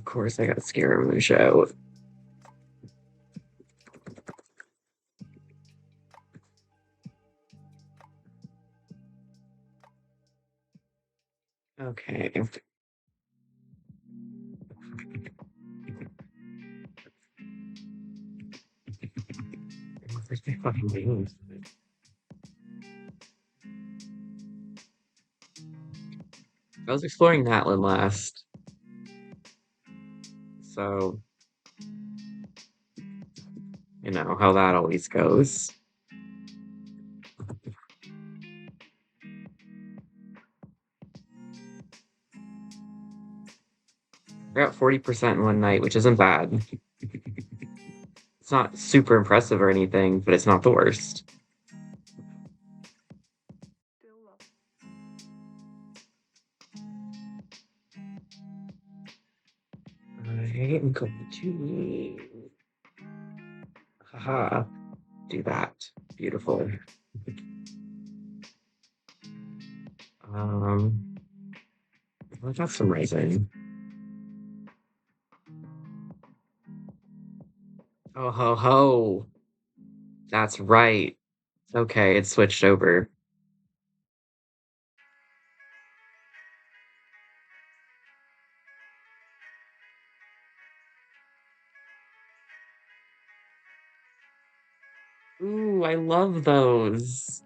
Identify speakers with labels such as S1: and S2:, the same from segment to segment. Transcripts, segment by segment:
S1: course, I got Scaramouche out. Okay. Where's my fucking games? I was exploring that one last, so you know how that always goes. I got 40% in one night, which isn't bad. It's not super impressive or anything, but it's not the worst. I am going to haha do that. Beautiful. I got some raisin. Oh ho ho. That's right. Okay, it switched over. Ooh, I love those.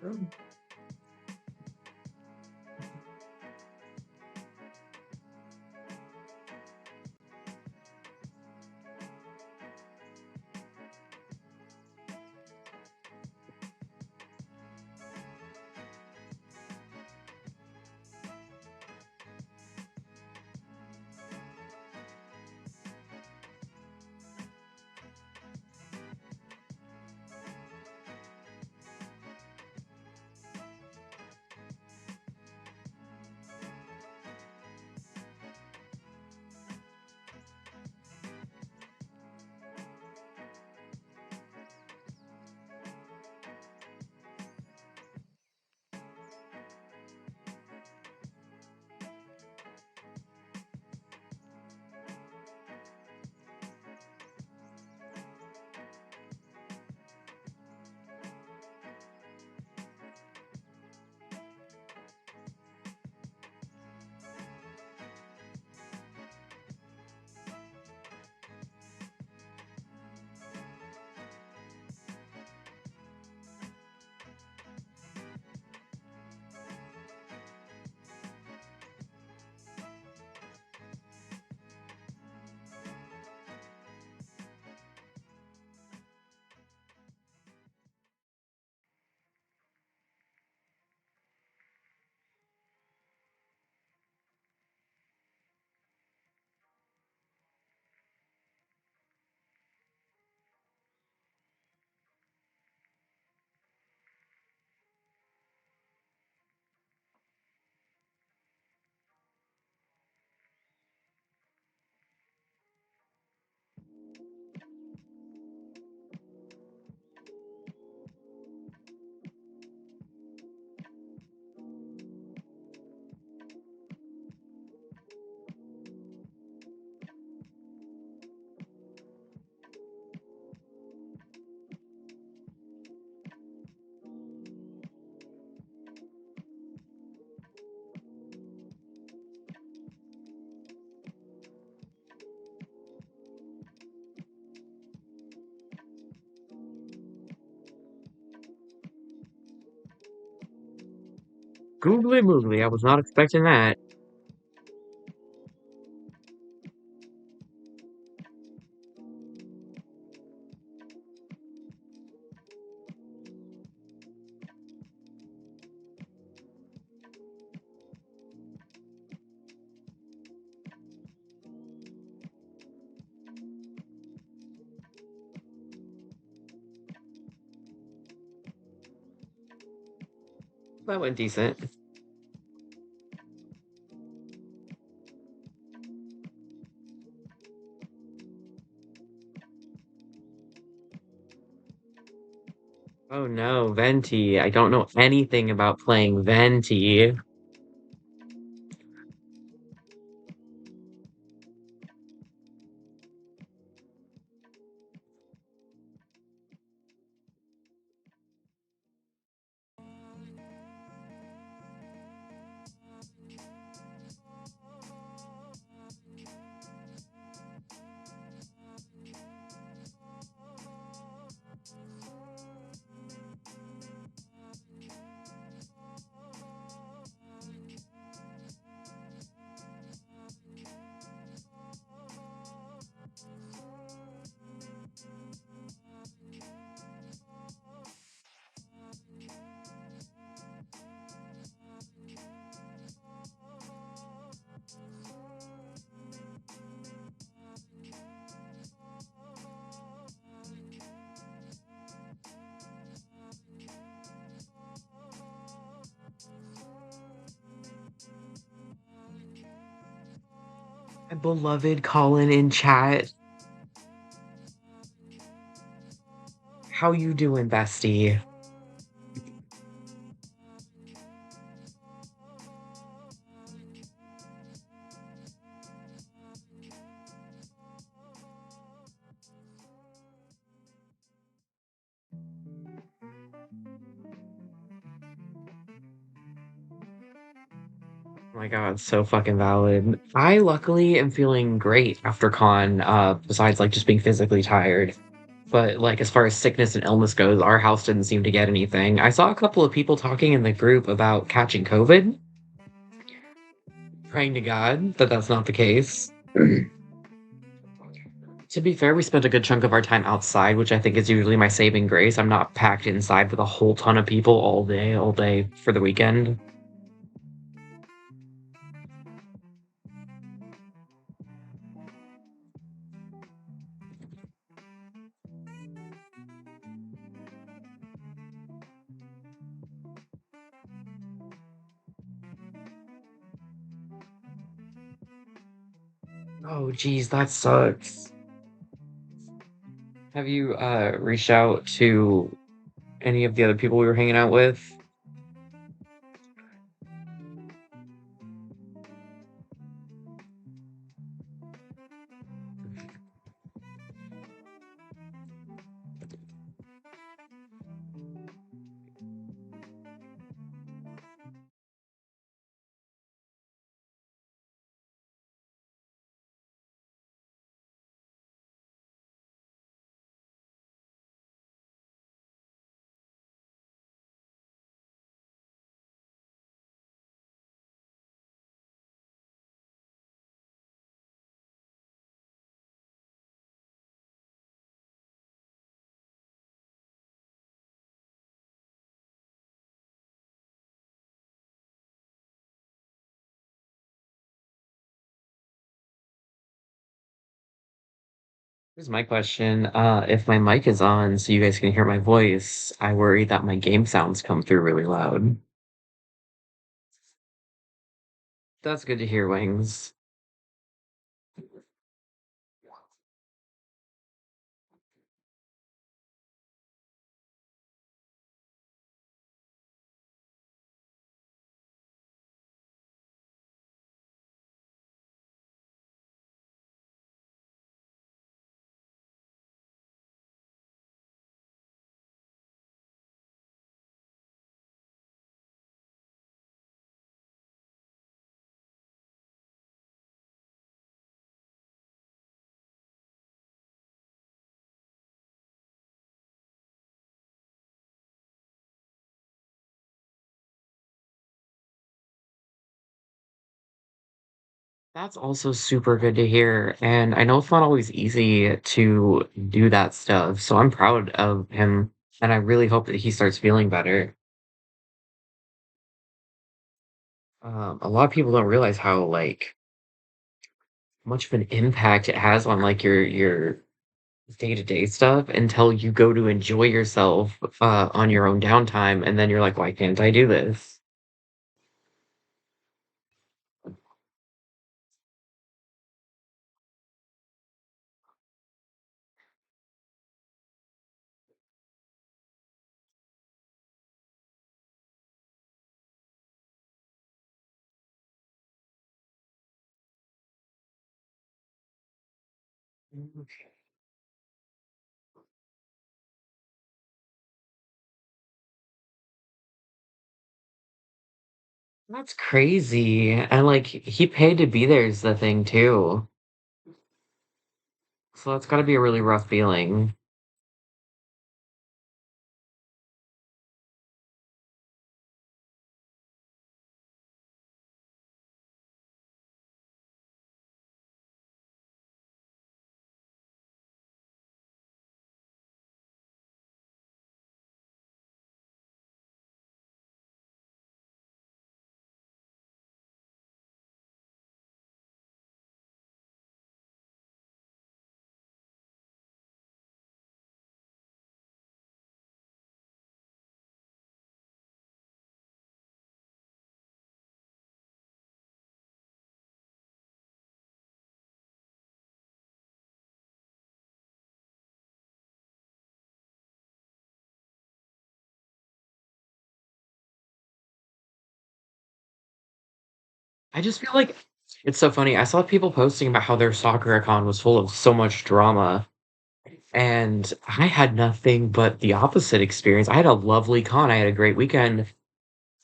S1: Girl. Googly moogly, I was not expecting that. That went decent. Oh no, Venti. I don't know anything about playing Venti. My beloved Colin in chat. How you doing, bestie? Oh my God, so fucking valid. I luckily am feeling great after con, besides like just being physically tired. But like as far as sickness and illness goes, our house didn't seem to get anything. I saw a couple of people talking in the group about catching COVID, praying to God that that's not the case. To be fair, we spent a good chunk of our time outside, which I think is usually my saving grace. I'm not packed inside with a whole ton of people all day for the weekend. Oh, geez, that sucks. Have you reached out to any of the other people we were hanging out with? Here's my question. If my mic is on so you guys can hear my voice, I worry that my game sounds come through really loud. That's good to hear, Wings. That's also super good to hear. And I know it's not always easy to do that stuff. So I'm proud of him. And I really hope that he starts feeling better. A lot of people don't realize how like much of an impact it has on like your day-to-day stuff until you go to enjoy yourself on your own downtime and then you're like, why can't I do this? Okay. That's crazy. And like he paid to be there is the thing too. So that's gotta be a really rough feeling. I just feel like it's so funny. I saw people posting about how their soccer con was full of so much drama, and I had nothing but the opposite experience. I had a lovely con. I had a great weekend,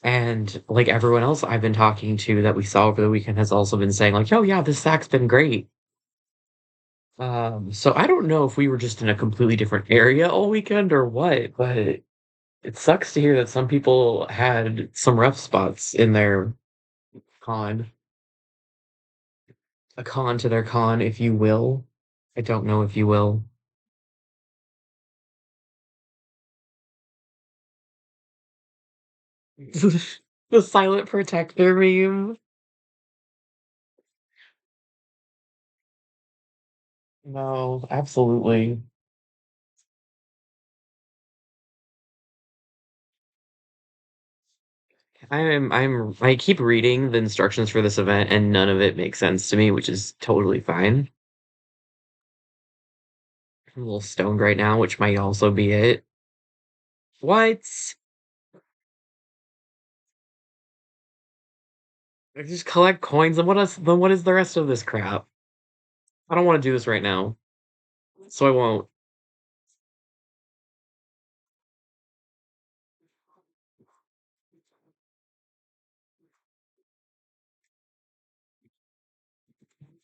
S1: and like everyone else I've been talking to that we saw over the weekend has also been saying like, "Oh yeah, this Sac's been great." So I don't know if we were just in a completely different area all weekend or what, but it sucks to hear that some people had some rough spots in their con. A con to their con, if you will. I don't know if you will. The silent protector meme. No, absolutely. I keep reading the instructions for this event and none of it makes sense to me, which is totally fine. I'm a little stoned right now, which might also be it. What? I just collect coins and what is the rest of this crap? I don't want to do this right now, so I won't.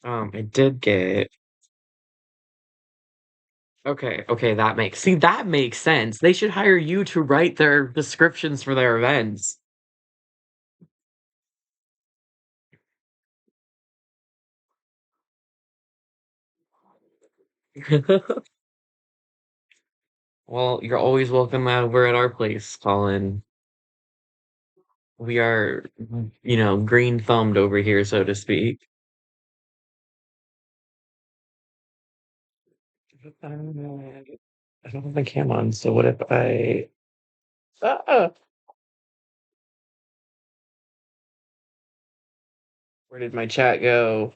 S1: I did get okay, okay, that makes sense. They should hire you to write their descriptions for their events. Well, you're always welcome over at our place, Colin. We are, green thumbed over here, so to speak. I don't have my cam on, so what if I where did my chat go?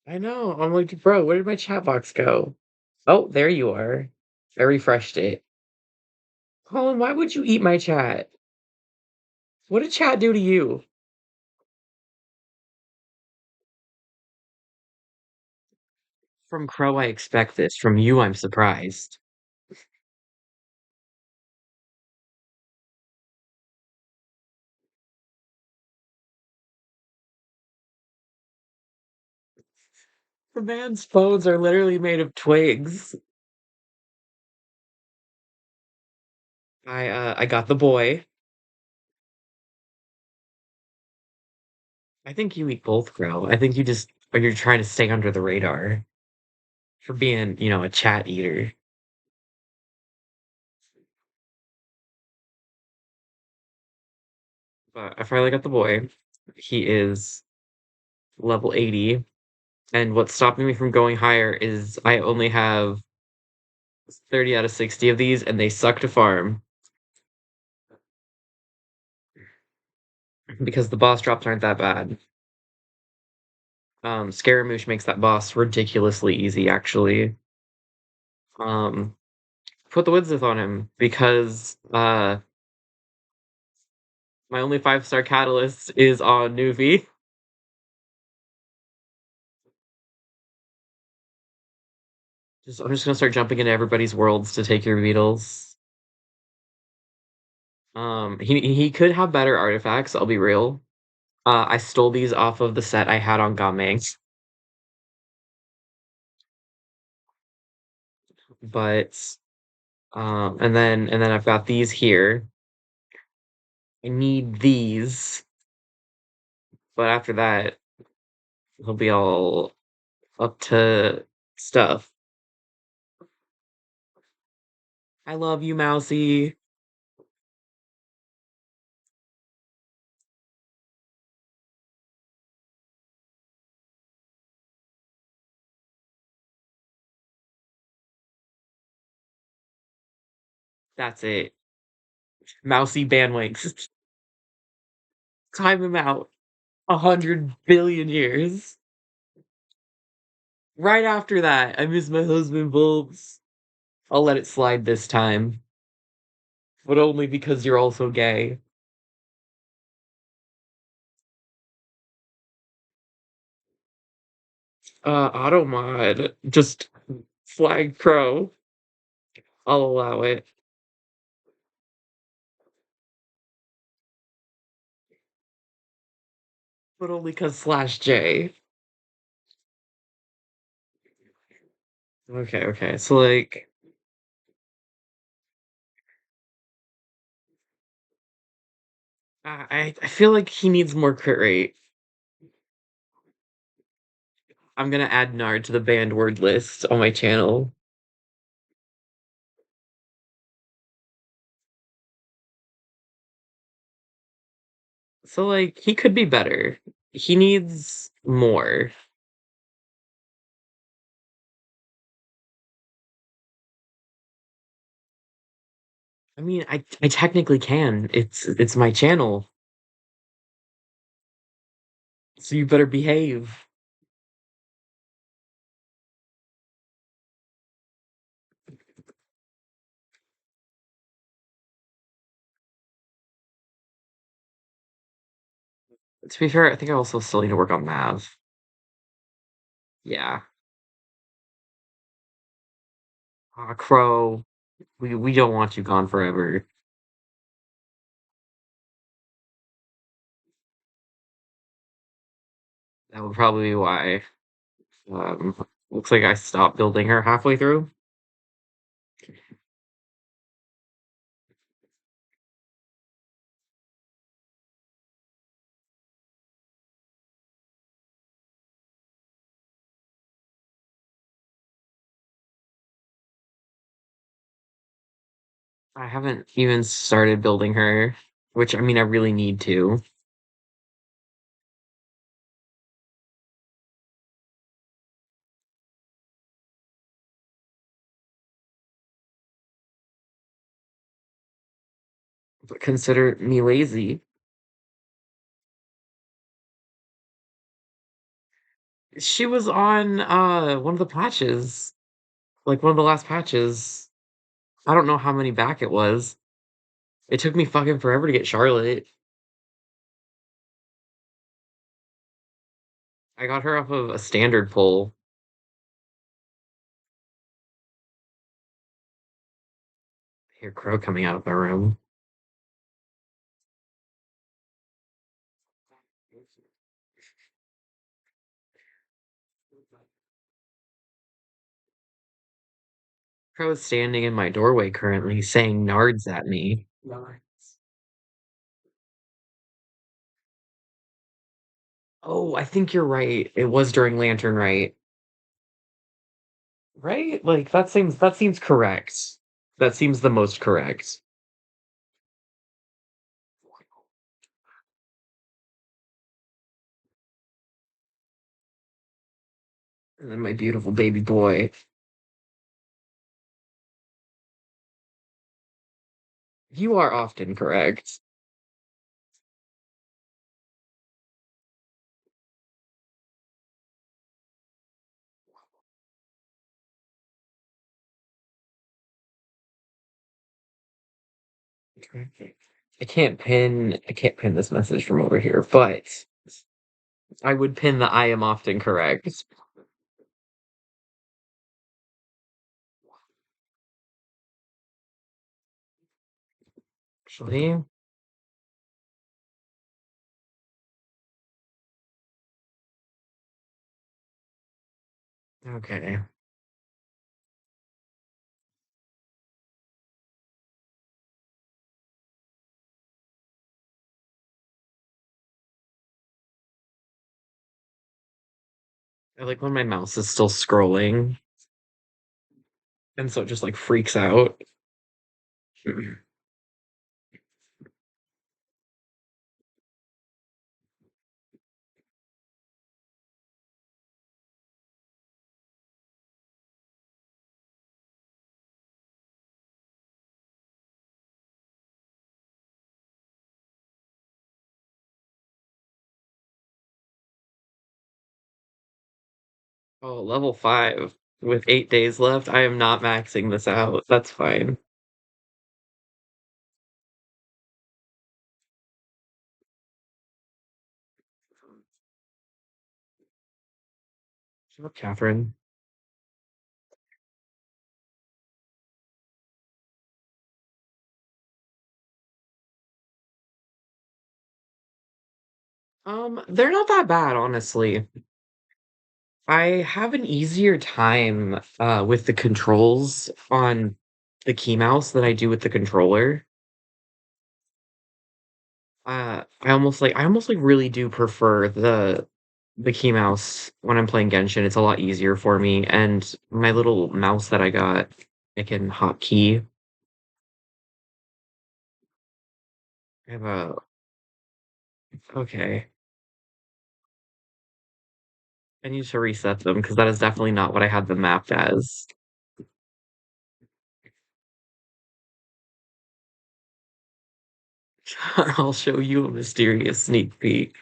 S1: I know. I'm like, bro, where did my chat box go? Oh, there you are. I refreshed it. Colin, why would you eat my chat? What did chat do to you? From Crow, I expect this. From you, I'm surprised. The man's phones are literally made of twigs. I got the boy. I think you eat both, Crow. I think you just or you're trying to stay under the radar for being, a chat eater. But I finally got the boy. He is level 80. And what's stopping me from going higher is I only have 30 out of 60 of these, and they suck to farm because the boss drops aren't that bad. Scaramouche makes that boss ridiculously easy, actually. Um, put the Winsmith on him because my only 5-star catalyst is on Nuvi. I'm just gonna start jumping into everybody's worlds to take your beetles. He could have better artifacts, I'll be real. I stole these off of the set I had on Gameng, but and then I've got these here. I need these, but after that, he'll be all up to stuff. I love you, Mousy. That's it. Mousy bandwings. Time him out. 100 billion years. Right after that, I miss my husband, Bulbs. I'll let it slide this time, but only because you're also gay. Auto mod. Just flag crow. I'll allow it. But only because slash J. Okay, okay. So like I feel like he needs more crit rate. I'm gonna add Nard to the banned word list on my channel. So like he could be better. He needs more. I mean, I technically can. It's my channel, so you better behave. To be fair, I think I also still need to work on math. Yeah. Crow, we don't want you gone forever. That would probably be why. Looks like I stopped building her halfway through. I haven't even started building her, which I mean I really need to. But consider me lazy. She was on one of the patches, like one of the last patches. I don't know how many back it was. It took me fucking forever to get Charlotte. I got her off of a standard pull. I hear Crow coming out of my room. Crow is standing in my doorway currently saying nards at me. Oh, I think you're right. It was during Lantern, right? Right? Like that seems correct. That seems the most correct. And then my beautiful baby boy. You are often correct. I can't pin this message from over here, but I would pin the I am often correct. Actually, okay. I like when my mouse is still scrolling, and so it just like freaks out. Oh, level 5 with 8 days left. I am not maxing this out. That's fine. Shut up, Catherine. They're not that bad, honestly. I have an easier time with the controls on the key mouse than I do with the controller. I almost like really do prefer the key mouse when I'm playing Genshin. It's a lot easier for me, and my little mouse that I got, I can hotkey. I have a okay. I need to reset them because that is definitely not what I had them mapped as. I'll show you a mysterious sneak peek.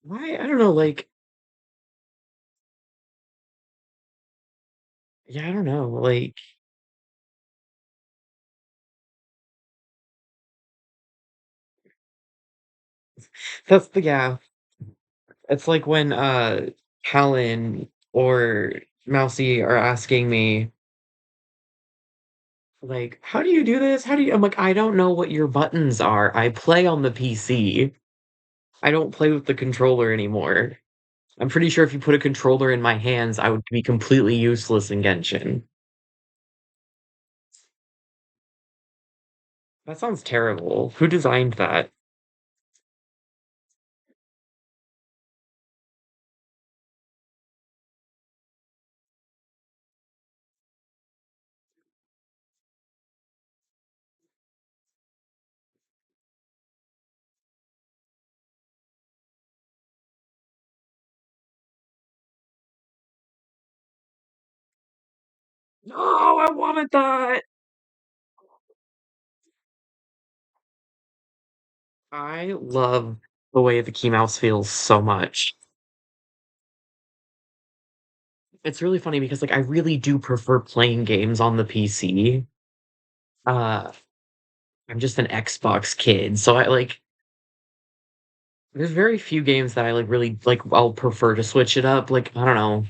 S1: Why? I don't know. Like, yeah, I don't know. Like, that's the yeah. It's like when Helen or Mousy are asking me, like, how do you do this? How do you? I'm like, I don't know what your buttons are. I play on the PC. I don't play with the controller anymore. I'm pretty sure if you put a controller in my hands, I would be completely useless in Genshin. That sounds terrible. Who designed that? No, I wanted that. I love the way the key mouse feels so much. It's really funny because like I really do prefer playing games on the PC. Uh I'm just an Xbox kid, so I like there's very few games that I like really like I'll prefer to switch it up. Like, I don't know.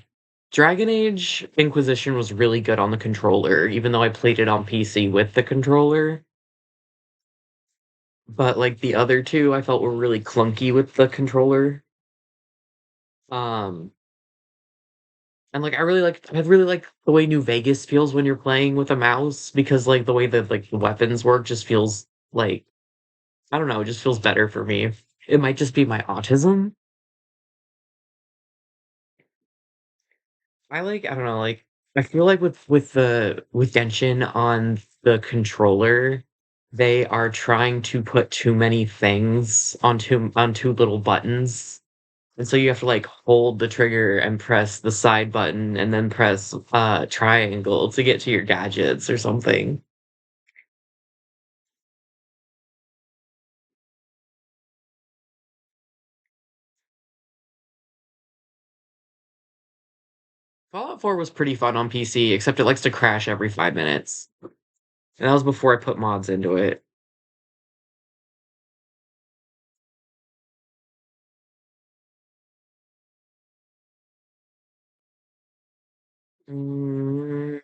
S1: Dragon Age Inquisition was really good on the controller, even though I played it on PC with the controller. But like the other two I felt were really clunky with the controller. Um and I really like the way New Vegas feels when you're playing with a mouse because like the way that like the weapons work just feels like I don't know, it just feels better for me. It might just be my autism. I don't know, like I feel like with Genshin on the controller, they are trying to put too many things on two little buttons. And so you have to like hold the trigger and press the side button and then press triangle to get to your gadgets or something. Fallout 4 was pretty fun on PC, except it likes to crash every 5 minutes. And that was before I put mods into it. Mm,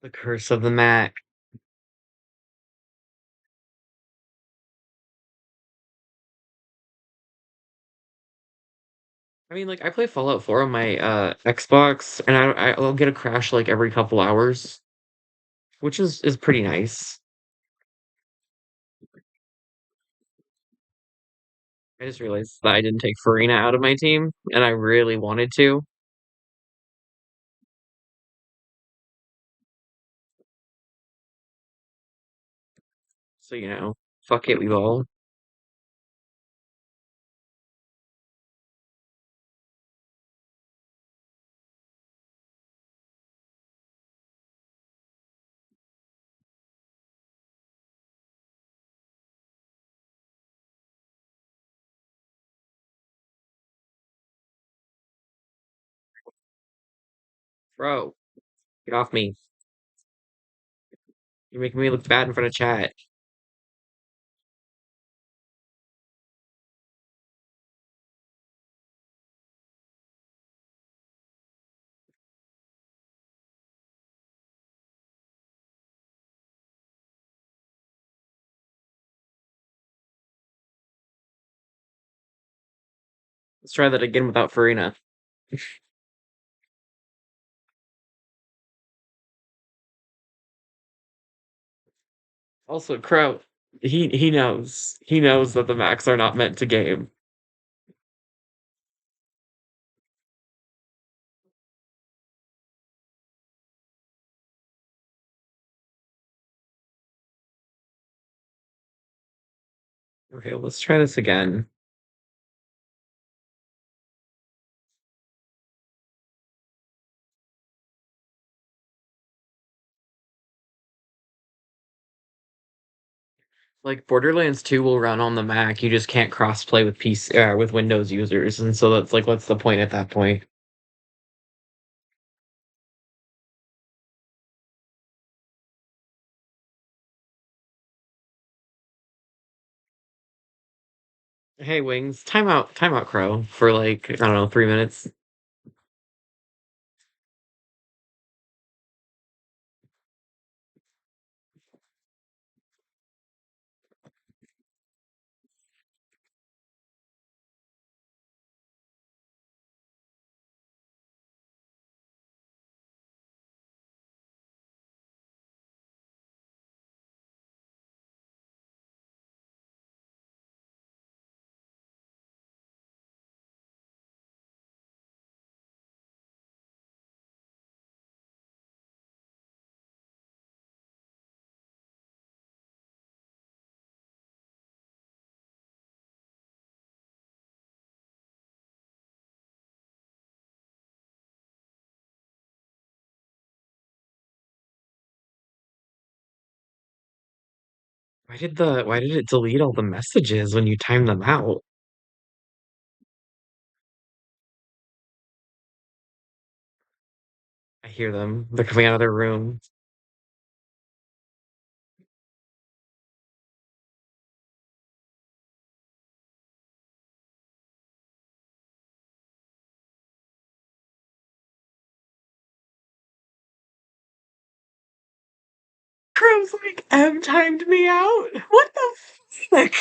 S1: the Curse of the Mac. I mean, like, I play Fallout 4 on my, Xbox, and I'll get a crash, like, every couple hours, which is pretty nice. I just realized that I didn't take Farina out of my team, and I really wanted to. So, fuck it, we all. Bro, get off me. You're making me look bad in front of chat. Let's try that again without Farina. Also, Crow, he knows. He knows that the Macs are not meant to game. Okay, let's try this again. Like Borderlands 2 will run on the Mac, you just can't cross-play with PC with Windows users, and so that's like, what's the point at that point? Hey, Wings, time out, Crow, for like, I don't know, 3 minutes. Why did it delete all the messages when you time them out? I hear them. They're coming out of their room. Crow's like, M timed me out? What the fuck?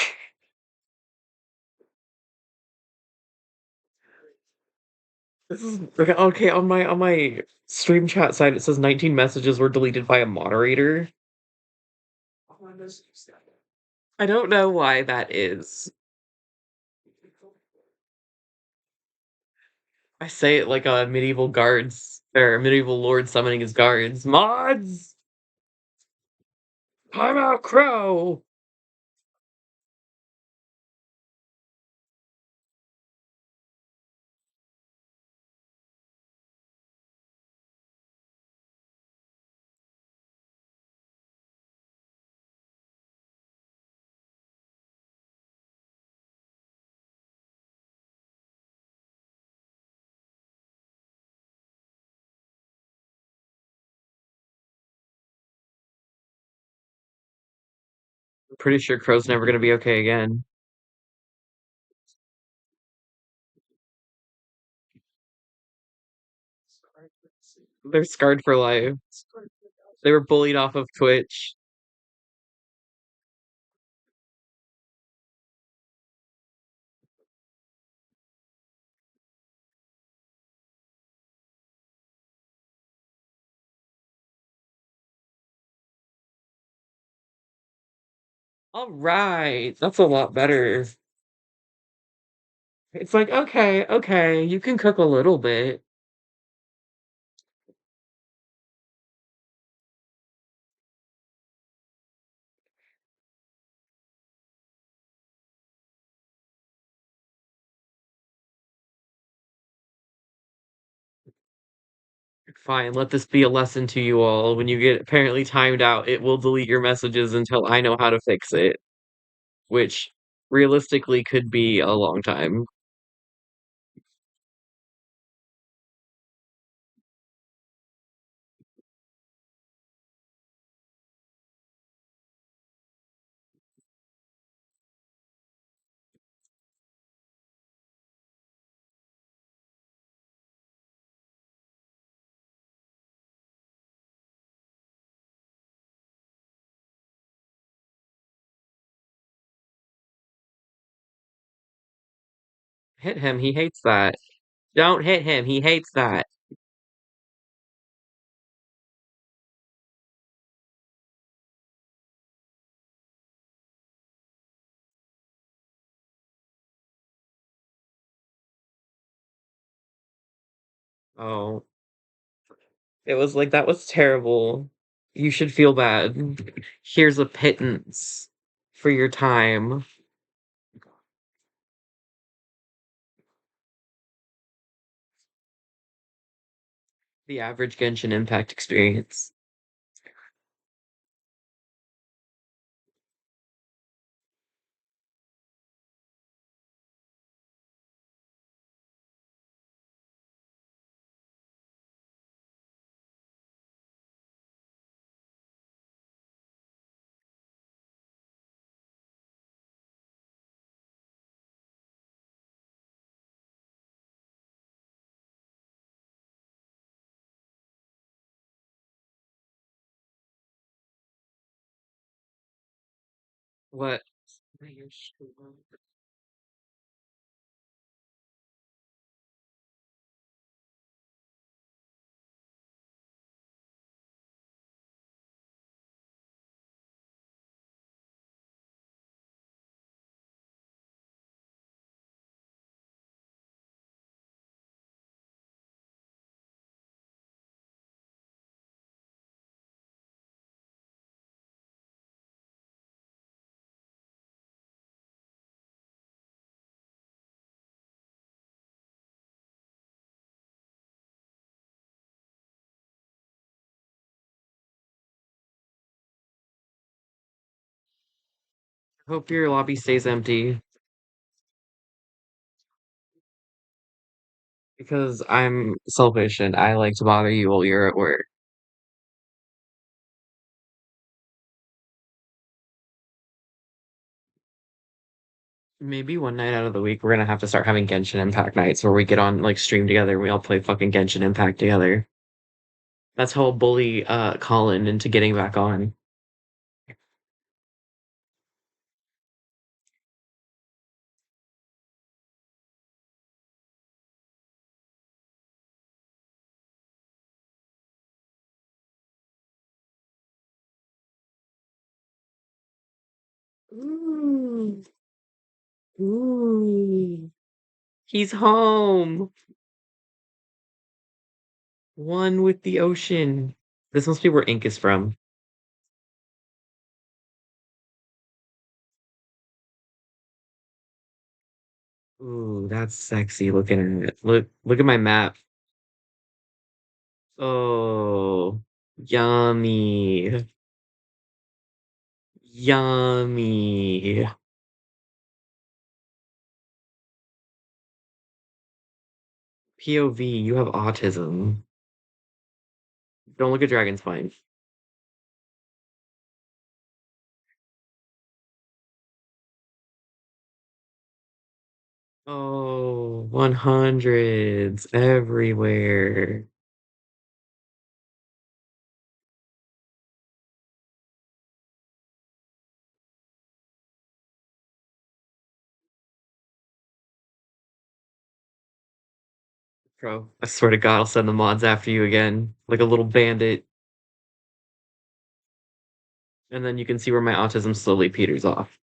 S1: This is okay, on my stream chat side, it says 19 messages were deleted by a moderator. I don't know why that is. I say it like a medieval guards Or medieval lord summoning his guards. Mods! I'm out crow! I'm pretty sure Crow's never gonna be okay again. They're scarred for life. They were bullied off of Twitch. Alright, that's a lot better. It's like, okay, okay, you can cook a little bit. Fine, let this be a lesson to you all. When you get apparently timed out, it will delete your messages until I know how to fix it, which realistically could be a long time. Hit him, he hates that. Don't hit him, he hates that. Oh, it was like, that was terrible. You should feel bad. Here's a pittance for your time. The average Genshin Impact experience. What? Hope your lobby stays empty because I'm selfish and I like to bother you while you're at work. Maybe one night out of the week we're gonna have to start having Genshin Impact nights where we get on like stream together and we all play fucking Genshin Impact together. That's how I'll bully Colin into getting back on. Ooh. Ooh. He's home. One with the ocean. This must be where ink is from. Ooh, that's sexy looking at it. Look at my map. Oh, yummy. Yummy. POV, you have autism. Don't look at Dragon's Spine. Oh, 100s everywhere. Bro, I swear to God, I'll send the mods after you again, like a little bandit. And then you can see where my autism slowly peters off.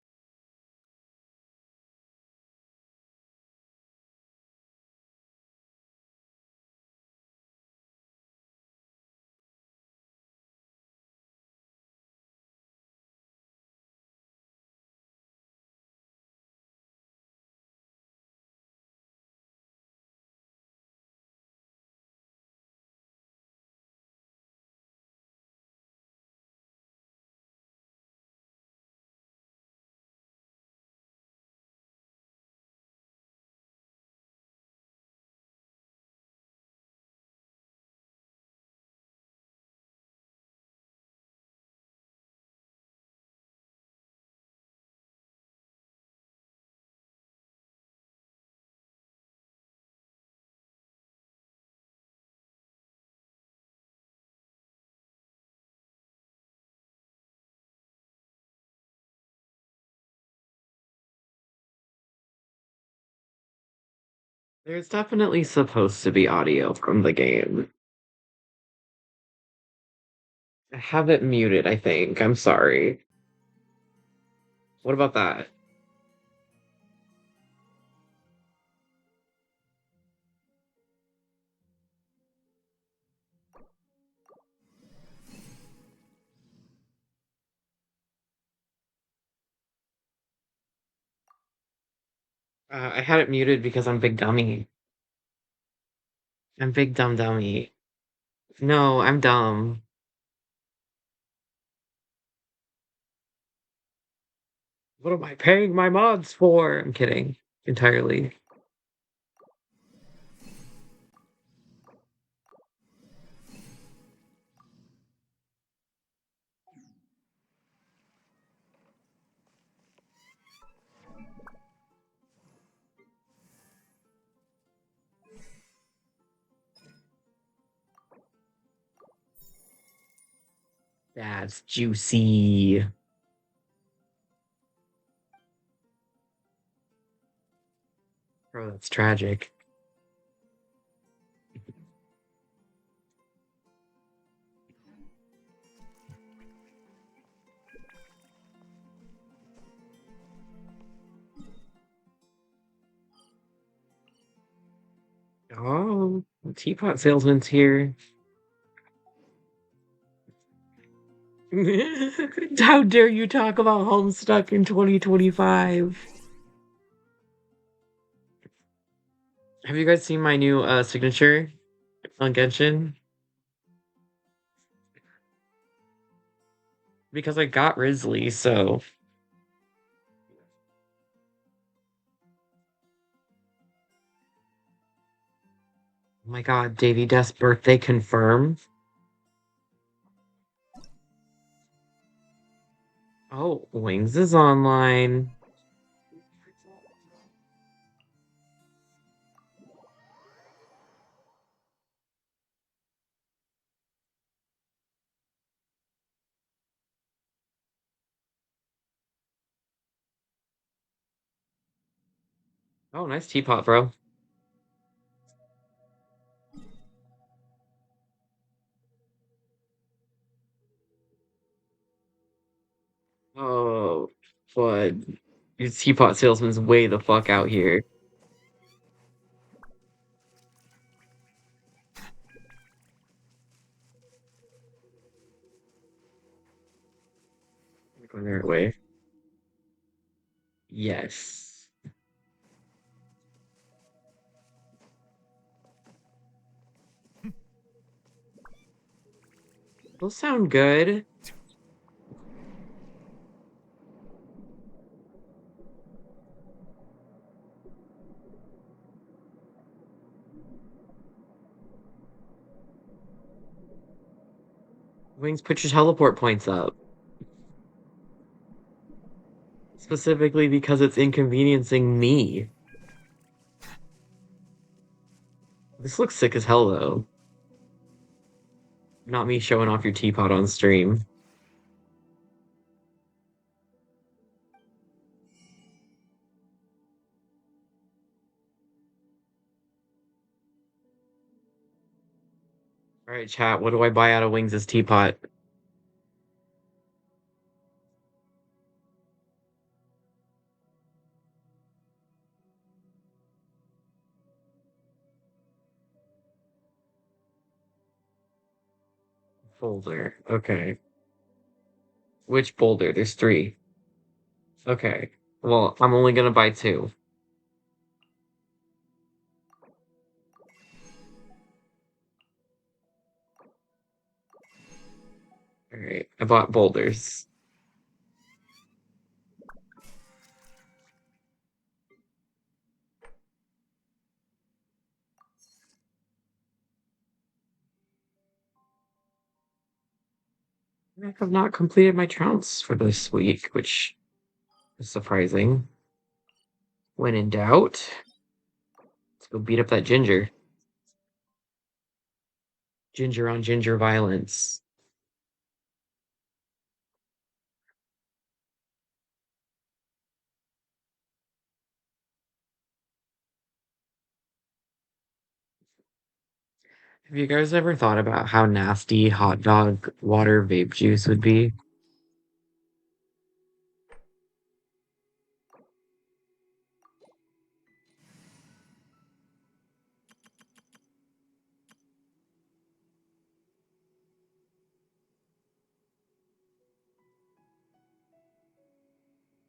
S1: There's definitely supposed to be audio from the game. I have it muted, I think. I'm sorry. What about that? I had it muted because I'm big dummy. I'm big dumb dummy. No, I'm dumb. What am I paying my mods for? I'm kidding. Entirely. That's juicy. Bro, that's tragic. Oh, teapot salesman's here. How dare you talk about Homestuck in 2025? Have you guys seen my new signature on Genshin? Because I got Risley, so oh my god, Davy Death's birthday confirmed. Oh, Wings is online. Oh, nice teapot, bro. Oh, but your teapot salesman's way the fuck out here. Going the right way. Yes. Those sound good. Wings, put your teleport points up. Specifically because it's inconveniencing me. This looks sick as hell, though. Not me showing off your teapot on stream. All right, chat. What do I buy out of Wings' teapot? Boulder. Okay. Which boulder? There's three. Okay. Well, I'm only gonna buy two. All right. I bought boulders. I have not completed my trounce for this week, which is surprising. When in doubt, let's go beat up that ginger. Ginger on ginger violence. Have you guys ever thought about how nasty hot dog water vape juice would be?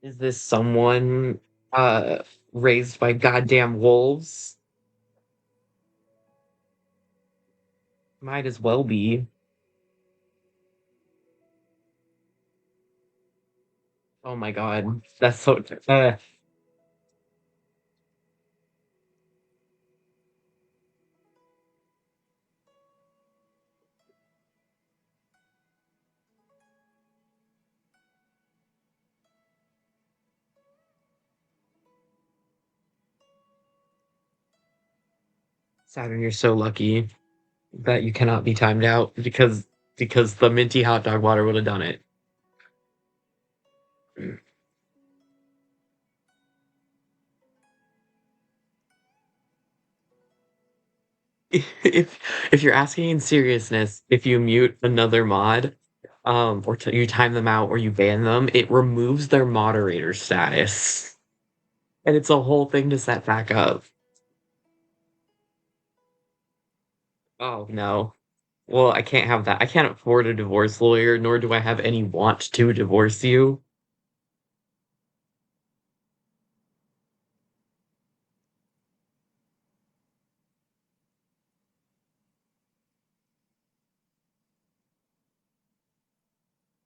S1: Is this someone uh raised by goddamn wolves? Might as well be. Oh my god. That's so Saturn, you're so lucky that you cannot be timed out because the minty hot dog water would have done it. If if you're asking in seriousness, if you mute another mod, or you time them out or you ban them, it removes their moderator status. And it's a whole thing to set back up. Oh no. Well, I can't have that. I can't afford a divorce lawyer, nor do I have any want to divorce you.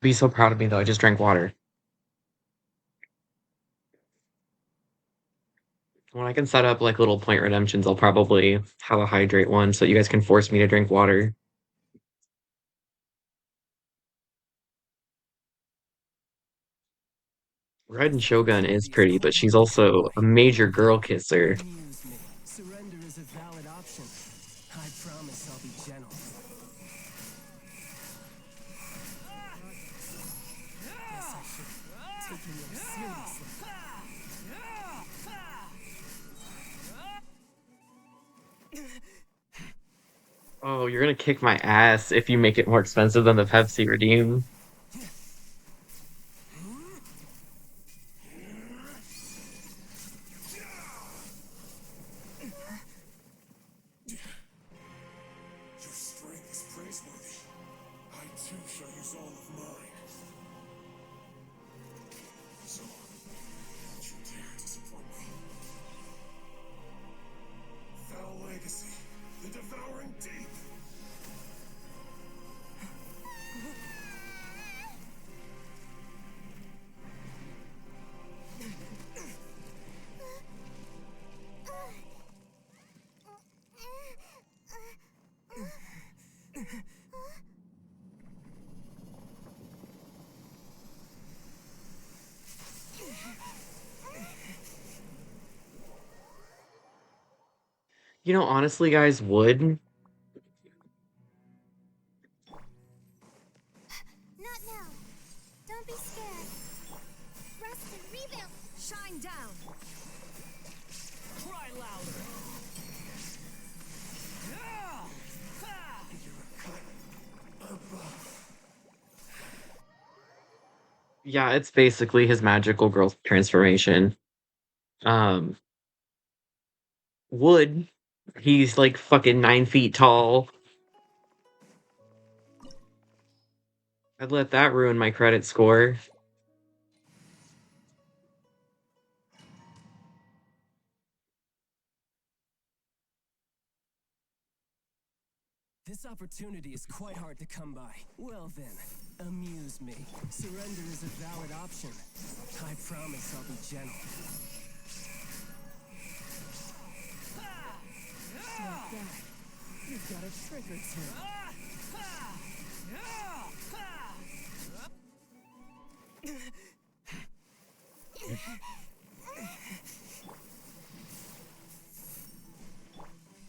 S1: Be so proud of me though. I just drank water. When I can set up like little point redemptions, I'll probably have a hydrate one so you guys can force me to drink water. Red and Shogun is pretty, but she's also a major girl kisser.
S2: Amuse me. Surrender is a valid option. I promise I'll be gentle. Guess I should take you more seriously.
S1: Oh, you're gonna kick my ass if you make it more expensive than the Pepsi Redeem.
S3: Your strength is praiseworthy. I too shall use all of mine.
S1: Honestly, guys, would.
S4: Not now. Don't be scared. Rest and rebuild.
S2: Shine down. Cry louder.
S1: Yeah, it's basically his magical growth transformation. Um, Wood, he's like fucking 9 feet tall. I'd let that ruin my credit score.
S2: This opportunity is quite hard to come by. Well then, amuse me. Surrender is a valid option. I promise I'll be gentle. Like that. You've got a trick or two.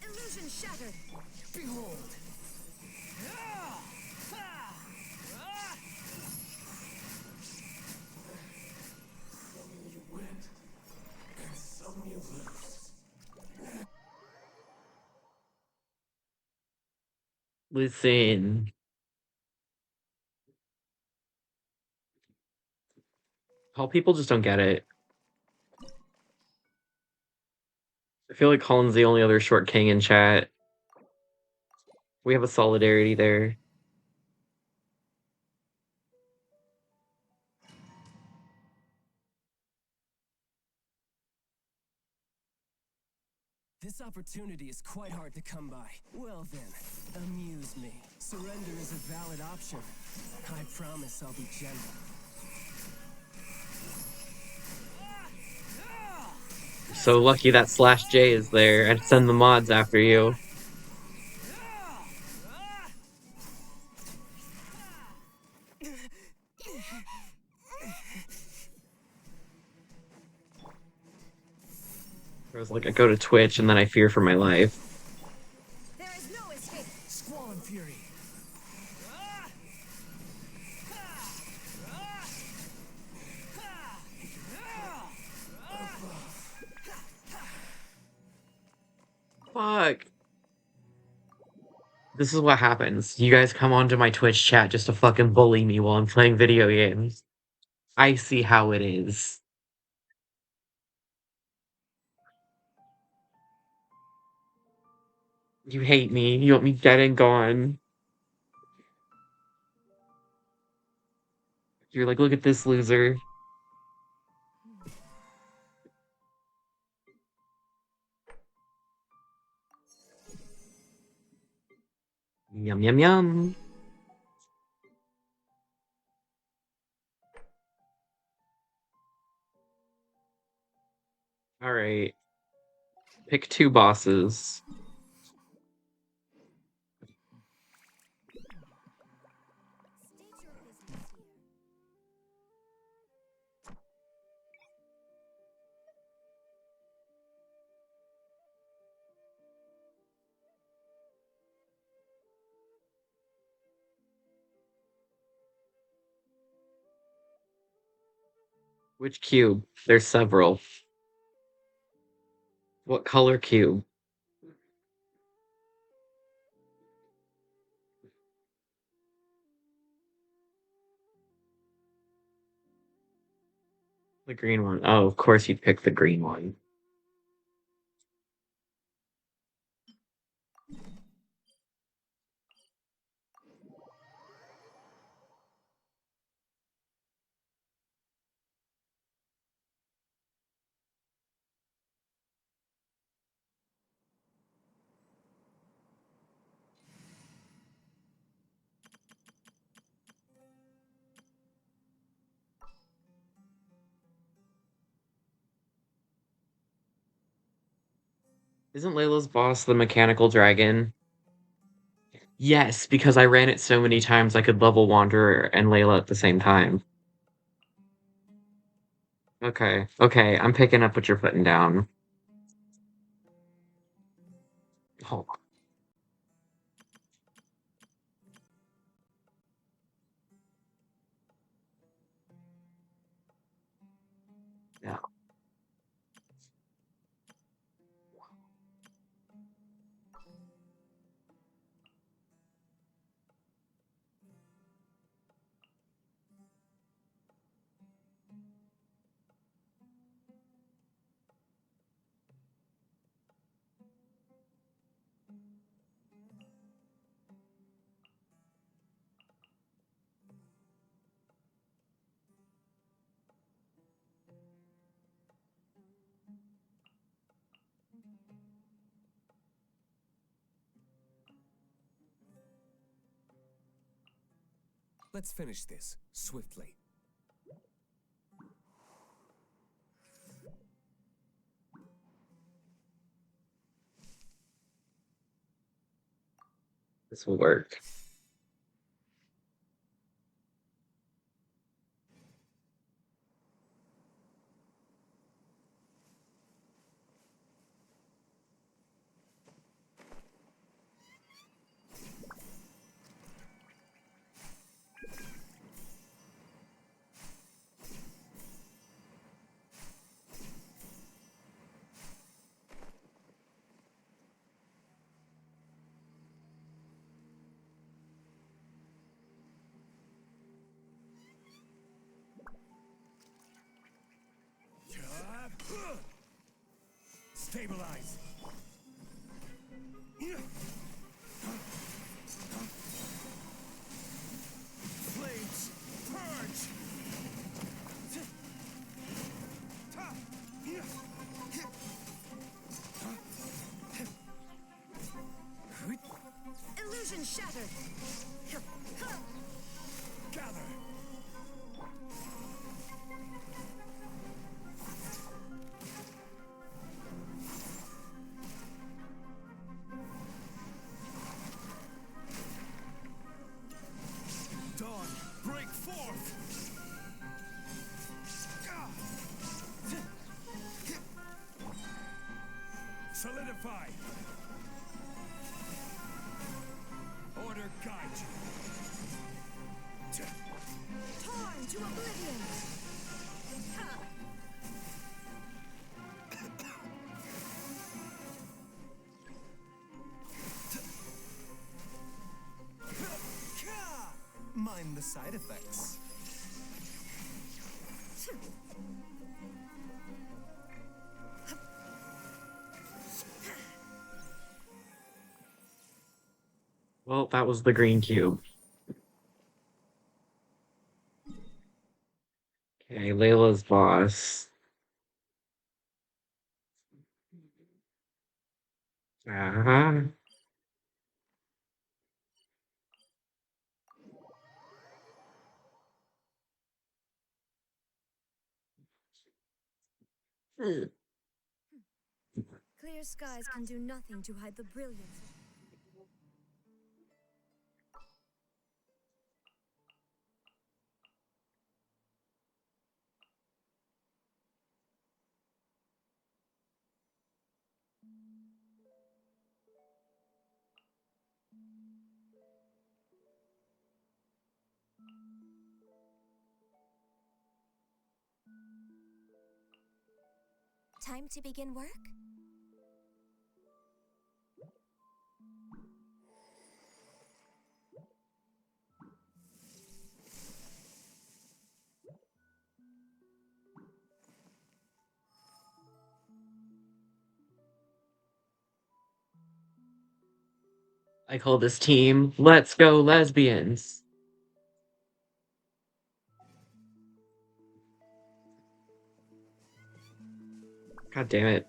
S4: Illusion shattered.
S2: Behold!
S3: You win, and some you lose.
S1: Listen, all people just don't get it. I feel like Colin's the only other short king in chat. We have a solidarity there.
S2: This opportunity is quite hard to come by. Well then, amuse me. Surrender is a valid option. I promise I'll be gentle.
S1: So lucky that slash J is there. I'd send the mods after you. I was like, I go to Twitch and then I fear for my life.
S4: There is no escape.
S2: Squall and fury.
S1: Fuck. This is what happens. You guys come onto my Twitch chat just to fucking bully me while I'm playing video games. I see how it is. You hate me. You want me dead and gone. You're like, look at this loser. Yum, yum, yum. Alright. Pick 2 bosses.
S4: State your business here.
S1: Which cube? There's several. What color cube? The green one. Oh, of course you'd pick the green one. Isn't Layla's boss the mechanical dragon? Yes, because I ran it so many times I could level Wanderer and Layla at the same time. Okay, okay, I'm picking up what you're putting down. Oh, yeah.
S2: Let's finish this swiftly.
S1: This will work.
S2: Stabilize. Flames, purge.
S4: Illusion shattered.
S2: Gather. Dawn, break forth. Solidify. Order guide you.
S4: Torn to oblivion.
S2: Mind the side effects.
S1: Well, that was the green cube. Okay, Layla's boss. Uh-huh.
S4: Clear skies can do nothing to hide the brilliance. Time to begin work?
S1: I call this team Let's Go Lesbians. God damn it.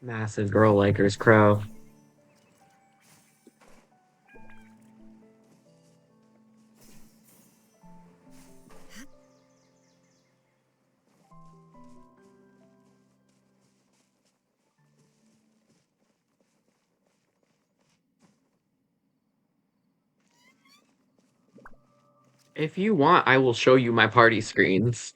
S1: Massive girl likers crow. If you want, I will show you my party screens.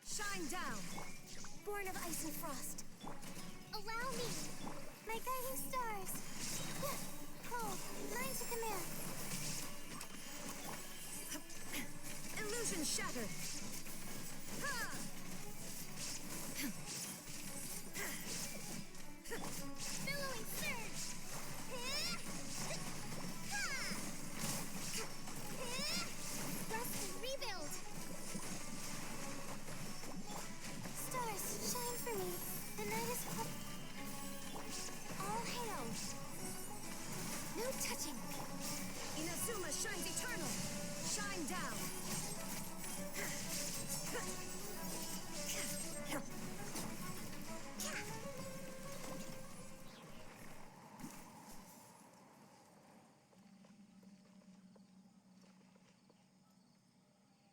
S4: Shine down, born of ice and frost. Allow me, my guiding stars. Cold, mine to command.
S5: Illusion shattered.
S4: Billowing surge. Rest and rebuild. Stars, shine for me. The night is up. All hail. No touching.
S5: Inazuma shines eternal. Shine down.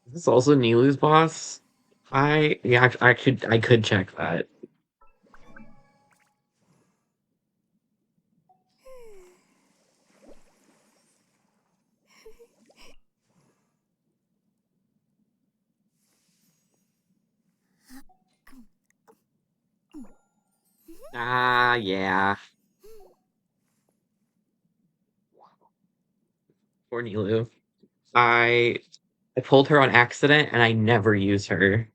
S1: Is this also Nilu's boss? I could check that. Ah, yeah. Poor Nilu. I I pulled her on accident and I never use her.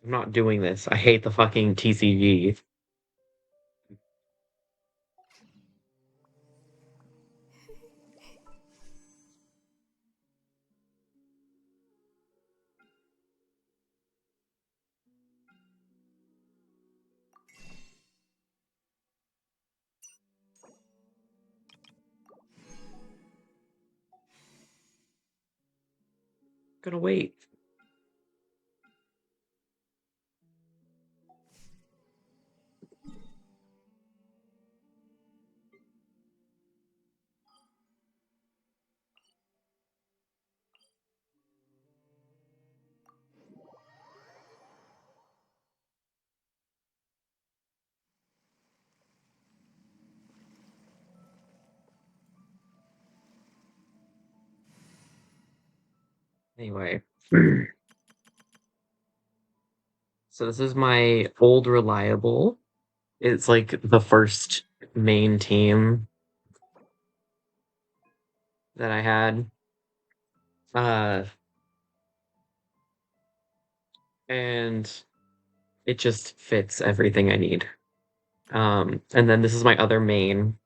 S1: I'm not doing this. I hate the fucking TCG. Gonna wait. Anyway. So this is my old reliable. It's like the first main team that I had. Uh and it just fits everything I need. And then this is my other main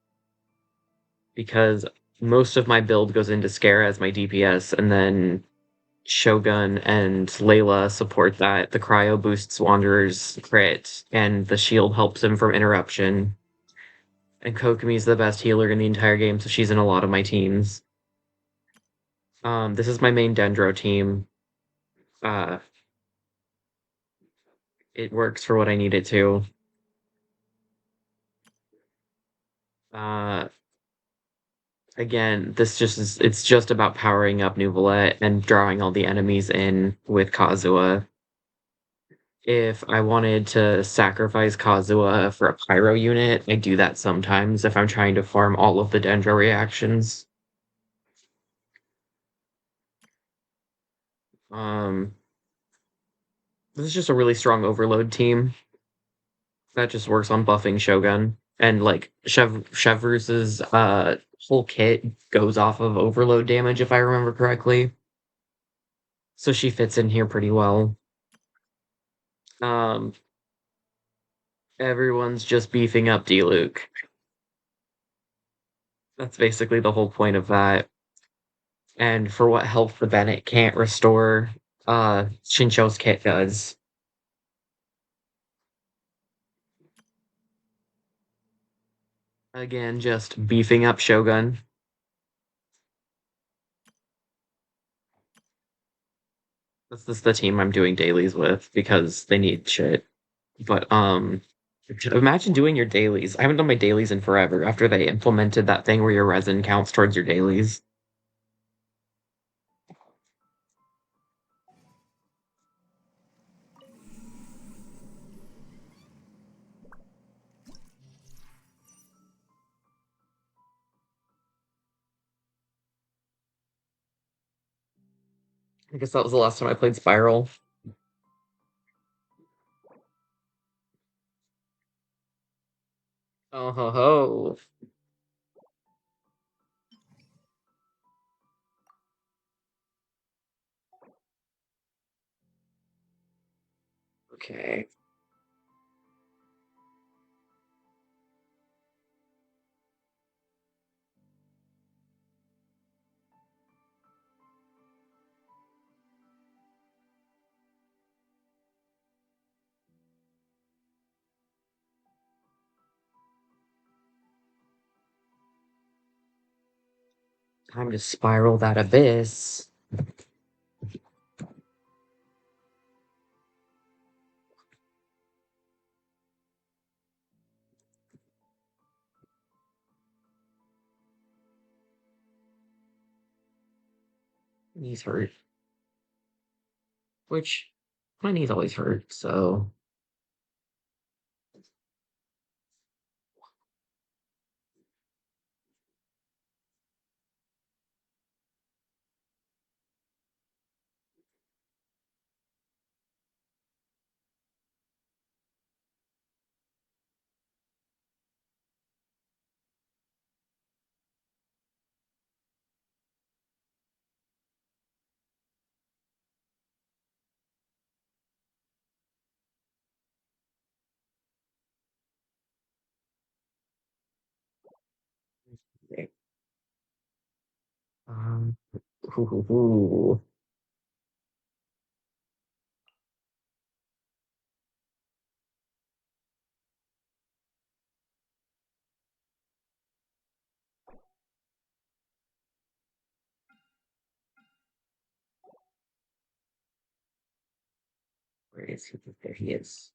S1: because most of my build goes into Scare as my DPS, and then Shogun and Layla support that. The Cryo boosts Wanderer's crit, and the shield helps him from interruption. And Kokomi's the best healer in the entire game, so she's in a lot of my teams. This is my main Dendro team. Uh, it works for what I need it to. Uh, Again, it's just about powering up Nuvolette and drawing all the enemies in with Kazuha. If I wanted to sacrifice Kazuha for a pyro unit, I do that sometimes if I'm trying to farm all of the Dendro reactions. Um, this is just a really strong overload team that just works on buffing Shogun. And like Chevreus's whole kit goes off of overload damage if I remember correctly. So she fits in here pretty well. Um, Everyone's just beefing up D-Luke. That's basically the whole point of that. and for what health the Bennett can't restore, Shincho's kit does. Again, just beefing up Shogun. This is the team I'm doing dailies with because they need shit. But imagine doing your dailies. I haven't done my dailies in forever after they implemented that thing where your resin counts towards your dailies. I guess that was the last time I played Spiral. Oh ho ho. Okay. Time to spiral that abyss. Knees hurt. Which my knees always hurt, so okay. Um ooh. Where is he? There he is.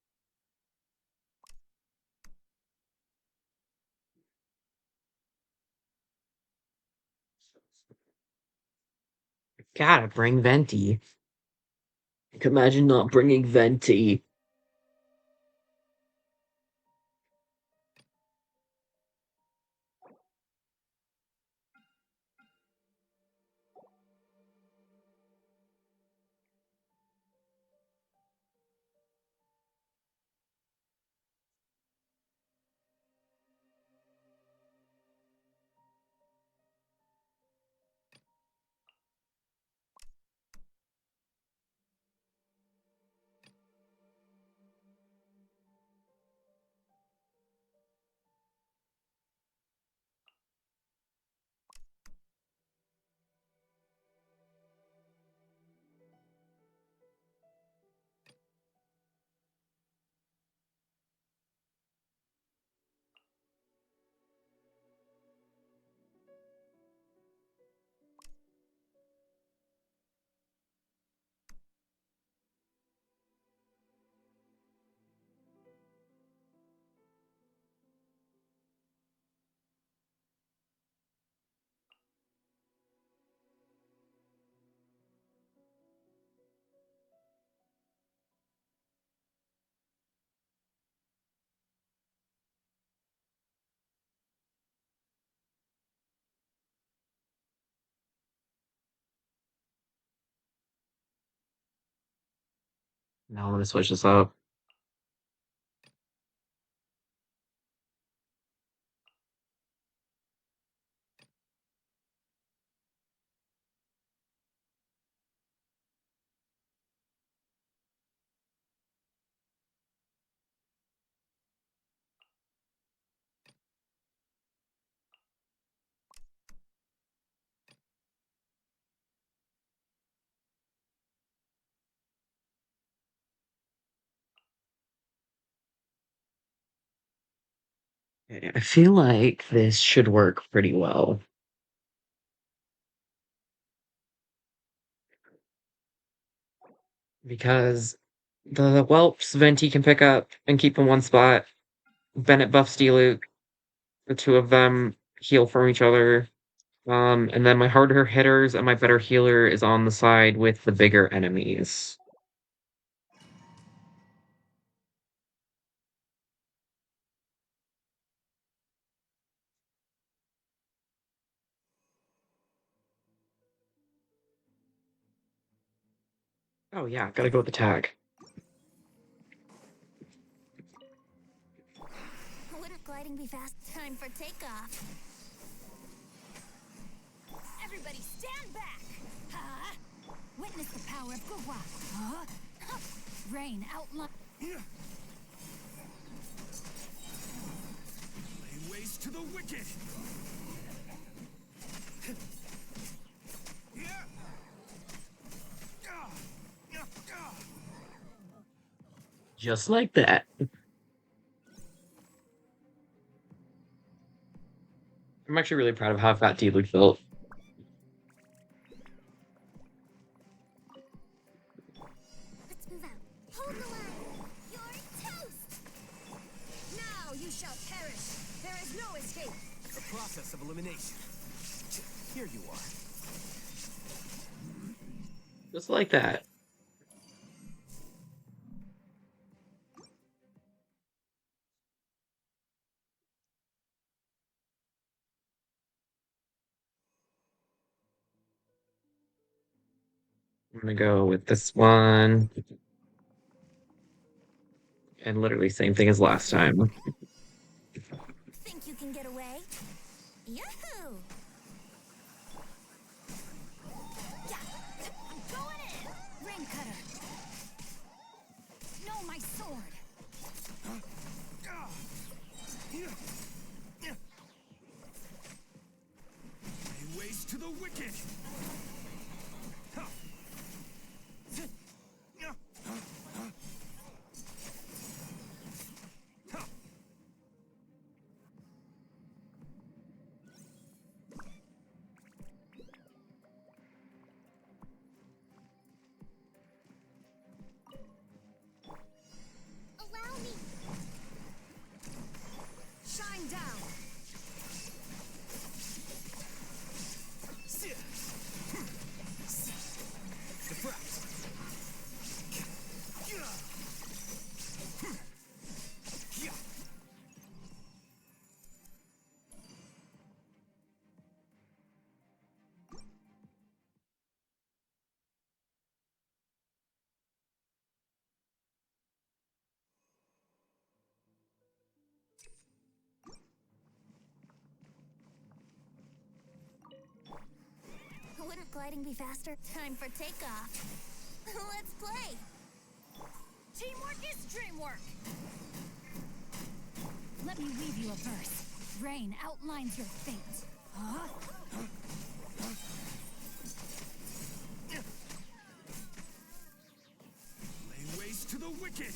S1: Gotta bring Venti. I can imagine not bringing Venti. Now I'm gonna switch this up. I feel like this should work pretty well because the whelps Venti can pick up and keep in one spot. Bennett buffs Diluc. The two of them heal from each other. And then my harder hitters and my better healer is on the side with the bigger enemies. Oh yeah, gotta go with the tag.
S4: Wouldn't gliding be fast? Time for takeoff.
S5: Everybody stand back! Huh? Witness the power of Gugwa. Huh? Rain outline.
S2: Lay waste to the wicked!
S1: Just like that. I'm actually really proud of how fat Diluc built.
S4: Let's move out. Hold the line. You're toast.
S5: Now you shall perish. There is no escape.
S2: The process of elimination. Here you are.
S1: Just like that. I'm gonna go with this one. And literally same thing as last time.
S4: Think you can get away? Yahoo!
S5: Yeah. I'm going in. Rain cutter. No, my sword.
S2: Lay waste to the wicked!
S4: Allow me.
S5: Shine down.
S2: Deflect!
S4: Wouldn't gliding be faster? Time for takeoff. Let's play.
S5: Teamwork is dreamwork. Let me weave you a verse. Rain outlines your fate. Huh?
S2: Lay waste to the wicked!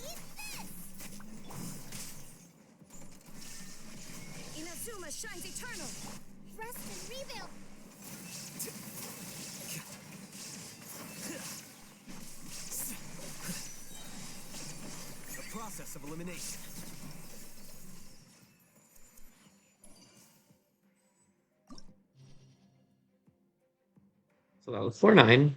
S4: Eat this.
S5: Inazuma shines eternal.
S4: Rest and rebuild.
S2: The process of elimination.
S1: So that was 4-9.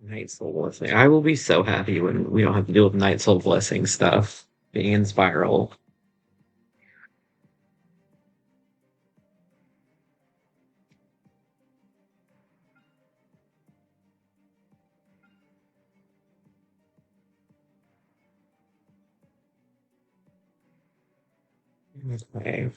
S1: Night Soul Blessing. I will be so happy when we don't have to deal with Night Soul Blessing stuff being in Spiral. Okay.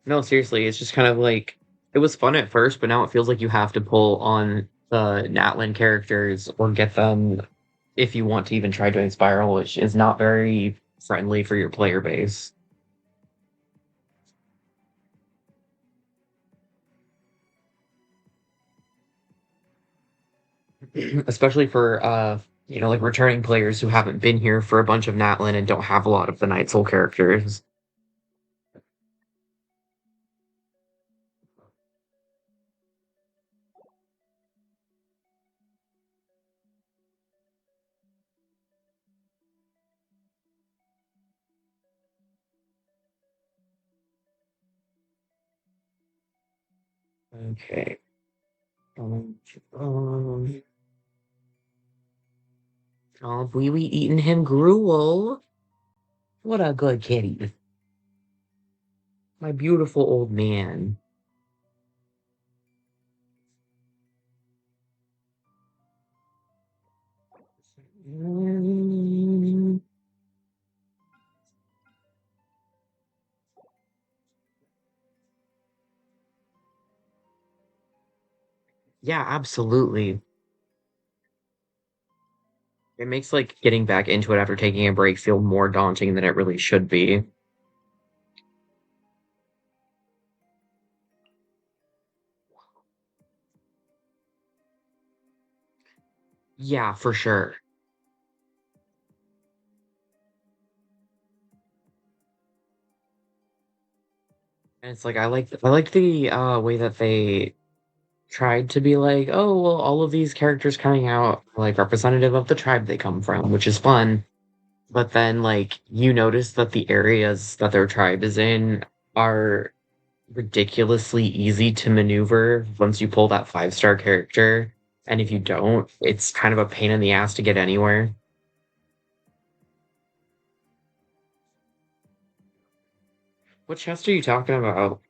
S1: No, seriously, it's just kind of like it was fun at first, but now it feels like you have to pull on the Natlan characters or get them if you want to even try doing Spiral, which is not very friendly for your player base. Especially for like returning players who haven't been here for a bunch of Natlan and don't have a lot of the Night Soul characters. Okay. Um, um, oh, Wee Wee eating him gruel. What a good kitty. My beautiful old man. Mm, yeah, absolutely. It makes like getting back into it after taking a break feel more daunting than it really should be. Yeah, for sure. And it's like I like the way that they tried to be like, oh well, all of these characters coming out are like representative of the tribe they come from, which is fun. But then like you notice that the areas that their tribe is in are ridiculously easy to maneuver once you pull that 5-star character. And if you don't, it's kind of a pain in the ass to get anywhere. What chest are you talking about?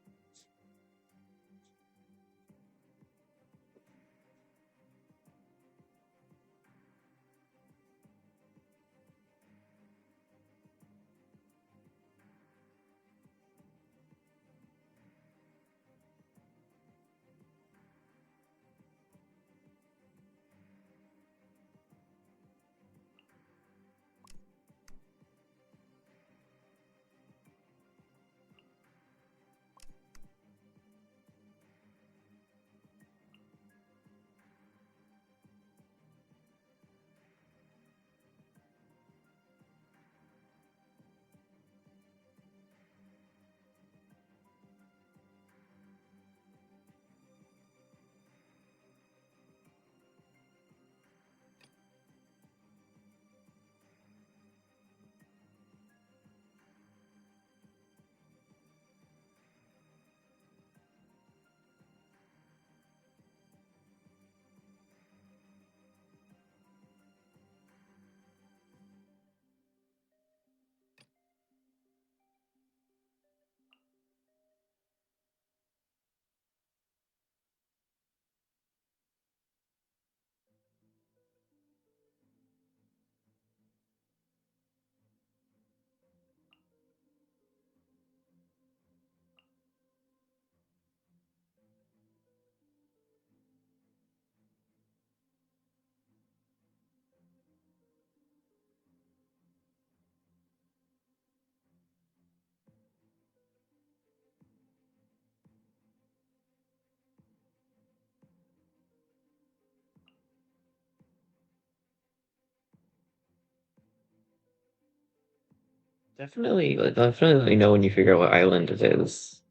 S1: Definitely, definitely let me know when you figure out what island it is.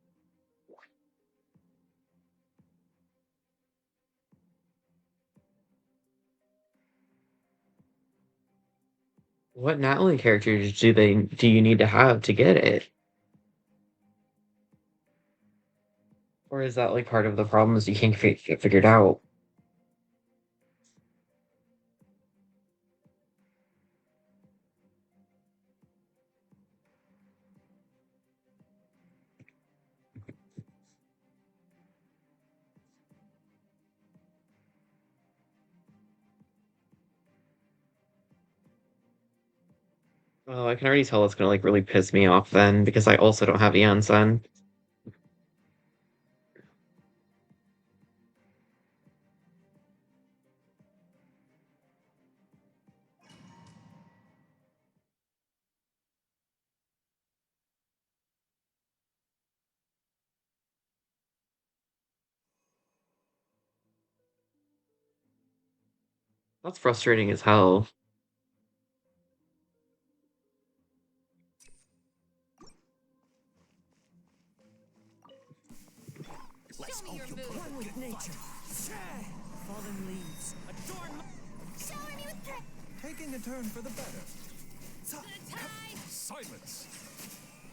S1: What Natalie characters do you need to have to get it? Or is that like part of the problems you can't get figured out? Oh, I can already tell it's gonna like really piss me off then because I also don't have the Ansen. That's frustrating as hell.
S2: Show me your move. One with nature. Fallen leaves. Adorn my...
S4: Shower me with drip.
S3: Taking a turn for the better.
S5: The tide.
S3: Silence.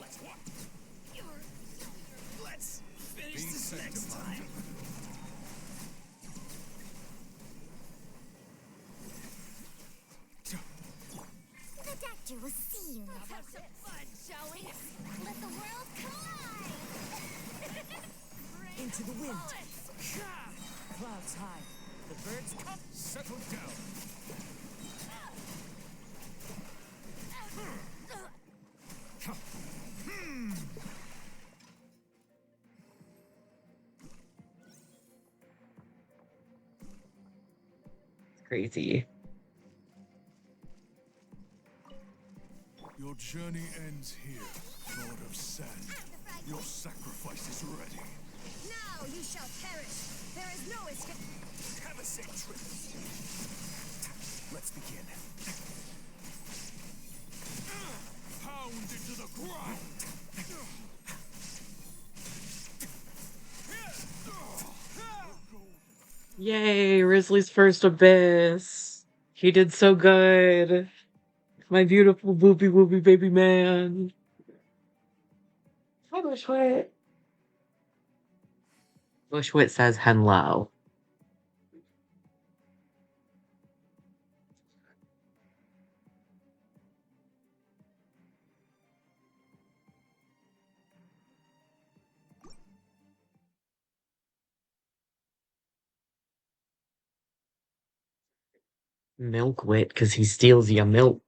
S2: Let's walk. Let's finish this next time.
S4: The doctor will see you
S5: Let's
S4: now.
S5: have some fun, shall we?
S4: Let the world collide.
S2: Into the wind.
S5: Bullets.
S2: Clouds high. The birds come.
S3: Settle down.
S1: It's crazy.
S3: Your journey ends here, Lord of Sand. Your sacrifice is ready.
S5: Now you shall perish. There is no escape.
S3: Have a safe trip. Let's begin. Pound into the ground.
S1: Yay, Risley's first abyss. He did so good. My beautiful boopy whoopy baby man. Hi, Bushwit. Bushwit says hello. Milkwit, because he steals your milk.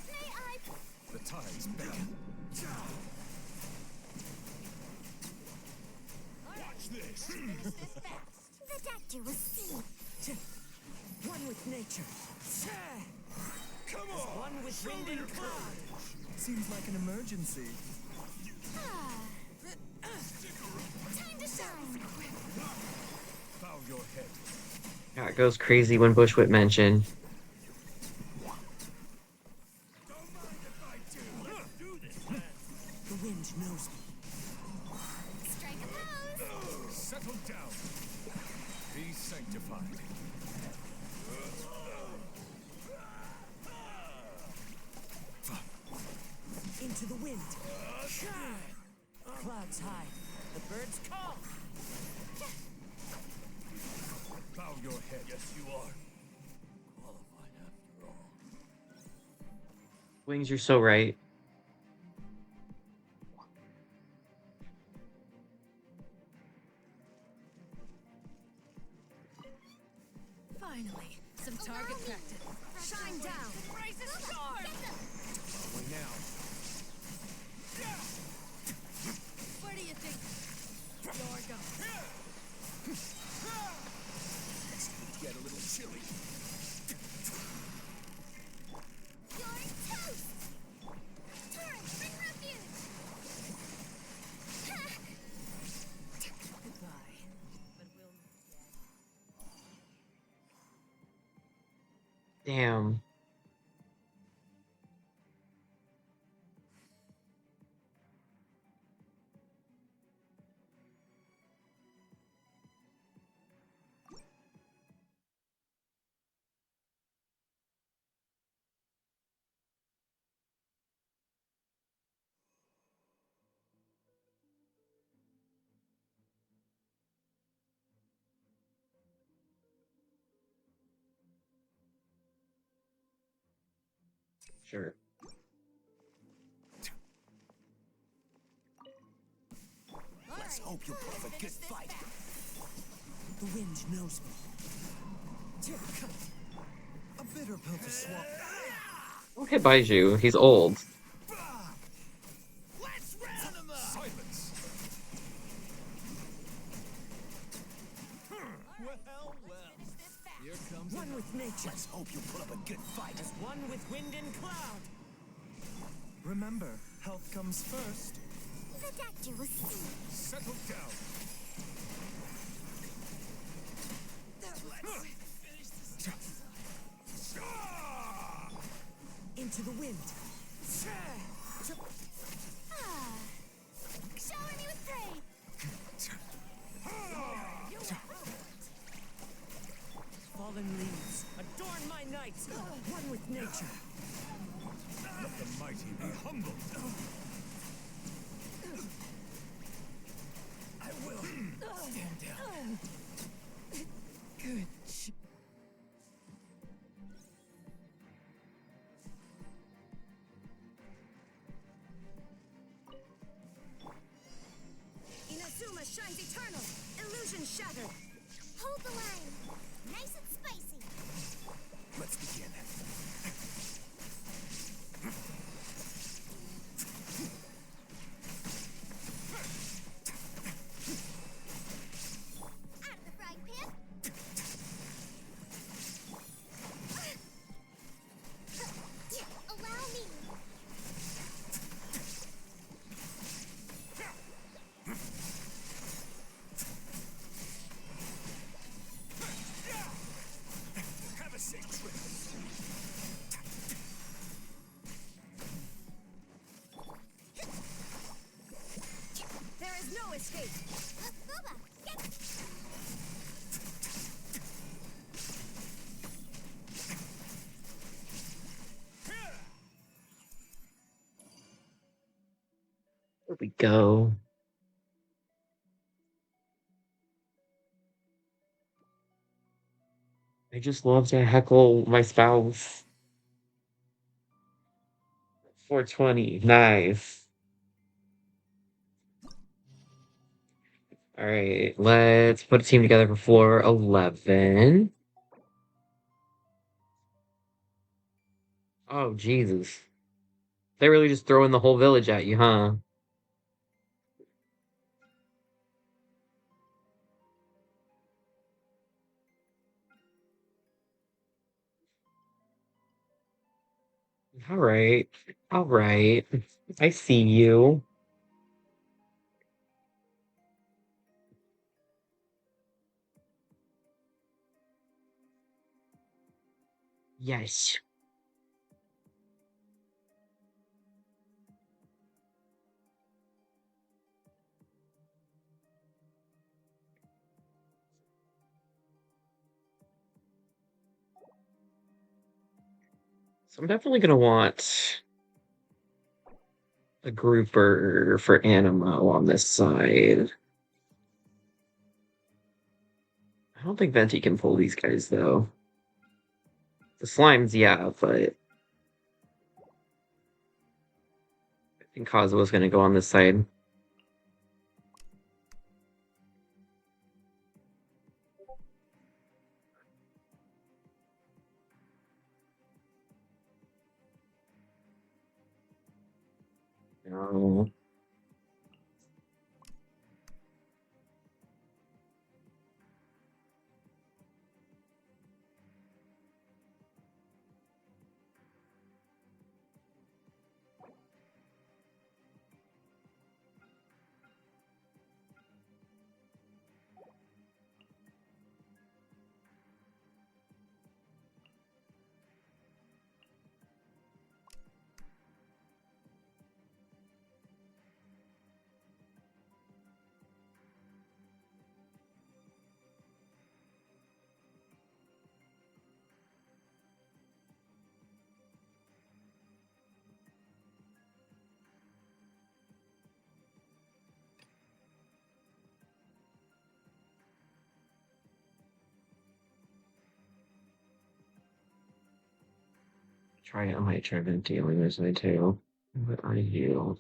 S4: May I?
S3: The tides beckon. Watch this.
S4: The doctor will see.
S2: One with nature.
S3: Come on.
S2: One with wind and cloud.
S3: Seems like an emergency.
S4: Time to shine.
S3: Bow your head.
S1: Cat goes crazy when Bushwit mentioned.
S3: Don't mind if I do. Let's do this, man.
S2: The wind knows me.
S4: Strike a pose.
S3: Settle down. Be sanctified.
S2: Into the wind. Clouds high. The birds call.
S3: Bow your head. Yes, you are. Qualified after all.
S1: Wings, you're so right.
S5: Finally, some target practice. Shine down. Rise the storm.
S3: Way now.
S5: Where do you think you're going?
S3: Get a little chilly.
S4: You're toast. Torrent, bring refuge.
S5: Goodbye. But we'll meet again.
S1: Damn. Sure.
S3: Let's hope you put up a good fight.
S2: The wind knows me.
S3: A bitter pill to swallow.
S1: Don't hit Baiju. He's old.
S3: Let's round him up. Silence. Well.
S2: One with nature.
S3: Let's hope you put up a good fight.
S2: As one with wind and cloud. Remember, health comes first.
S4: The doctor will see.
S3: Settle down.
S2: Into the wind.
S4: Ah. Shower me with praise.
S2: Fallen leaves, adorn my night. One with nature.
S3: Let the mighty be humble.
S2: I will. Stand down. Good.
S5: Inazuma shines eternal. Illusion shattered.
S4: Hold the line. Nice and spicy.
S3: Let's begin.
S4: Out of the frying pan. Allow me.
S3: Have a safe trip.
S5: There is no escape.
S4: Booba, get
S1: There we go. I just love to heckle my spouse. 420, nice. All right, let's put a team together for floor 11. Oh, Jesus. They really just throwing the whole village at you, huh? All right. All right. I see you. Yes. So I'm definitely gonna want a grouper for Animo on this side. I don't think Venti can pull these guys though. The slimes, yeah, but I think Kazua's gonna go on this side. No. I might try Venti on this side too. But I heal.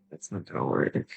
S1: That's not gonna work.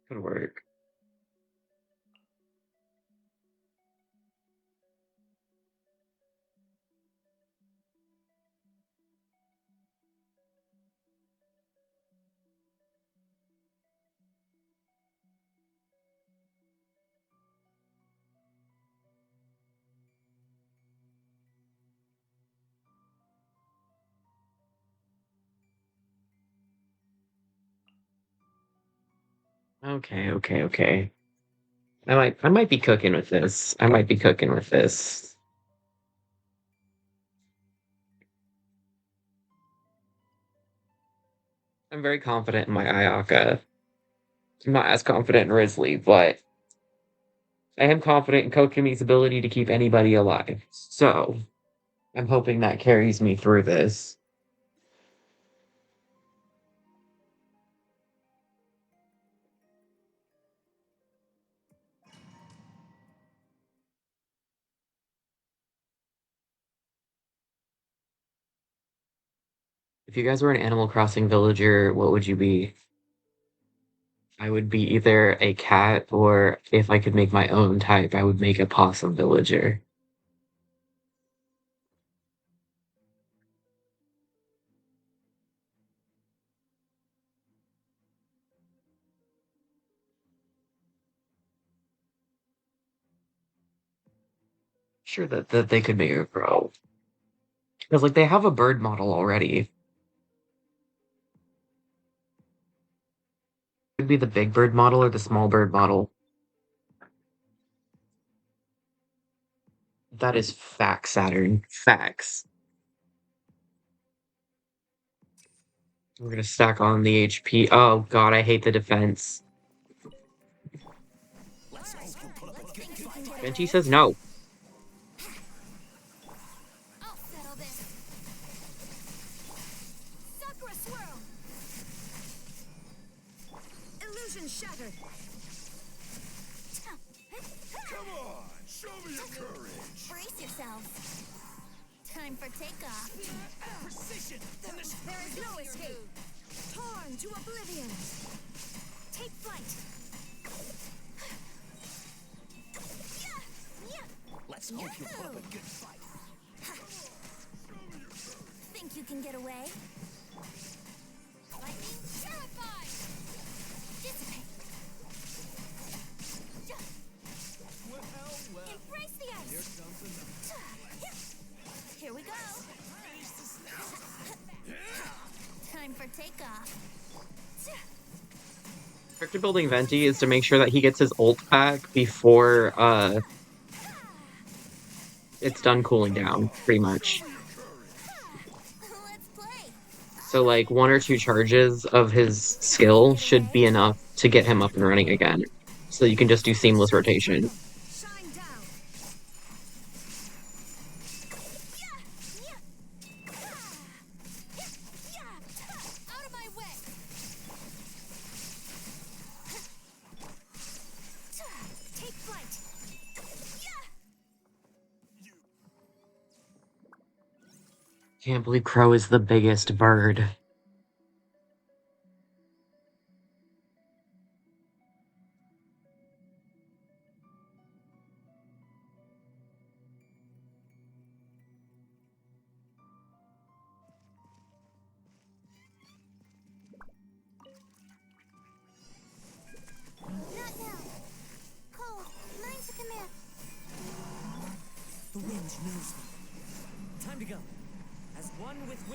S1: Could work. Okay, okay, okay. I might be cooking with this. I might be cooking with this. I'm very confident in my Ayaka. I'm not as confident in Risley, but I am confident in Kokumi's ability to keep anybody alive. So I'm hoping that carries me through this. If you guys were an Animal Crossing villager, what would you be? I would be either a cat, or if I could make my own type, I would make a possum villager. Sure that they could make a crow. Because like they have a bird model already. Could be the big bird model or the small bird model. That is facts, Saturn. Facts. We're gonna stack on the HP. Oh god, I hate the defense. Benji says no.
S4: I'll settle this. Sakura swirl. Illusion shattered.
S3: Come on, show me your courage.
S4: Brace yourselves. Time for takeoff.
S2: Precision!
S4: There is no escape. Torn to oblivion. Take flight.
S2: Let's hope you put up a good fight.
S4: Think you can get away? Lightning terrified. Dissipate.
S2: Well.
S4: Embrace the ice.
S2: Here comes another.
S4: Here we go. Time for takeoff.
S1: Character building Venti is to make sure that he gets his ult back before it's done cooling down, pretty much.
S4: Let's play.
S1: So like 1 or 2 charges of his skill should be enough to get him up and running again. So you can just do seamless rotation.
S4: Shine down. Out of my way. Take flight.
S1: Can't believe Crow is the biggest bird.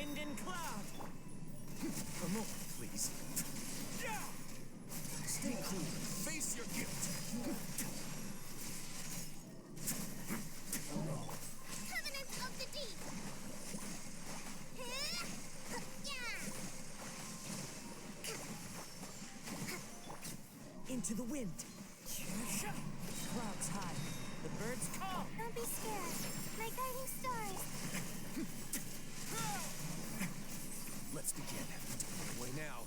S2: wind and cloud. A moment, please.
S3: Yeah! Stay cool. Face your guilt.
S4: Covenant of the Deep.
S2: Into the wind. Clouds high. The birds call.
S4: Don't be scared. My guiding stars.
S3: Let's begin. Away now.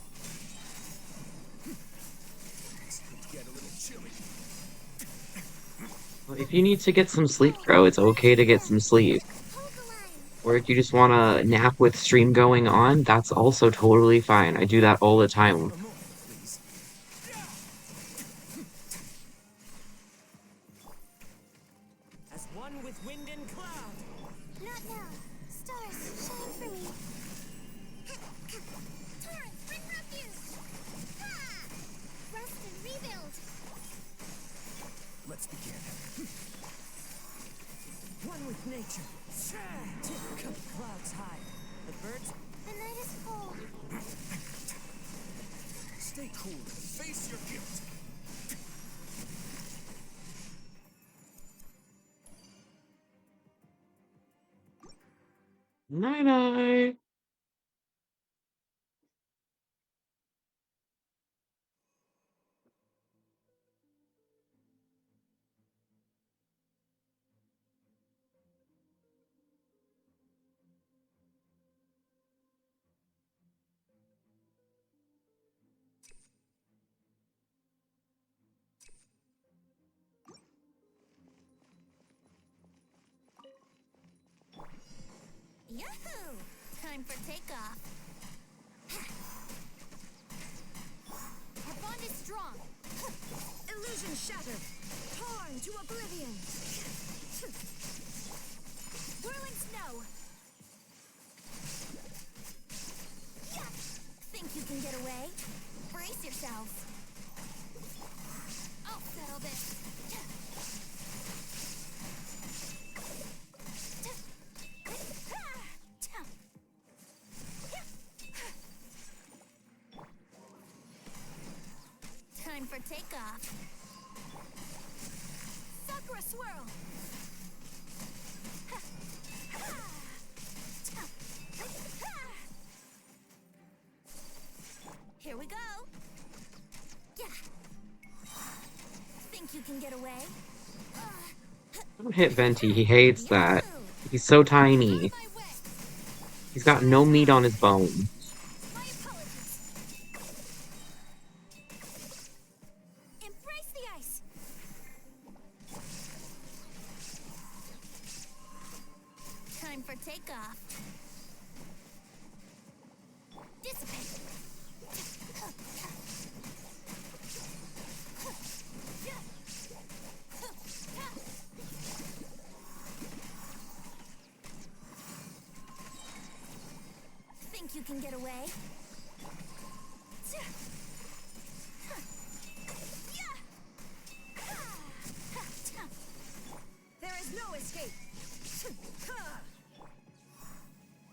S3: It's going to get a little chilly.
S1: Well, if you need to get some sleep, bro, it's okay to get some sleep.
S4: Hold the line.
S1: Or if you just want to nap with stream going on, that's also totally fine. I do that all the time.
S2: A moment, please. As one with wind and cloud.
S4: Not now. Stars, shine for me. Torrent, bring refuge. Ha! Rest and rebuild.
S3: Let's begin.
S2: One with nature. Clouds high. The birds.
S4: The night is cold.
S3: Stay cool and face your guilt.
S1: Night night.
S4: Yahoo! Time for takeoff. Our bond is strong.
S5: Illusion shattered. Torn to oblivion. Whirling snow.
S4: Yeah. Think you can get away? Brace yourselves. I'll settle this. Time for takeoff.
S5: Sakura swirl.
S4: Here we go. Yeah. Think you can get away?
S1: Don't hit Venti, he hates that. He's so tiny.
S4: My way.
S1: He's got no meat on his bone.
S4: My apologies. Embrace the ice. Time for takeoff. Dissipate. Think you can get away?
S5: There is no escape.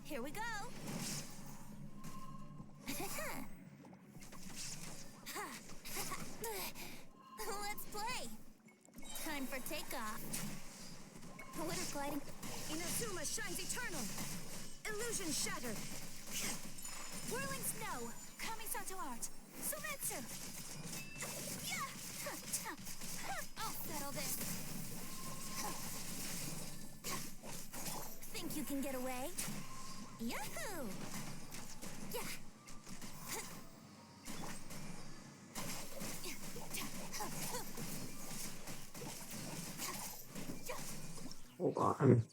S4: Here we go. Let's play. Time for takeoff. What is gliding?
S5: Inazuma shines eternal. Illusion shattered. Whirling snow. Kamisato art.
S4: Sumetsu. Yeah. I'll settle this. Think you can get away? Yahoo! Yeah.
S1: Hold on.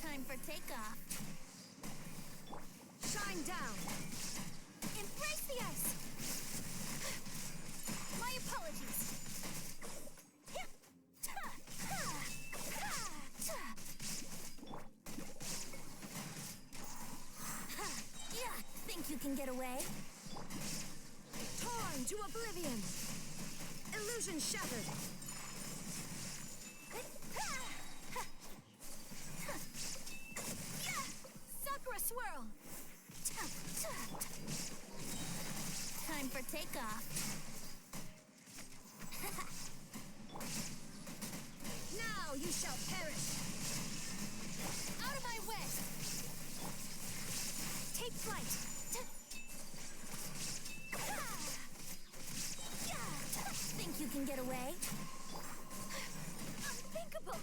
S4: Time for takeoff.
S5: Shine down.
S4: Embrace the ice. My apologies.
S5: get away.
S4: Torn to oblivion. Illusion shattered.
S5: Sakura swirl. Time for takeoff.
S4: Now you shall perish.
S5: Out of my way.
S4: Take flight.
S5: Think you can get away?
S4: Unthinkable.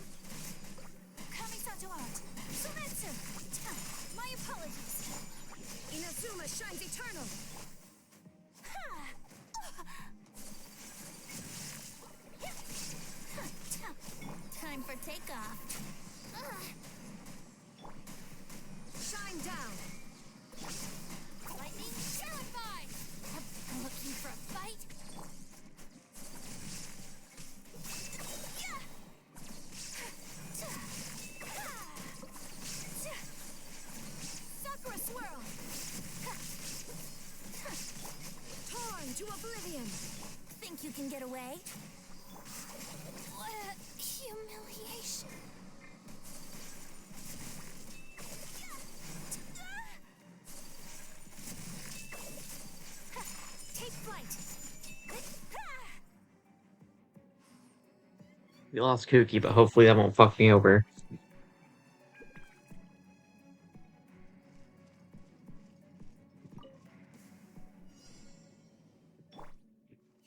S5: Kamisato art. Sumetsu. My apologies.
S4: Inazuma shines eternal.
S5: Time for takeoff.
S4: Shine down.
S5: Lightning terrified. Looking for a fight?
S4: Sakura swirl. Torn to oblivion.
S5: Think you can get away? What a humiliation.
S4: Take flight.
S1: We lost Kooky, but hopefully that won't fuck me over.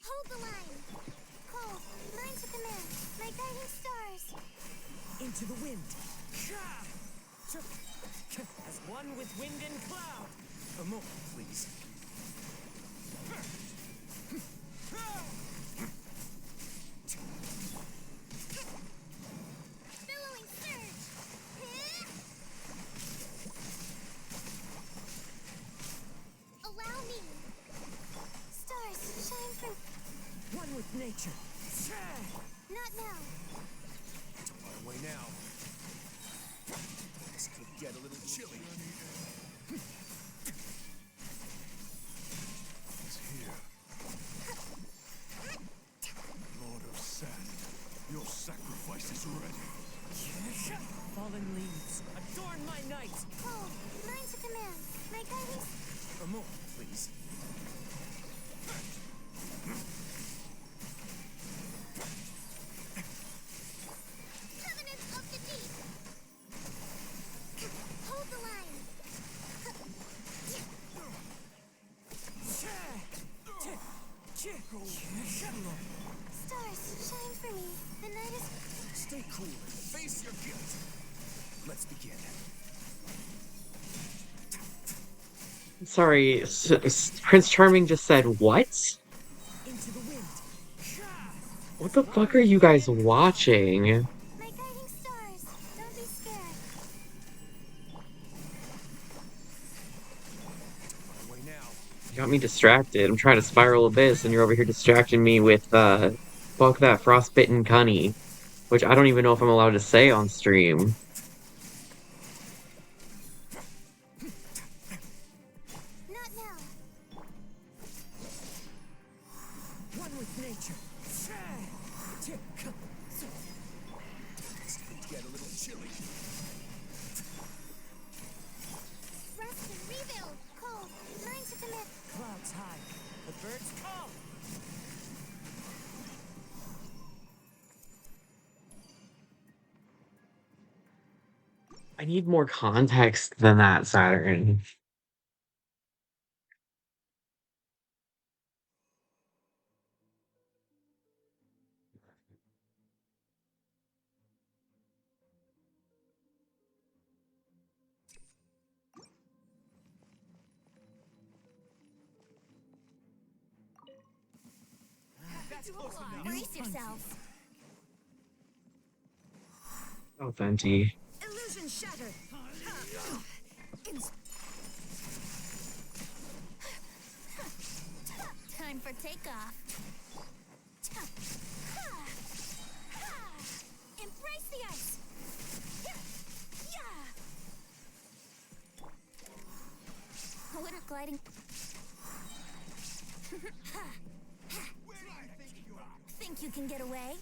S4: Hold the line. Cole, learn to command. My guiding stars.
S2: Into the wind. As one with wind and cloud. A moment, please.
S4: Billowing surge. Allow me. Stars, shine from...
S2: One with nature.
S4: Not now.
S3: My way now. This could get a little chilly. He's here. Lord of Sand, your sacrifice is ready.
S2: Fallen leaves. Adorn my night.
S4: Cole, learn to command. My guiding...
S2: A moment, please.
S4: Covenant of the deep. Hold the line. Stars, shine for me. The night is...
S3: Stay cool and face your guilt. Let's begin.
S1: Sorry, Prince Charming just said what?
S2: Into the wind.
S1: What the fuck are you guys watching?
S4: My guiding stars. Don't be scared.
S3: My way now.
S1: You got me distracted. I'm trying to spiral abyss, and you're over here distracting me with, fuck that frostbitten cunny. Which I don't even know if I'm allowed to say on stream.
S4: Not now.
S2: One with nature.
S3: This could get a little chilly.
S4: Rest and rebuild. Cole, learn to commit.
S2: Clouds high. The birds call.
S1: I need more context than that, Saturn.
S5: Brace yourselves.
S1: Oh, Fenty.
S4: Illusion shattered.
S5: Time for takeoff.
S4: Embrace the ice.
S5: I wouldn't gliding. Think you can get away?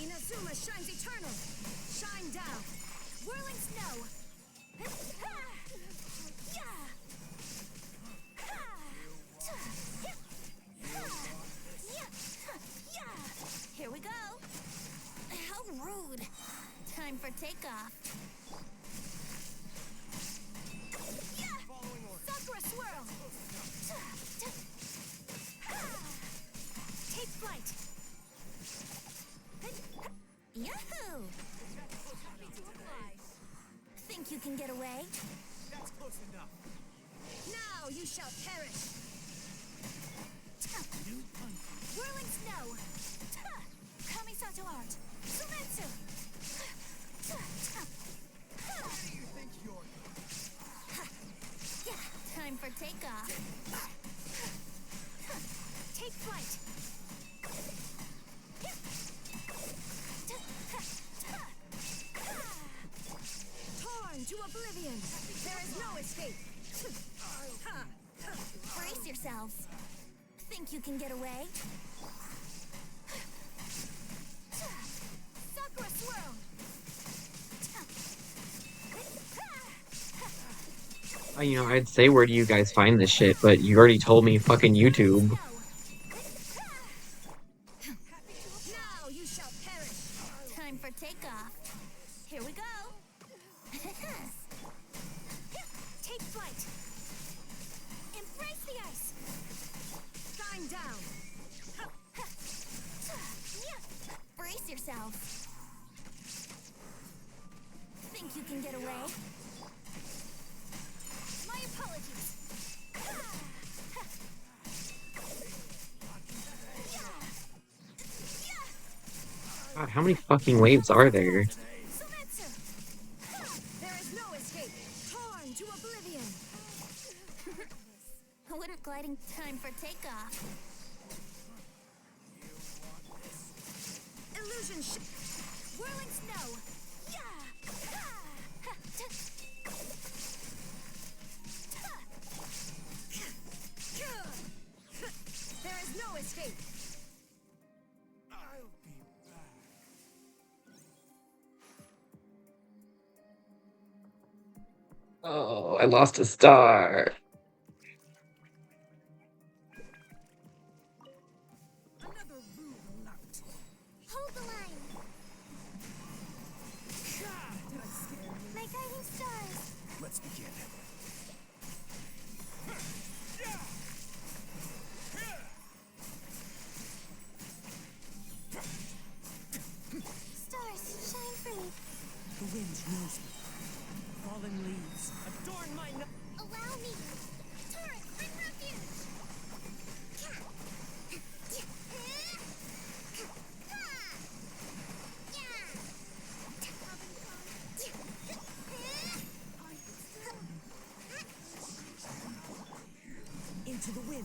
S4: Inazuma shines eternal. Shine down.
S5: Whirling snow. Here we go. How rude. Time for takeoff. Sakura swirl. Take flight. Yahoo! Think you can get away?
S2: That's close enough.
S4: Now you shall perish.
S5: Whirling snow. Kamisato art. Sumetsu.
S2: Who do you think you're?
S5: Time for takeoff. Take flight.
S4: Torn to oblivion. There is no escape.
S5: Brace yourselves. Think you can get away? Sakura swirl.
S1: I'd say where do you guys find this shit, but you already told me fucking YouTube.
S5: Now
S4: Now you shall perish.
S5: time for takeoff. Here we go. Take flight. Embrace the ice.
S4: Shine down.
S5: Brace yourselves. Think you can get away? My apologies.
S1: God, how many fucking waves are there?
S5: Sumetsu.
S4: There is no escape. Torn to oblivion.
S5: Wouldn't gliding time for takeoff?
S4: Illusion
S5: Whirling snow.
S4: There is no escape.
S3: I'll be back.
S1: Oh, I lost a star.
S2: Another rude lout.
S4: Hold the line.
S2: Did I scare you?
S4: My guiding stars.
S2: Let's begin.
S4: Stars, shine for me.
S2: The wind knows me. Fallen leaves adorn my
S4: Allow me. Torrent, bring refuge.
S2: into the wind.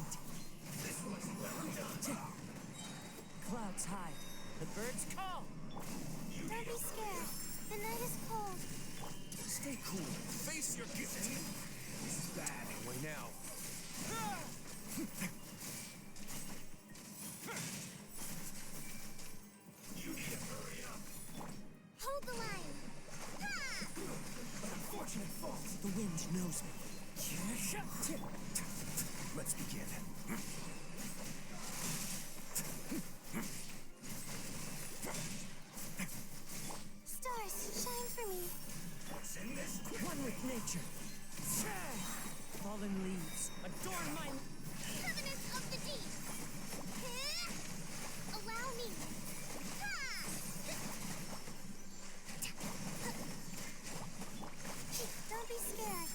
S2: Clouds hide. The birds call.
S4: Don't be scared. The night is cold.
S2: Stay cool. Face your guilt. This is bad. Way now.
S4: Hold the line.
S2: Unfortunate fault. The wind knows me. Let's begin.
S4: Stars, shine for me.
S2: One with nature. Fallen leaves adorn my.
S4: Covenant of the deep. Allow me. Don't be scared.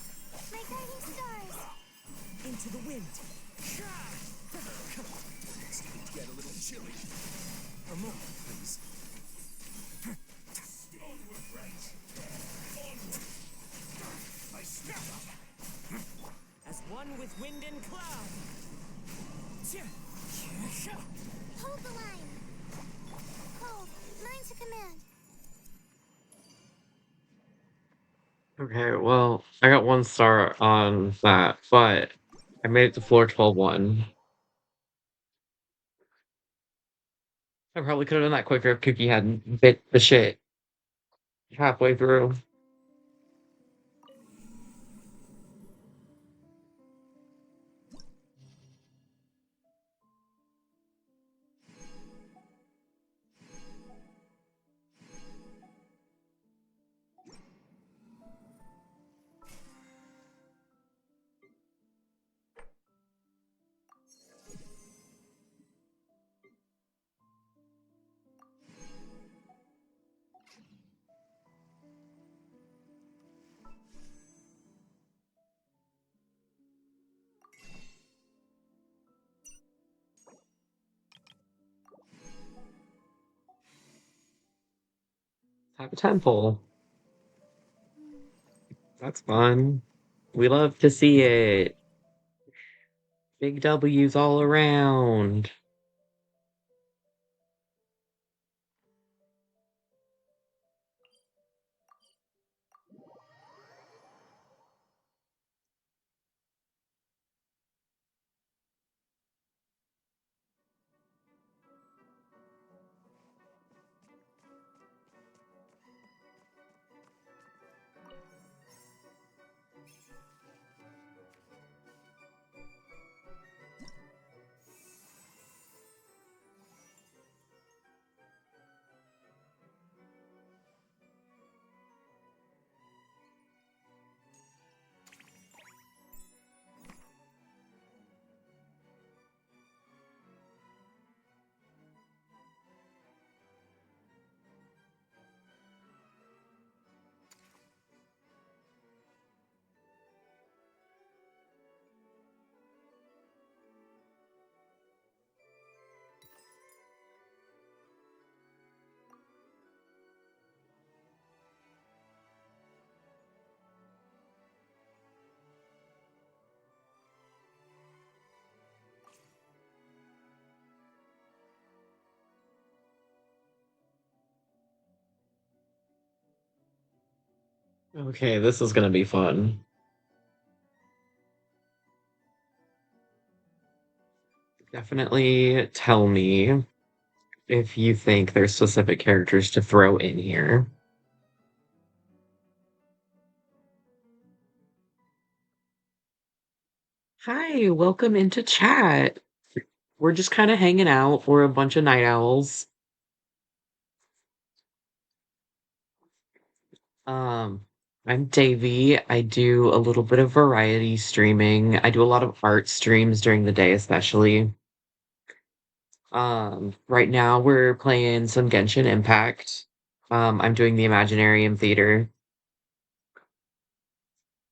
S4: My guiding stars.
S2: Into the wind.
S1: Okay, well, I got 1 star on that, but I made it to floor 12-1. I probably could have done that quicker if Cookie hadn't bit the shit halfway through. Have a temple. That's fun. We love to see it. Big W's all around. Okay, this is gonna be fun. Definitely tell me if you think there's specific characters to throw in here. Hi, welcome into chat. We're just kind of hanging out. We're a bunch of night owls. Um, I'm Davey. I do a little bit of variety streaming. I do a lot of art streams during the day, especially. Right now we're playing some Genshin Impact. I'm doing the Imaginarium Theater.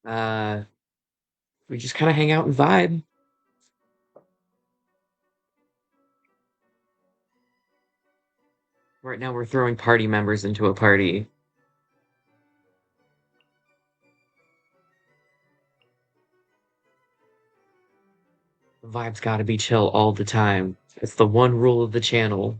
S1: Uh, we just kind of hang out and vibe. Right now we're throwing party members into a party. The vibe's gotta be chill all the time. It's the one rule of the channel.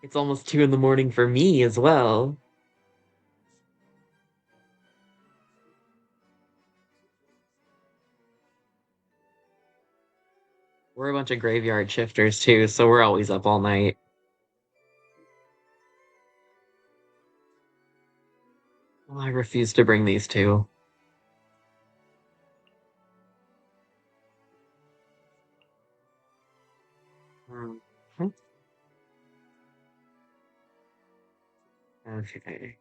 S1: It's almost 2 in the morning for me as well. We're a bunch of graveyard shifters too, so we're always up all night. Well, I refuse to bring these two. Hmm. Okay.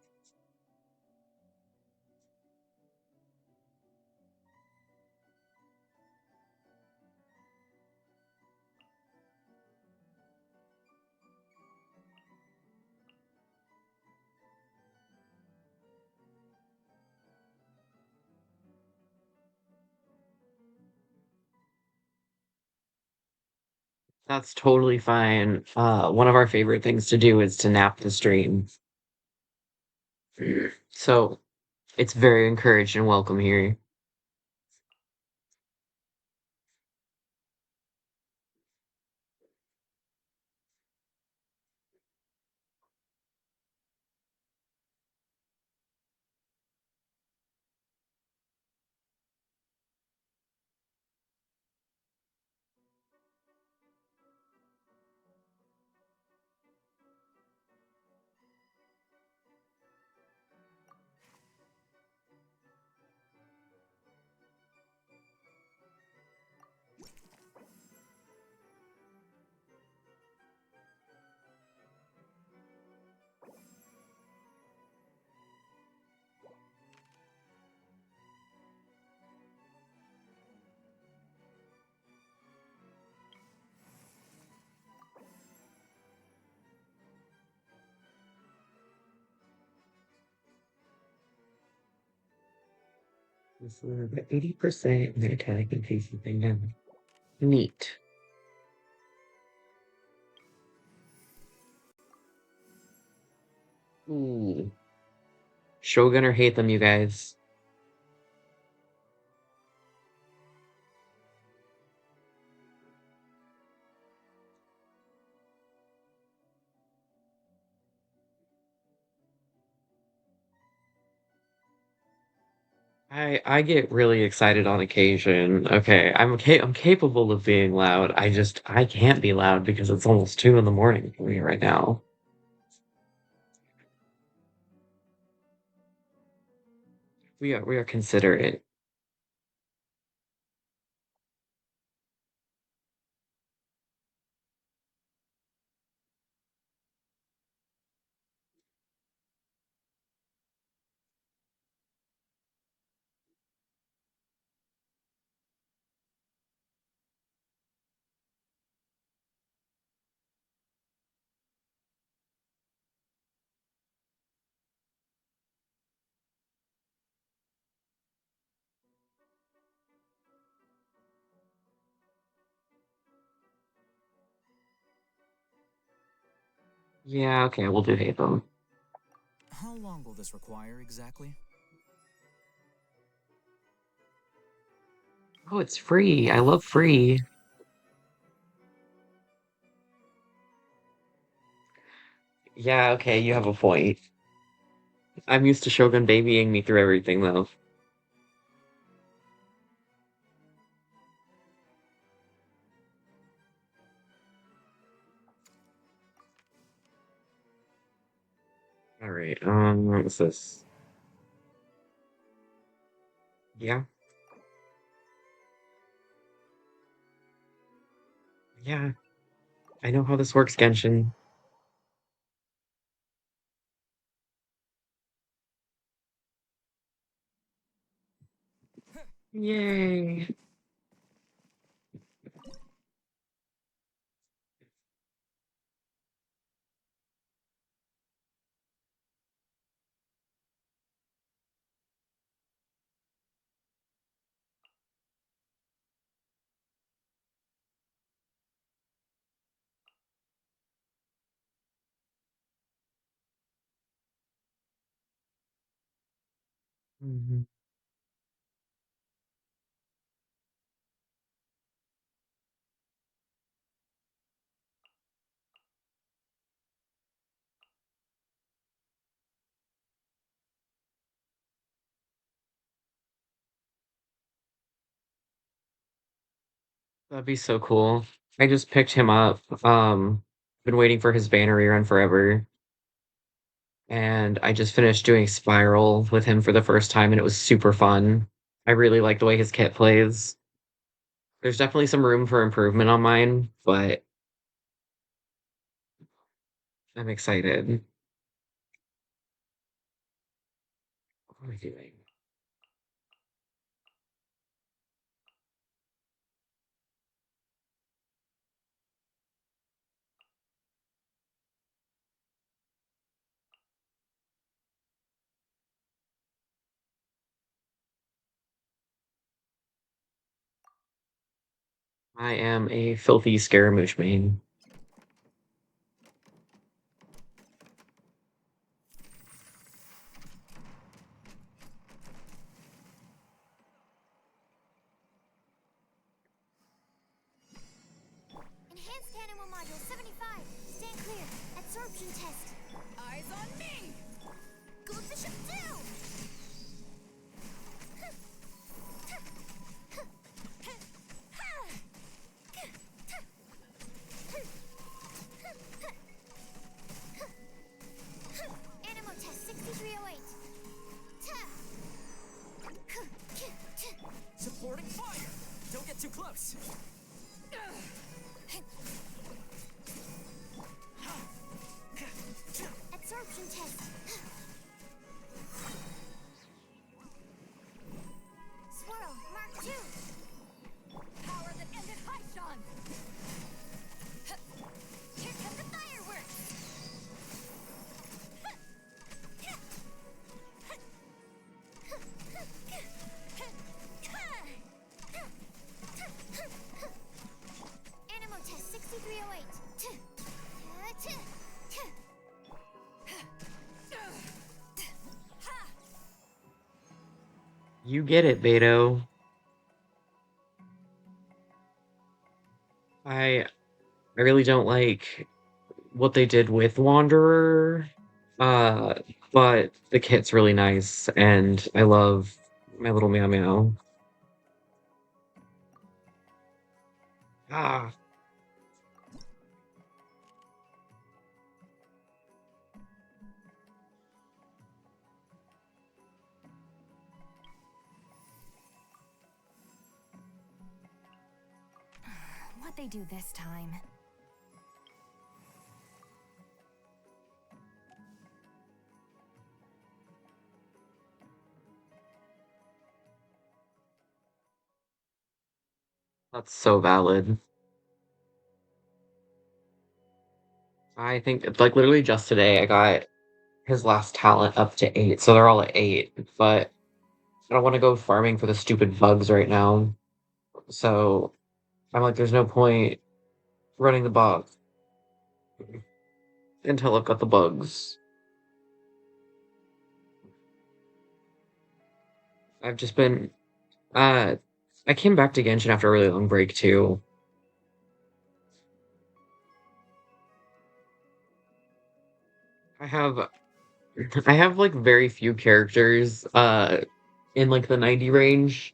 S1: That's totally fine. One of our favorite things to do is to nap the stream. So it's very encouraged and welcome here. This is the 80% attack and pacing thing now. Neat. Ooh. Shogun or hate them, you guys. I get really excited on occasion. Okay, I'm capable of being loud. I can't be loud because it's almost 2 in the morning for me right now. We are considerate. Yeah, okay, we'll do hate them.
S6: How long will this require exactly?
S1: Oh, it's free. I love free. Yeah, okay, you have a point. I'm used to Shogun babying me through everything though. All right. What's this? Yeah, yeah. I know how this works, Genshin. Yay. Mhm. That'd be so cool. I just picked him up. Been waiting for his banner rerun forever. And I just finished doing Spiral with him for the first time, and it was super fun. I really like the way his kit plays. There's definitely some room for improvement on mine, but I'm excited. What am I doing? I am a filthy Scaramouche main.
S4: Enhanced animal module 75. Stand clear. Absorption test.
S5: Eyes on me!
S4: Goldfish of doom! Animal test 6308.
S2: Supporting fire! Don't get too close!
S4: Absorption test. Swirl, Mark 2.
S5: Power that ended Haishan!
S4: Here come the fireworks.
S1: You get it, Beto. I really don't like what they did with Wanderer. Uh, but the kit's really nice, and I love my little meow meow. Ah,
S4: What'd they do this time?
S1: that's so valid. I think it's like literally just today I got his last talent up to 8, so they're all at 8, but I don't want to go farming for the stupid bugs right now. So I'm like, there's no point running the bog until I've got the bugs. I've just been uh I came back to Genshin after a really long break too. I have I have like very few characters in like the 90 range,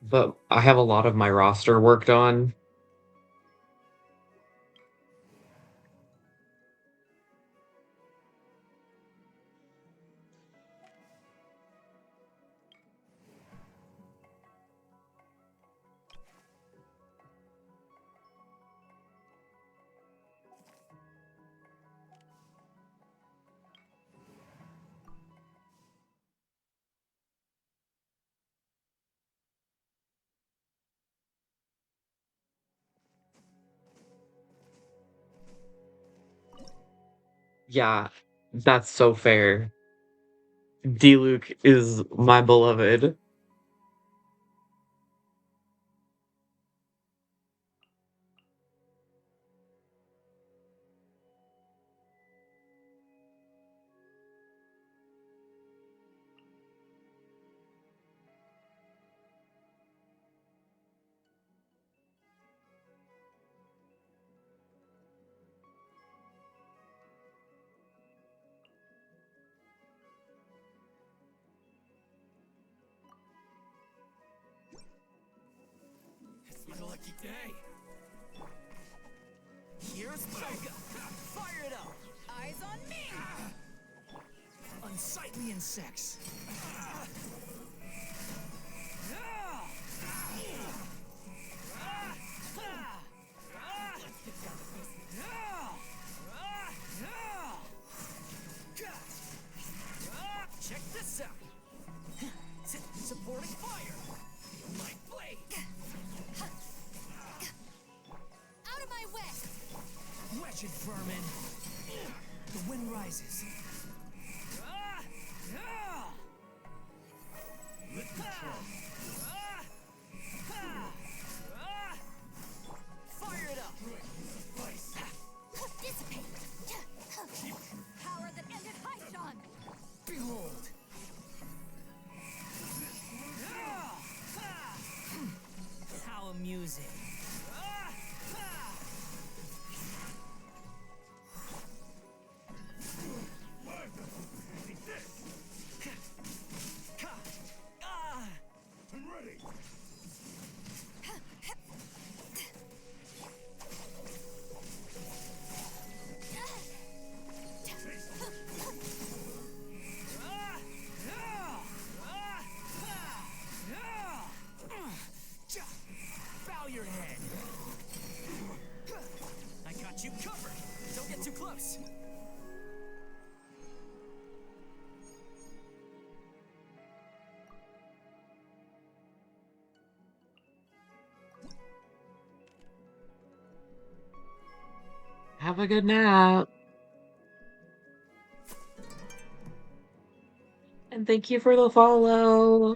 S1: but I have a lot of my roster worked on. Yeah, that's so fair. D-Luke is my beloved.
S2: It's my lucky day. Here's Toga. Fire it up.
S5: Eyes on me!
S2: Unsightly insects. Check this out. Supporting fire. Feel my blade.
S5: Out of my way!
S2: Wretched vermin. The wind rises. Fire it up.
S5: Dissipate! Power that ended Haishan!
S2: Behold. How amusing.
S3: I'm ready.
S2: Bow your head. I got you covered. Don't get too close.
S1: Have a good nap. And thank you for the follow.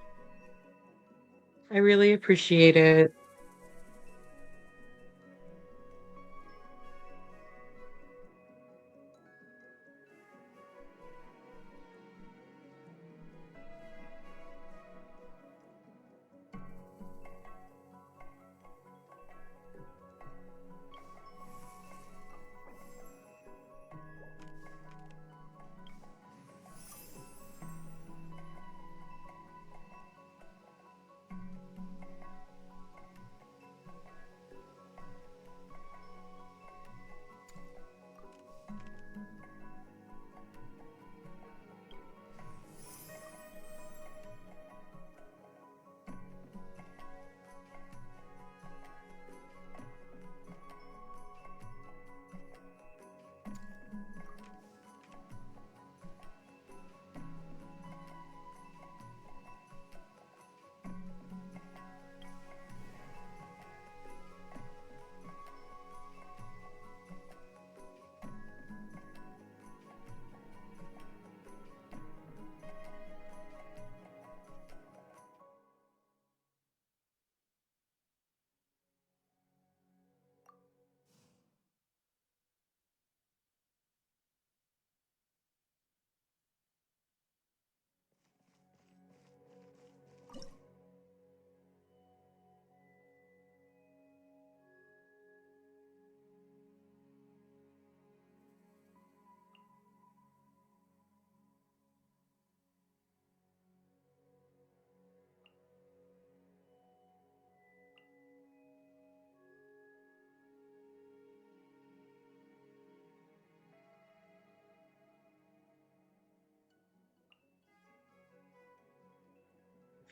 S1: I really appreciate it.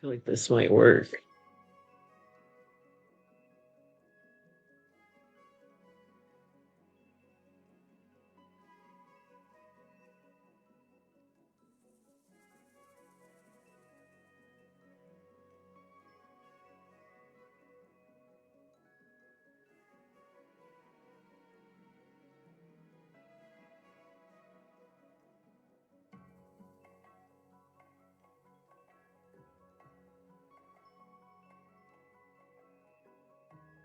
S1: feel like this might work.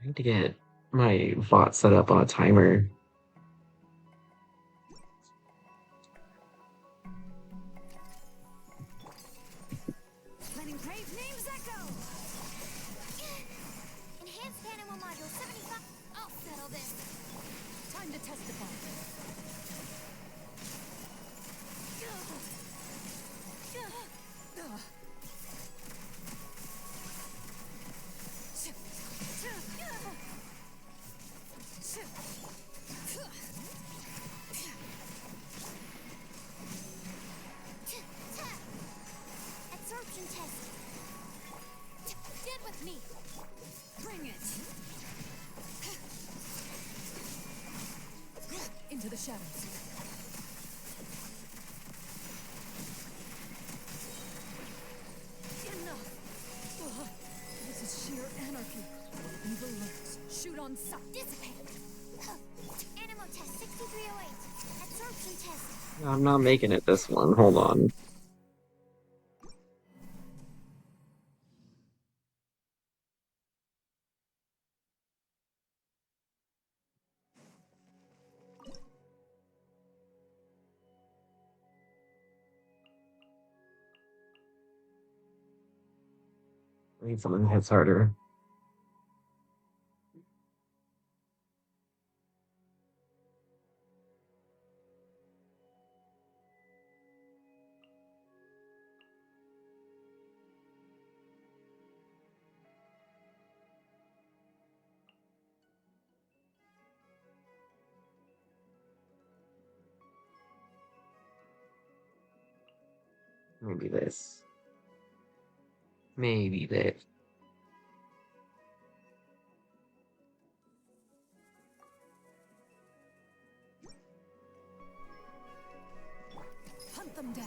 S1: I need to get my bot set up on a timer.
S5: Letting brave names echo.
S4: Enhanced animal module 75. I'll settle this.
S5: Time to testify.
S4: Absorption test.
S5: Get with me. Bring it. Into the shadows. Enough. This is sheer anarchy. Evil lurks. Shoot on sight.
S4: Dissipate. Animal test 6308. Absorption test.
S1: I'm not making it this one. Hold on. I need something that hits harder. Maybe this. Maybe this.
S5: Hunt them down.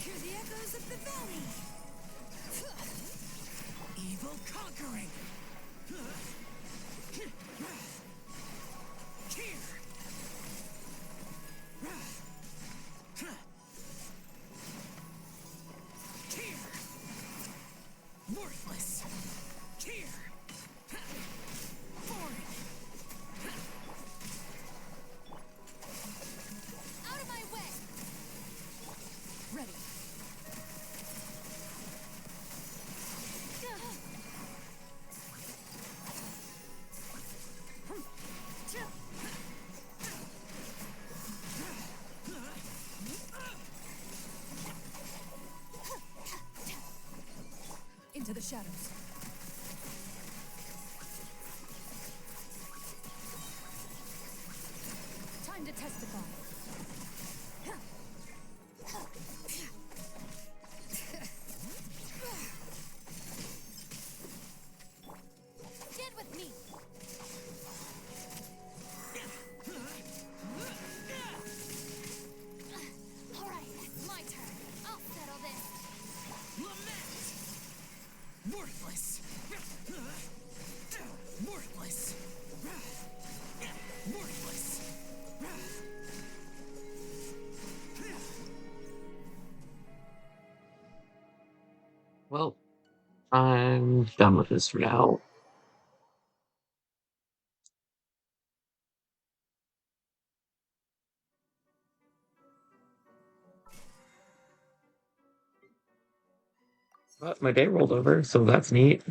S5: Hear the echoes of the valley.
S2: Evil conquering. Here. Here. Worthless. Here. Forward.
S5: Out of my way. Ready. Into the shadows. Time to testify.
S4: Get with me. All right, my turn. I'll settle this.
S2: Lament. Worthless. Worthless. Worthless.
S1: Well, I'm done with this for now. But my day rolled over, so that's neat.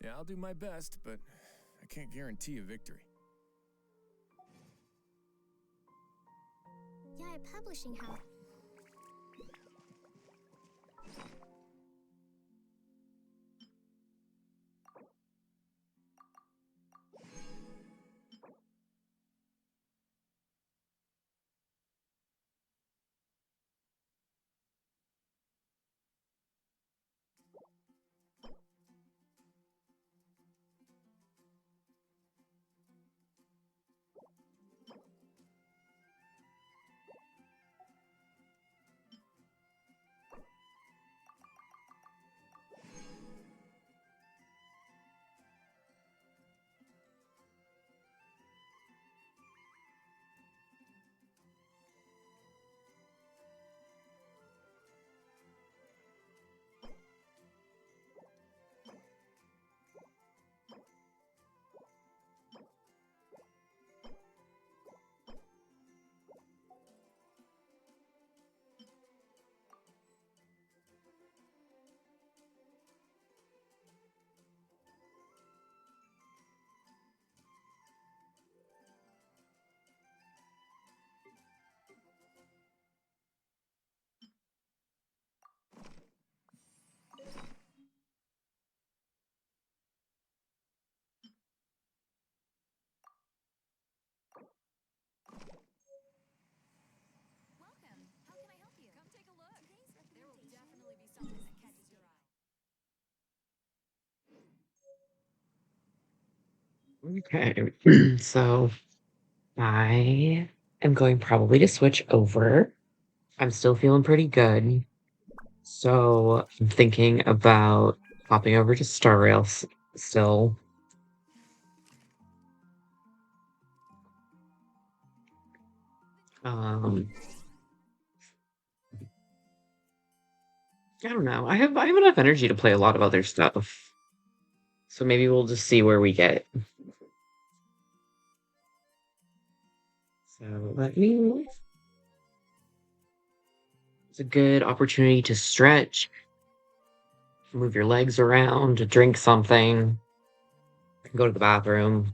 S3: Yeah, I'll do my best, but I can't guarantee a victory.
S4: Yeah, publishing house.
S5: Welcome. How can I help you? Come take a look. There will definitely be something that catches your eye.
S1: Okay. So I am going probably to switch over. I'm still feeling pretty good. So I'm thinking about hopping over to Star Rails still. Um, I don't know. I have enough energy to play a lot of other stuff. So maybe we'll just see where we get. So let me. It's a good opportunity to stretch, move your legs around, to drink something, go to the bathroom.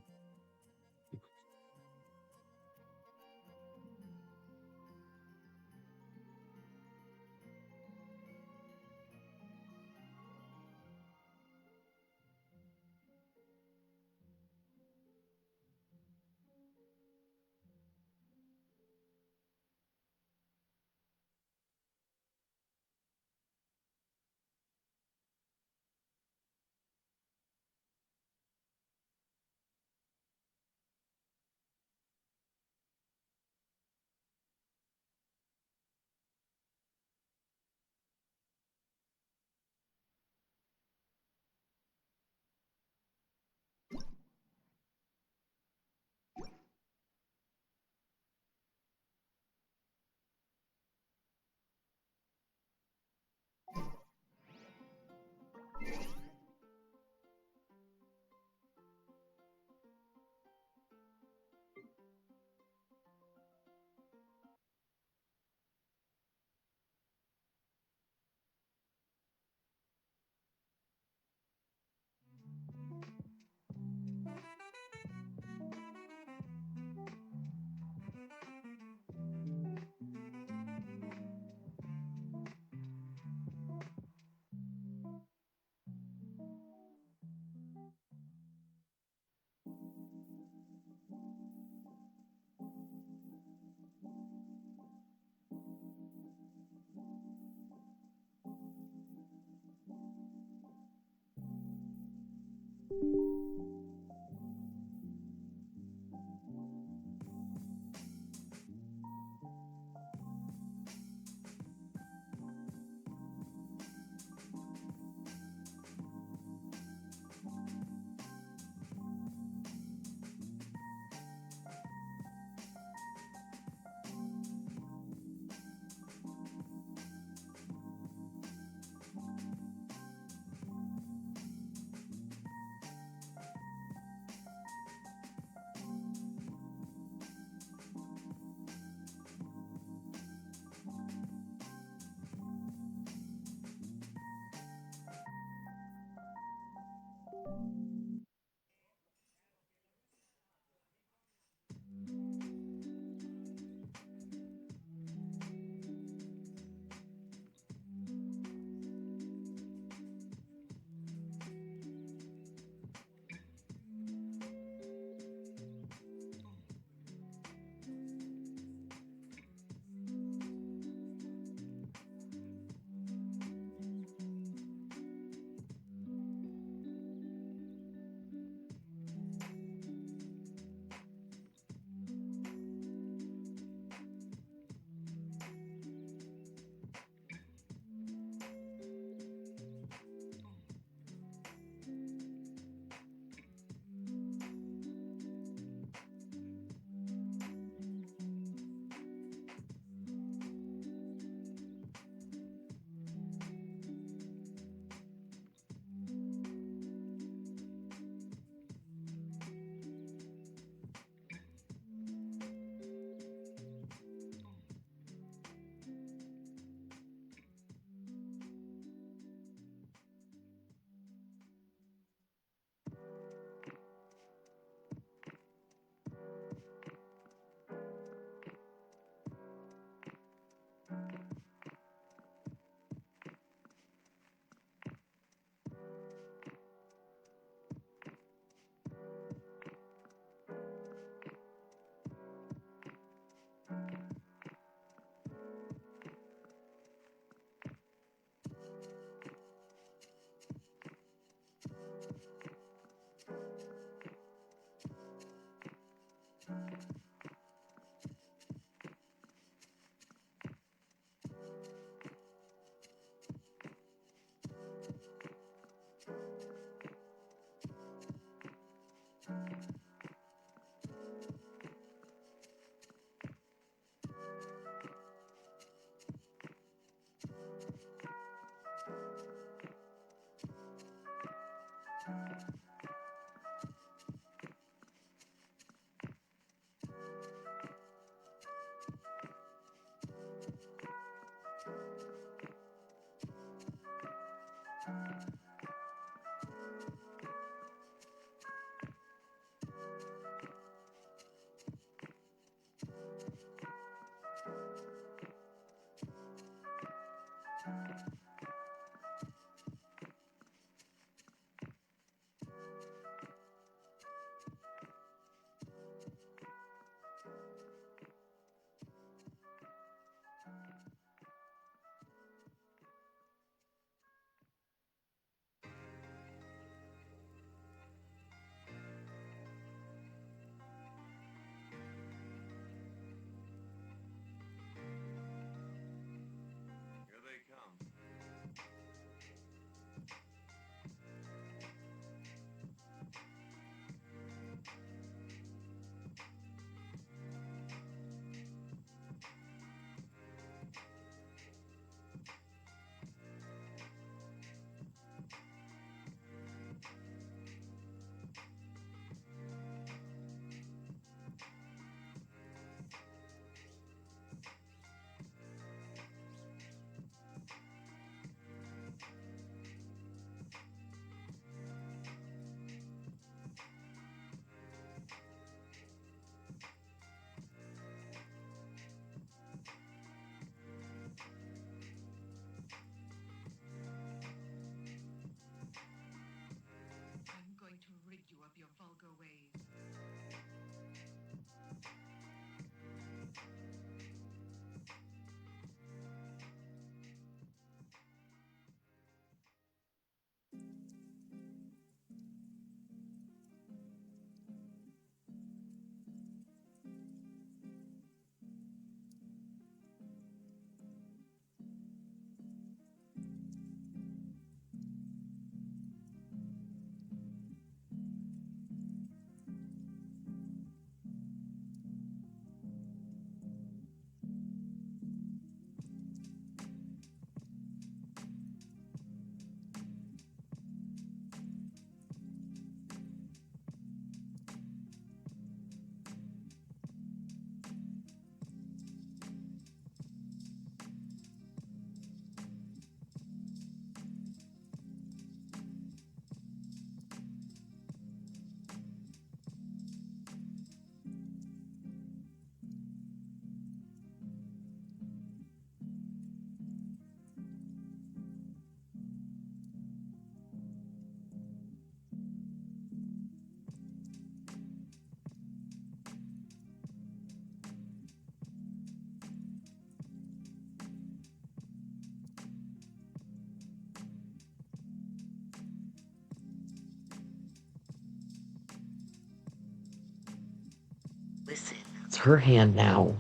S1: Listen, it's her hand now.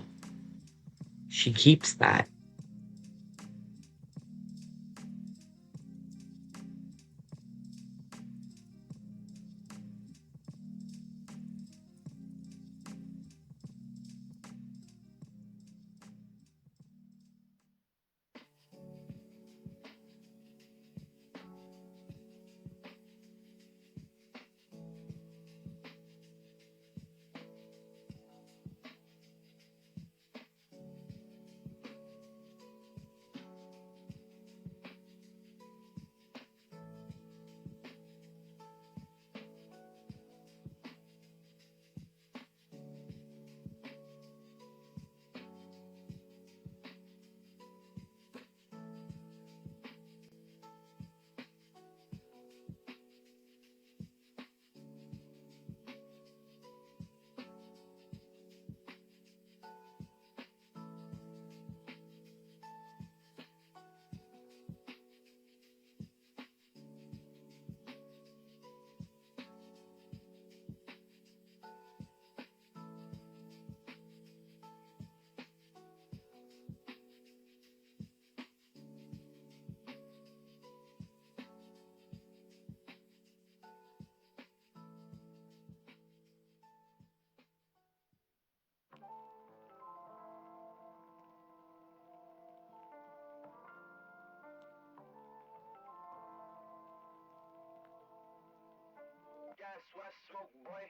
S1: She keeps that.
S7: Guess what, smoke boy?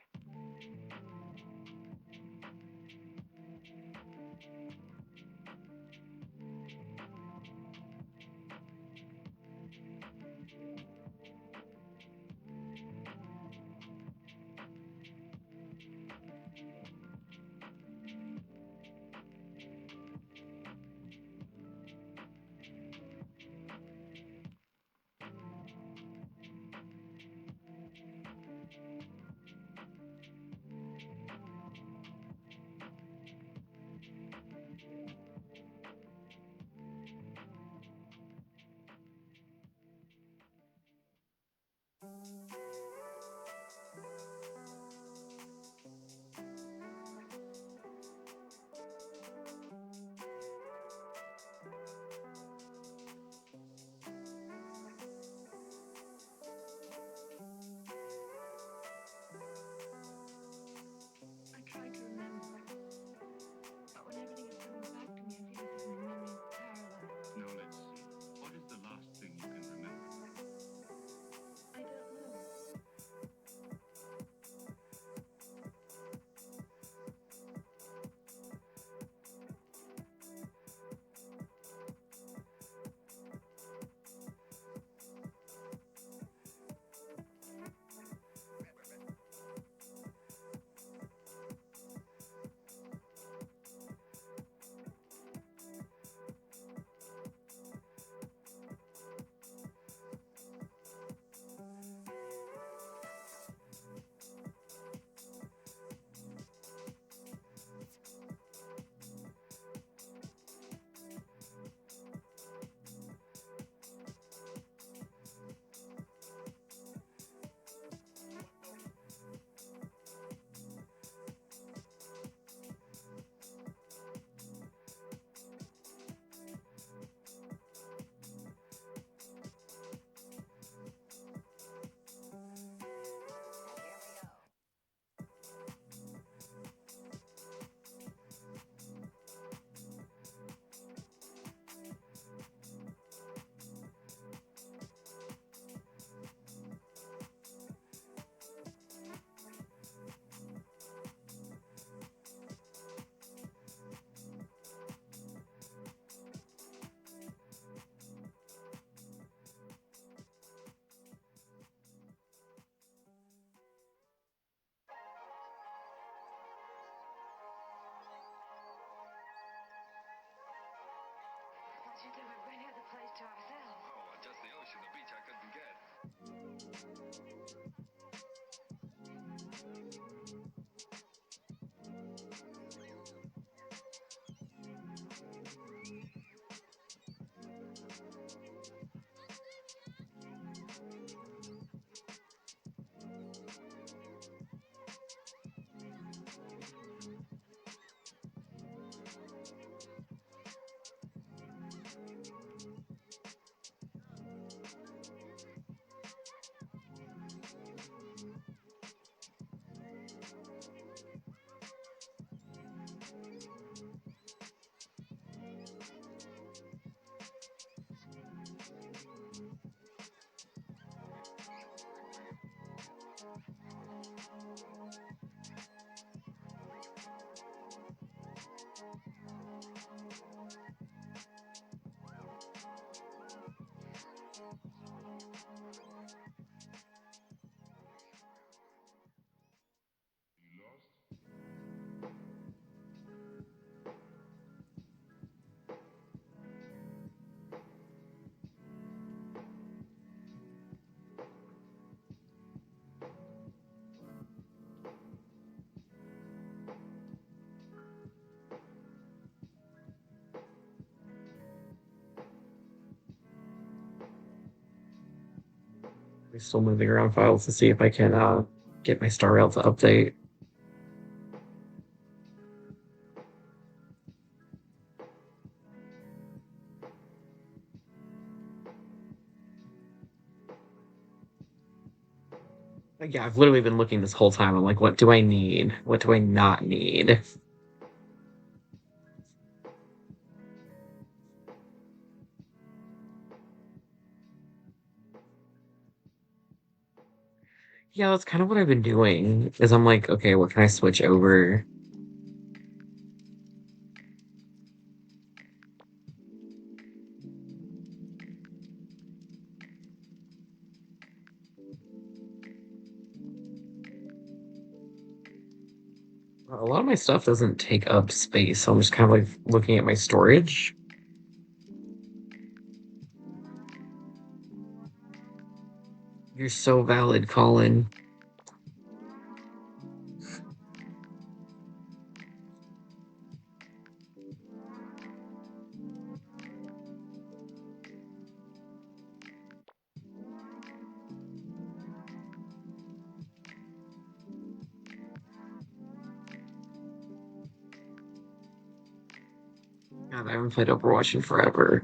S8: I try to remember, but when everything is coming back to me, I feel as if my memory is paralyzed.
S3: Now let's see. What is the last thing you can remember?
S8: I don't know.
S4: Thought you'd never quite have the place to ourselves.
S7: Oh, just the ocean, the beach I couldn't get.
S1: I'm still moving around files to see if I can get my star rail to update. Yeah, I've literally been looking this whole time. I'm like, what do I need? What do I not need? Yeah, that's kind of what I've been doing. Is I'm like, okay, what can I switch over? A lot of my stuff doesn't take up space, so I'm just kind of like looking at my storage. You're so valid, Colin. God, I haven't played Overwatch in forever.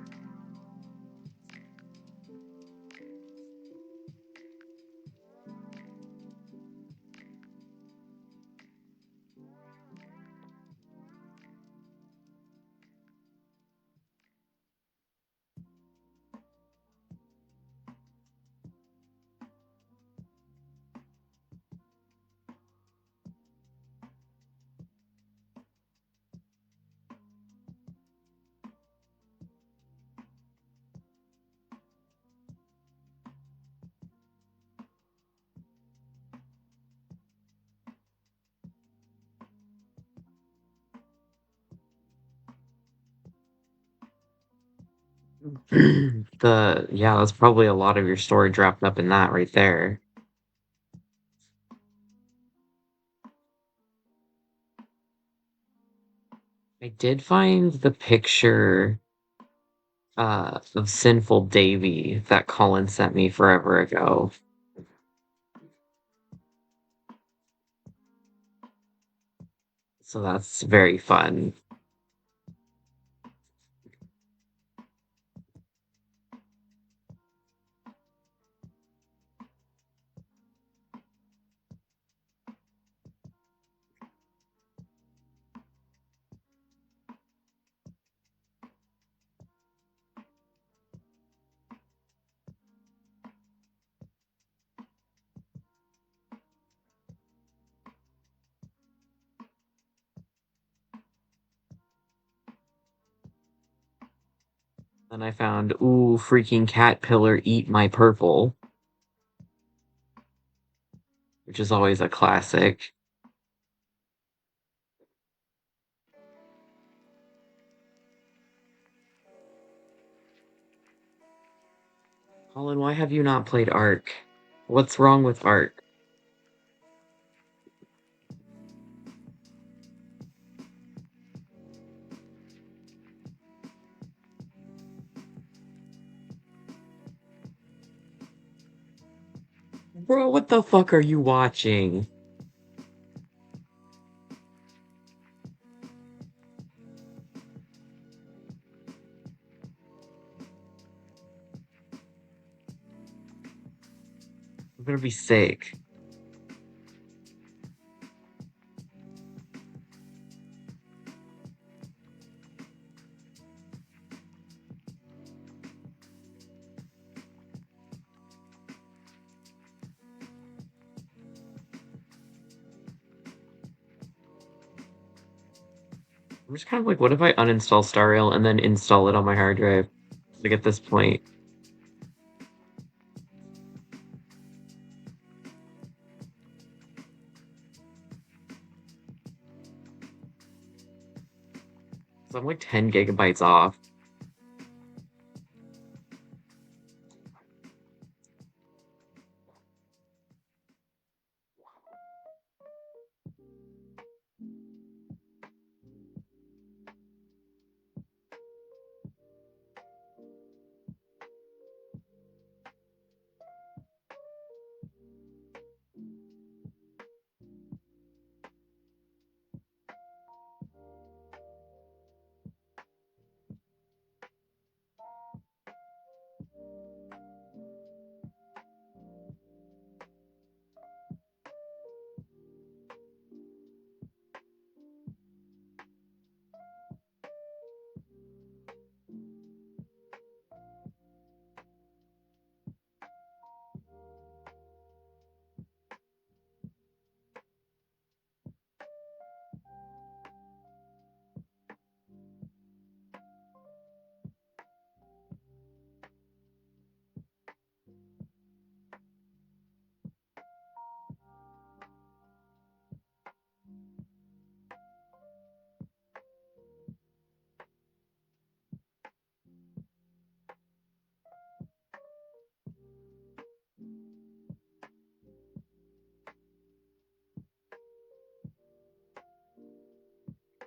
S1: Yeah, that's probably a lot of your storage wrapped up in that right there. I did find the picture of Sinful Davy that Colin sent me forever ago. So that's very fun. Then I found, ooh, freaking caterpillar eat my purple, which is always a classic. Colin, why have you not played Ark? What's wrong with Ark? Bro, what the fuck are you watching? I'm gonna be sick. I'm just kind of like, what if I uninstall Star Rail and then install it on my hard drive? Like at this point. 'Cause I'm like 10 gigabytes off.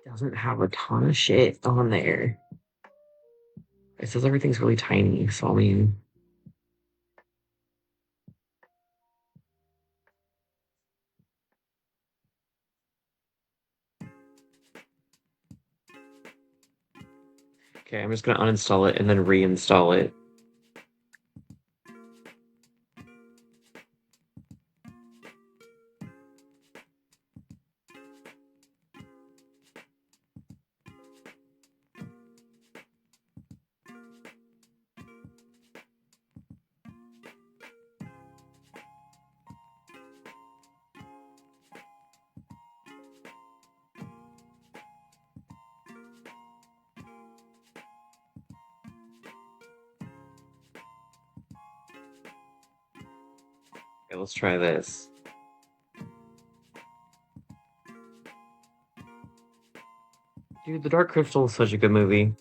S1: Doesn't have a ton of shit on there. It says everything's really tiny, so I mean, okay, I'm just gonna uninstall it and then reinstall it. Okay, let's try this. Dude, The Dark Crystal is such a good movie.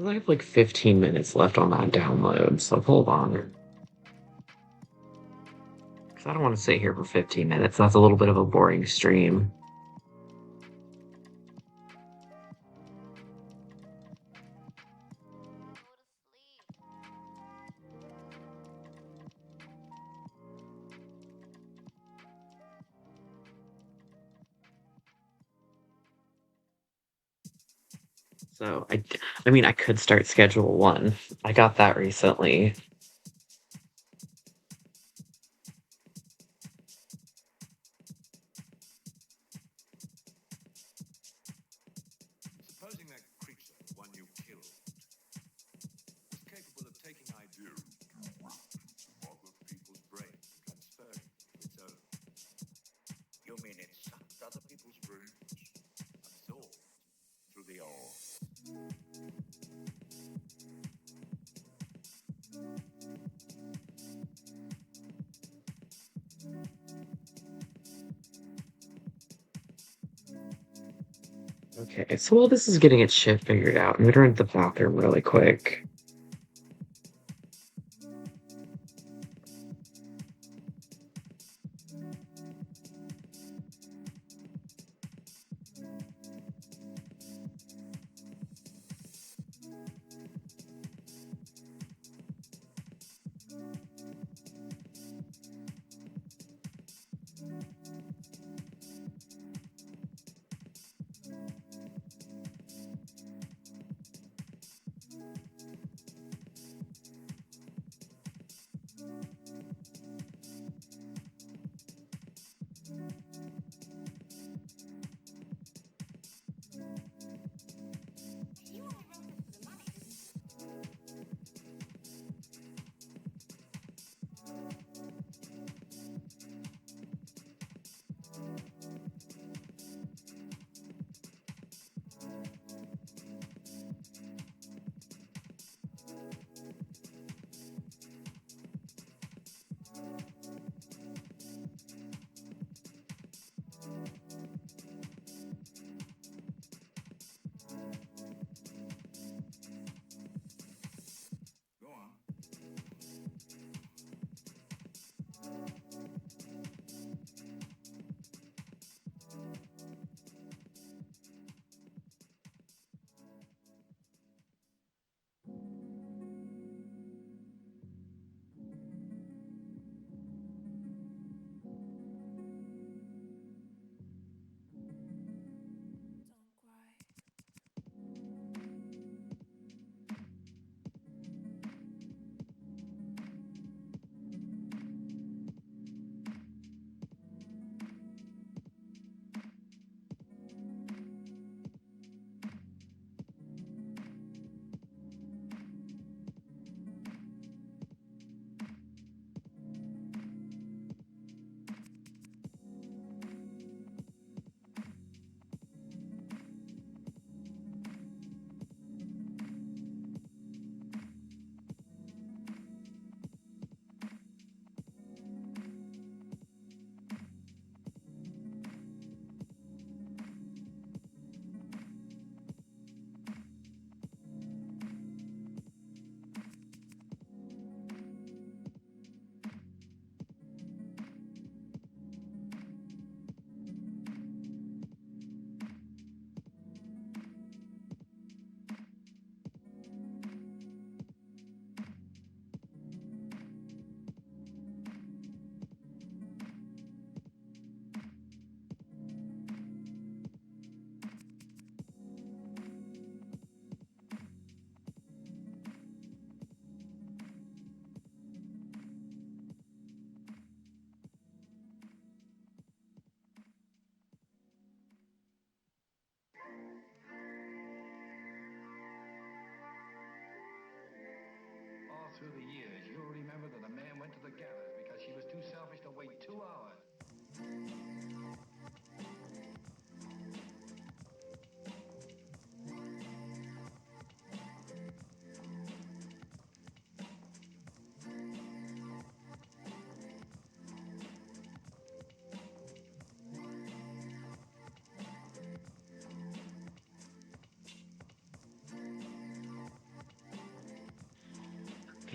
S1: I have like 15 minutes left on that download, so hold on. Because I don't want to sit here for 15 minutes. That's a little bit of a boring stream. So I mean, I could start Schedule 1. I got that recently.
S3: Supposing that creature, the one you killed, was capable of taking ideas to other people's brains and transferring them to its own. You mean it sucked other people's brains, absorbed through the ore?
S1: Okay, so while this is getting its shit figured out, I'm gonna run to the bathroom really quick.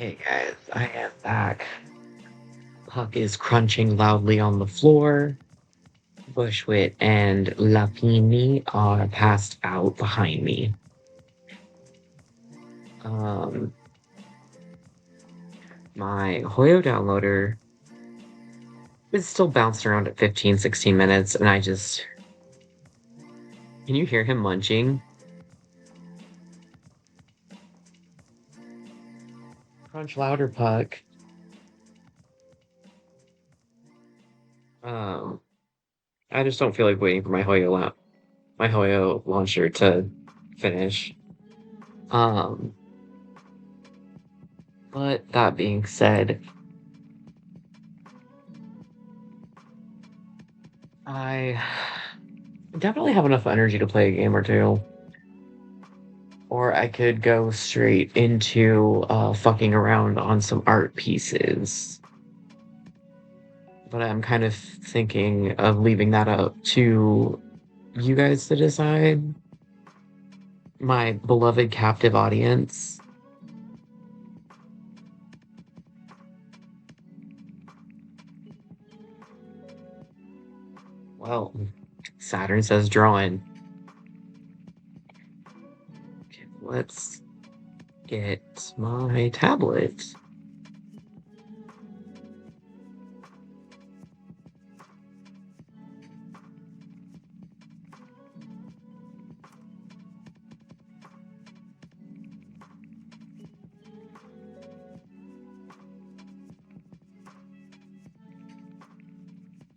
S1: Okay, guys, I am back. Puck is crunching loudly on the floor. Bushwit and Lapini are passed out behind me. Um, my Hoyo downloader is still bouncing around at 15, 16 minutes, and I just. Can you hear him munching? Crunch louder, Puck. Um, I just don't feel like waiting for my Hoyo launcher to finish. Um, but that being said, I definitely have enough energy to play a game or two. Or I could go straight into fucking around on some art pieces. But I'm kind of thinking of leaving that up to you guys to decide. My beloved captive audience. Well, Saturn says drawing. Okay, let's get my tablet.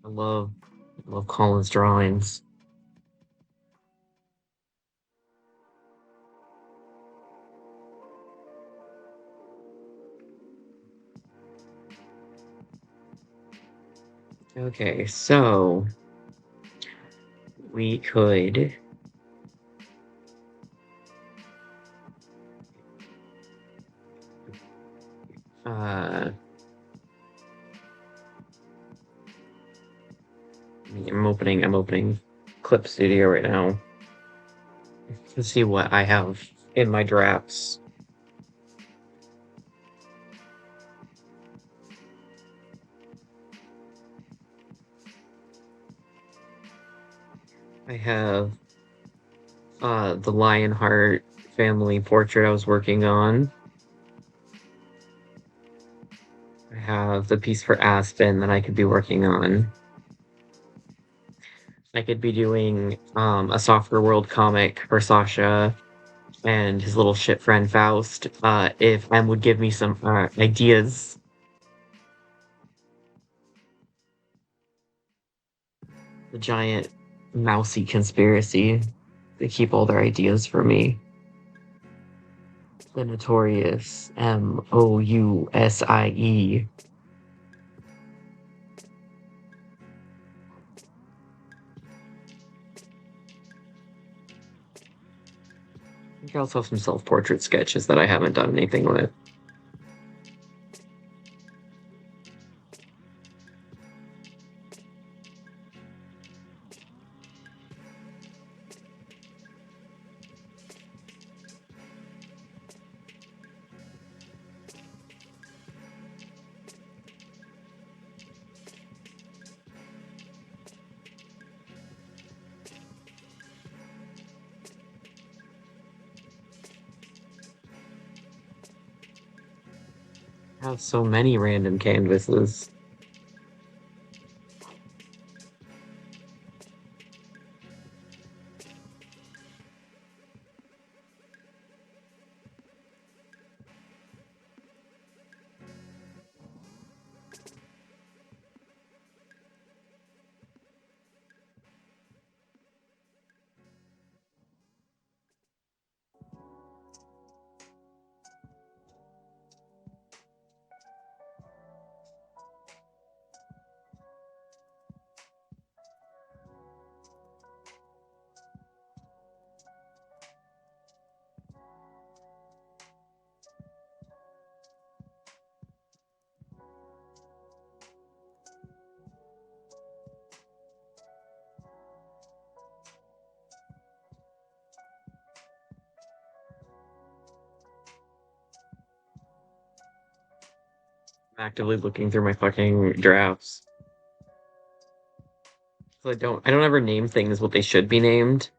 S1: I love Colin's drawings. Okay, so we could uh I'm opening Clip Studio right now to see what I have in my drafts. I have the Lionheart family portrait I was working on. I have the piece for Aspen that I could be working on. I could be doing a Software World comic for Sasha and his little shit friend Faust, if Em would give me some ideas. The giant mousy conspiracy. They keep all their ideas for me. The notorious Mousie. I think I also have some self-portrait sketches that I haven't done anything with. I have so many random canvases. Actively looking through my fucking drafts. So I don't ever name things what they should be named.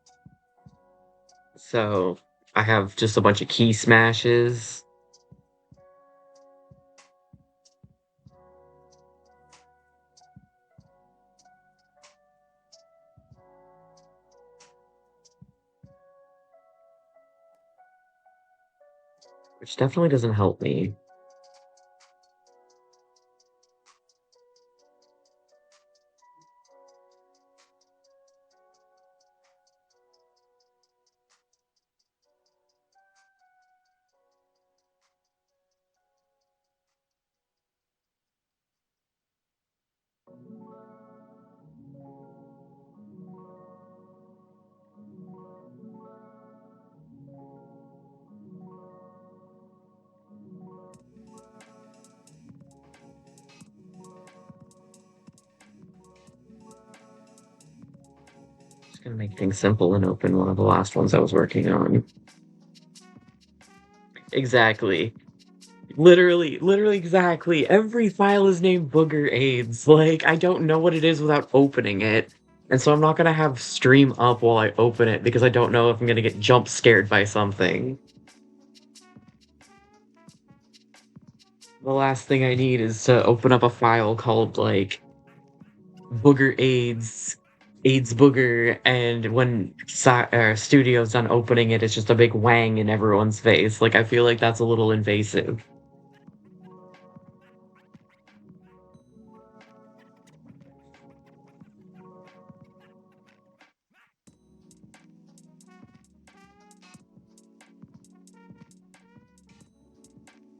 S1: So I have just a bunch of key smashes. Which definitely doesn't help me. Just gonna make things simple and open one of the last ones I was working on. Exactly. Literally exactly. Every file is named Booger AIDS. Like, I don't know what it is without opening it. And so I'm not gonna have stream up while I open it because I don't know if I'm gonna get jump scared by something. The last thing I need is to open up a file called, like, Booger AIDS Booger, and when studio's done opening it, it's just a big wang in everyone's face. Like, I feel like that's a little invasive.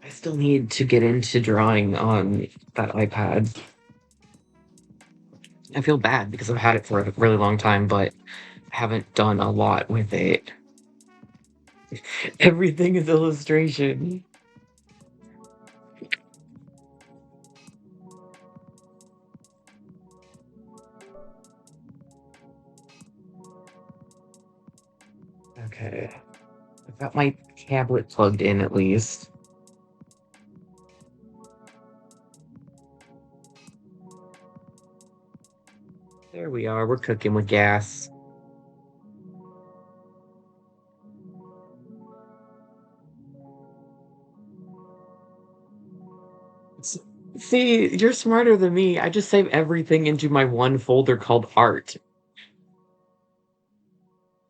S1: I still need to get into drawing on that iPad. I feel bad because I've had it for a really long time, but I haven't done a lot with it. Everything is illustration. Okay. I've got my tablet plugged in at least. There we are, we're cooking with gas. See, you're smarter than me. I just save everything into my one folder called art.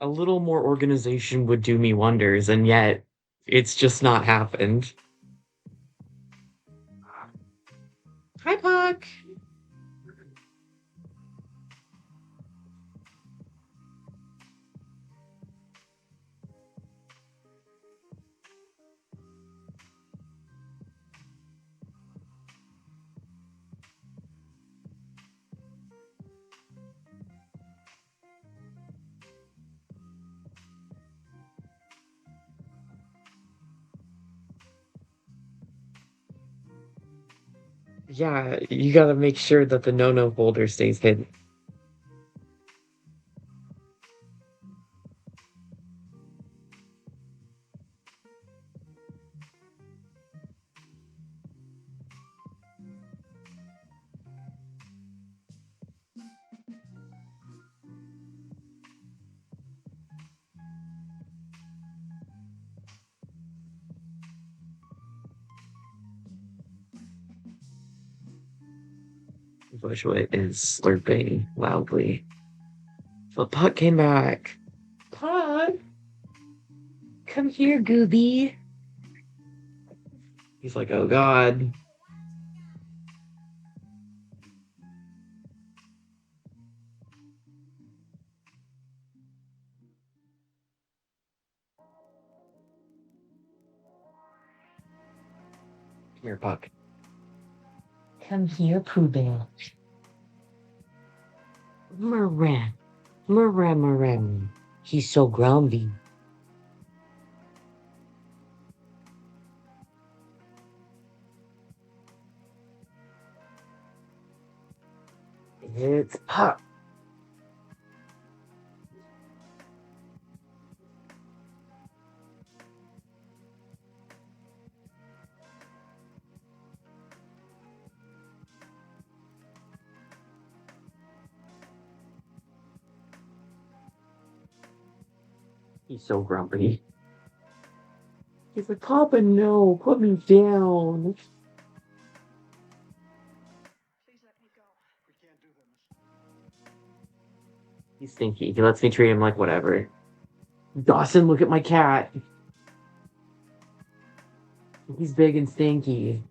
S1: A little more organization would do me wonders, and yet it's just not happened. Hi, Puck. Yeah, you gotta make sure that the no-no folder stays hidden. Bushwick is slurping loudly. But Puck came back. Puck, come here, Gooby. He's like, oh god. Come here, Puck. Come here, Pooh Bear. Moran. Moran. He's so grumpy. It's Puck. He's so grumpy. He's like, Papa, no, put me down.
S8: Please let me go.
S7: We can't do that, miss.
S1: He's stinky. He lets me treat him like whatever. Dawson, look at my cat. He's big and stinky.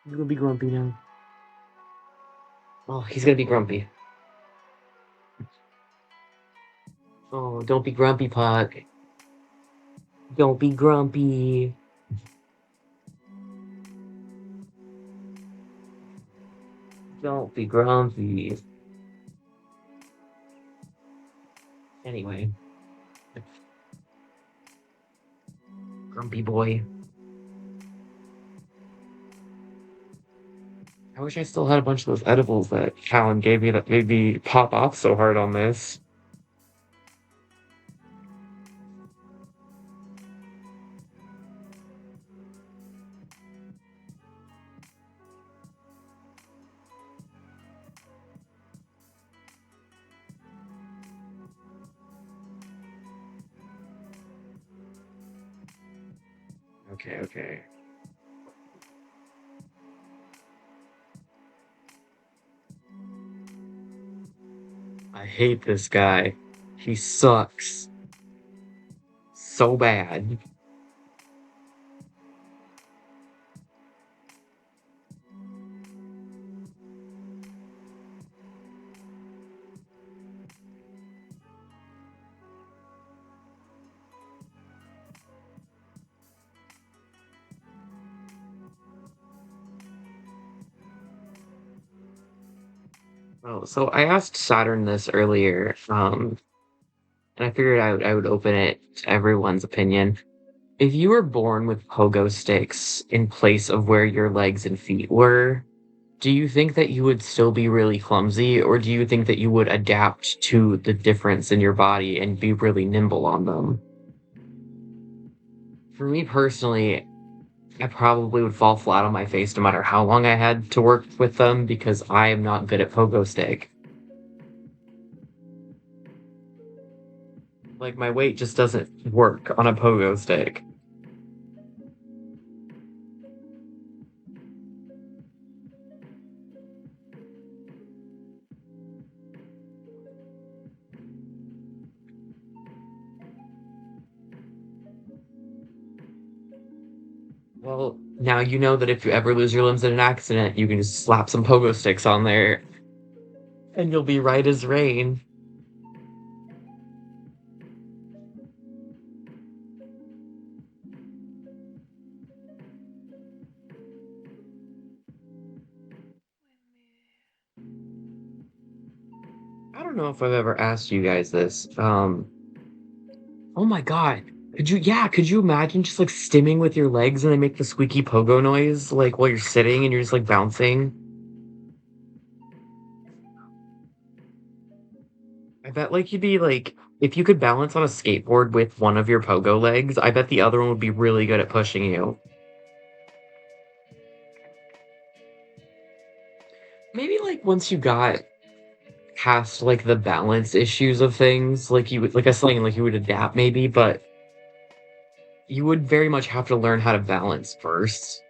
S1: He's gonna be grumpy now. Oh, he's gonna be grumpy. Oh, don't be grumpy, Puck. Don't be grumpy. Don't be grumpy. Anyway. Grumpy boy. I wish I still had a bunch of those edibles that Callan gave me that made me pop off so hard on this. Okay, okay. I hate this guy. He sucks. So bad. Oh, so I asked Saturn this earlier, and I figured I would open it to everyone's opinion. If you were born with pogo sticks in place of where your legs and feet were, do you think that you would still be really clumsy, or do you think that you would adapt to the difference in your body and be really nimble on them? For me personally, I probably would fall flat on my face no matter how long I had to work with them because I am not good at pogo stick. Like, my weight just doesn't work on a pogo stick. Well, now you know that if you ever lose your limbs in an accident, you can just slap some pogo sticks on there and you'll be right as rain. I don't know if I've ever asked you guys this. Oh my god. Could you imagine just like stimming with your legs and they make the squeaky pogo noise like while you're sitting and you're just like bouncing? I bet like you'd be like if you could balance on a skateboard with one of your pogo legs, I bet the other one would be really good at pushing you. Maybe like once you got past like the balance issues of things, like you would like I was saying, like you would adapt maybe, but you would very much have to learn how to balance first.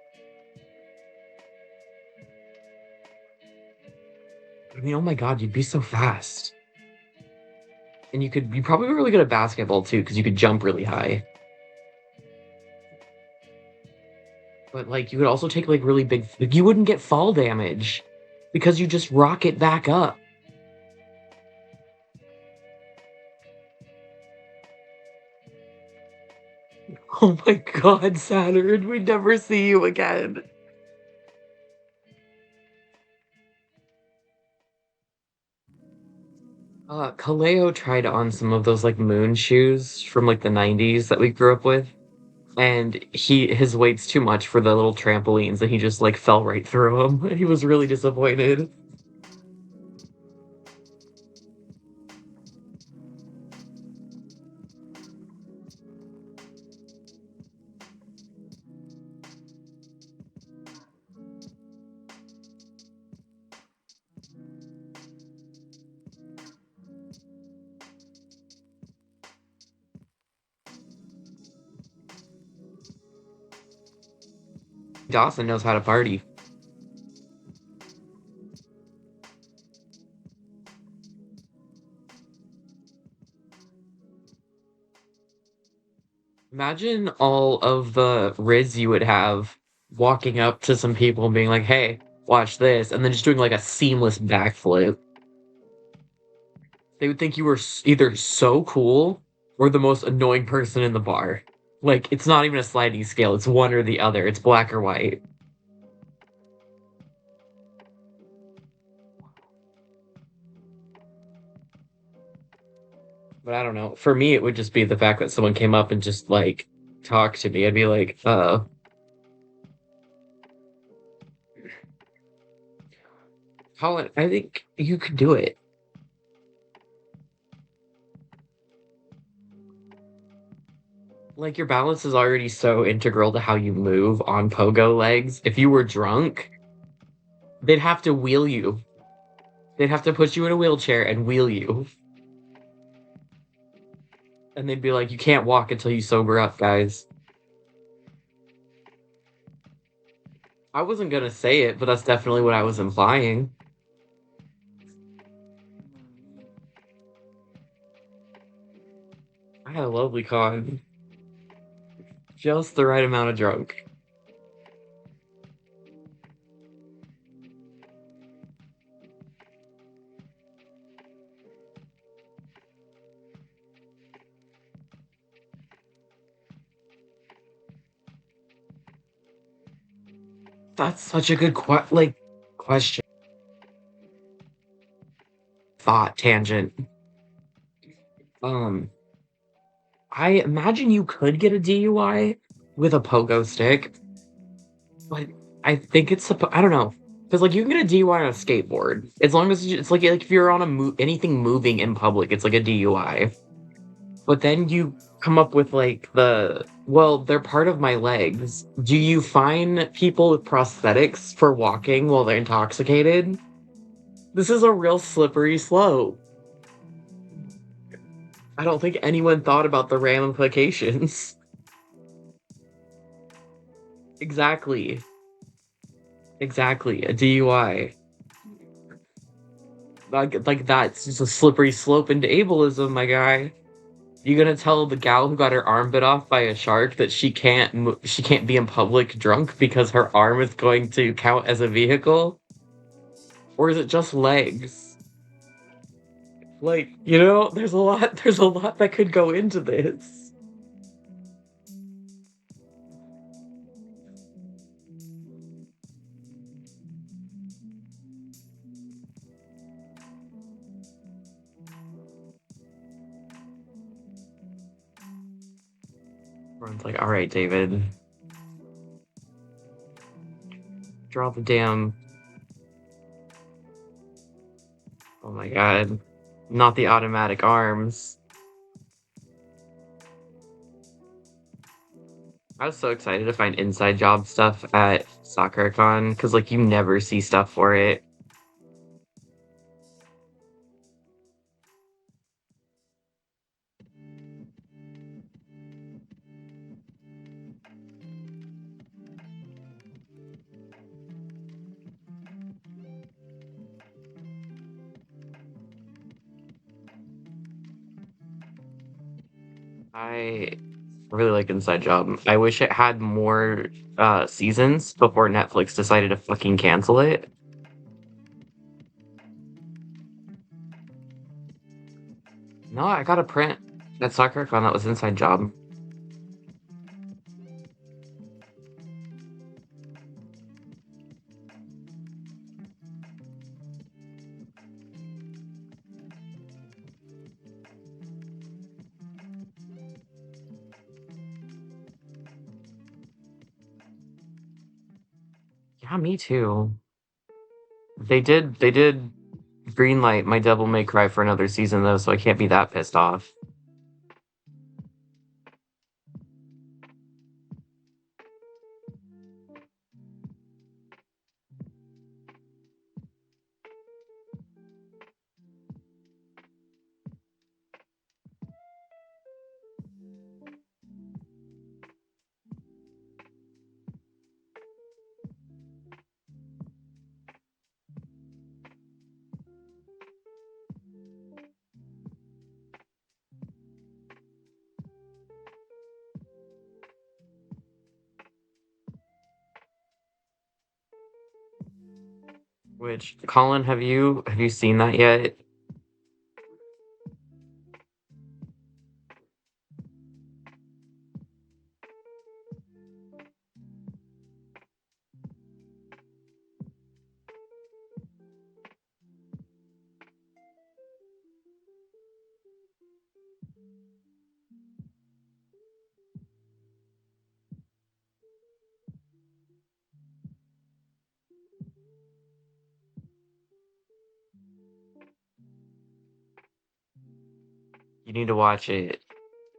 S1: I mean, oh my god, you'd be so fast. And you'd probably be really good at basketball too, because you could jump really high. But like you could also take like really big like, you wouldn't get fall damage because you just rock it back up. Oh my god, Saturn, we'd never see you again. Kaleo tried on some of those like moon shoes from like the 90s that we grew up with. And his weight's too much for the little trampolines and he just like fell right through them. He was really disappointed. Dawson knows how to party. Imagine all of the Riz you would have walking up to some people and being like, hey, watch this, and then just doing like a seamless backflip. They would think you were either so cool or the most annoying person in the bar. Like, it's not even a sliding scale, it's one or the other, it's black or white. But I don't know. For me, it would just be the fact that someone came up and just like talked to me. I'd be like, Colin, I think you could do it. Like, your balance is already so integral to how you move on pogo legs. If you were drunk, they'd have to wheel you. They'd have to put you in a wheelchair and wheel you. And they'd be like, you can't walk until you sober up, guys. I wasn't gonna say it, but that's definitely what I was implying. I had a lovely con. Just the right amount of drunk. That's such a good question. Thought tangent. Um, I imagine you could get a DUI with a pogo stick, but I think I don't know. Because, like, you can get a DUI on a skateboard. As long as it's like if you're on anything moving in public, it's like a DUI. But then you come up with, like, well, they're part of my legs. Do you fine people with prosthetics for walking while they're intoxicated? This is a real slippery slope. I don't think anyone thought about the ramifications. Exactly. Exactly. A DUI. Like that's just a slippery slope into ableism, my guy. You gonna tell the gal who got her arm bit off by a shark that she can't be in public drunk because her arm is going to count as a vehicle? Or is it just legs? Like, there's a lot that could go into this. Everyone's like, all right, David, draw the damn. Oh my god. Not the automatic arms. I was so excited to find inside job stuff at SoccerCon because, like, you never see stuff for it. I really like Inside Job. I wish it had more seasons before Netflix decided to fucking cancel it. No, I got a print at SoccerCon that was Inside Job. Yeah, me too. They did greenlight my Devil May Cry for another season though, so I can't be that pissed off. Which, Colin, have you seen that yet? You need to watch it.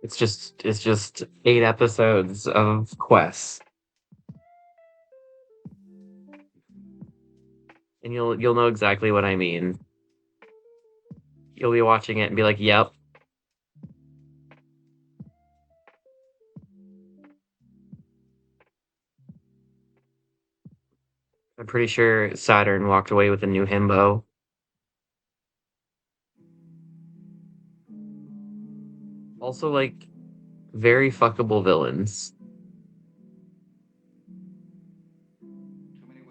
S1: It's just 8 episodes of quests, and you'll know exactly what I mean. You'll be watching it and be like, "Yep." I'm pretty sure Saturn walked away with a new himbo. Also, like, very fuckable villains,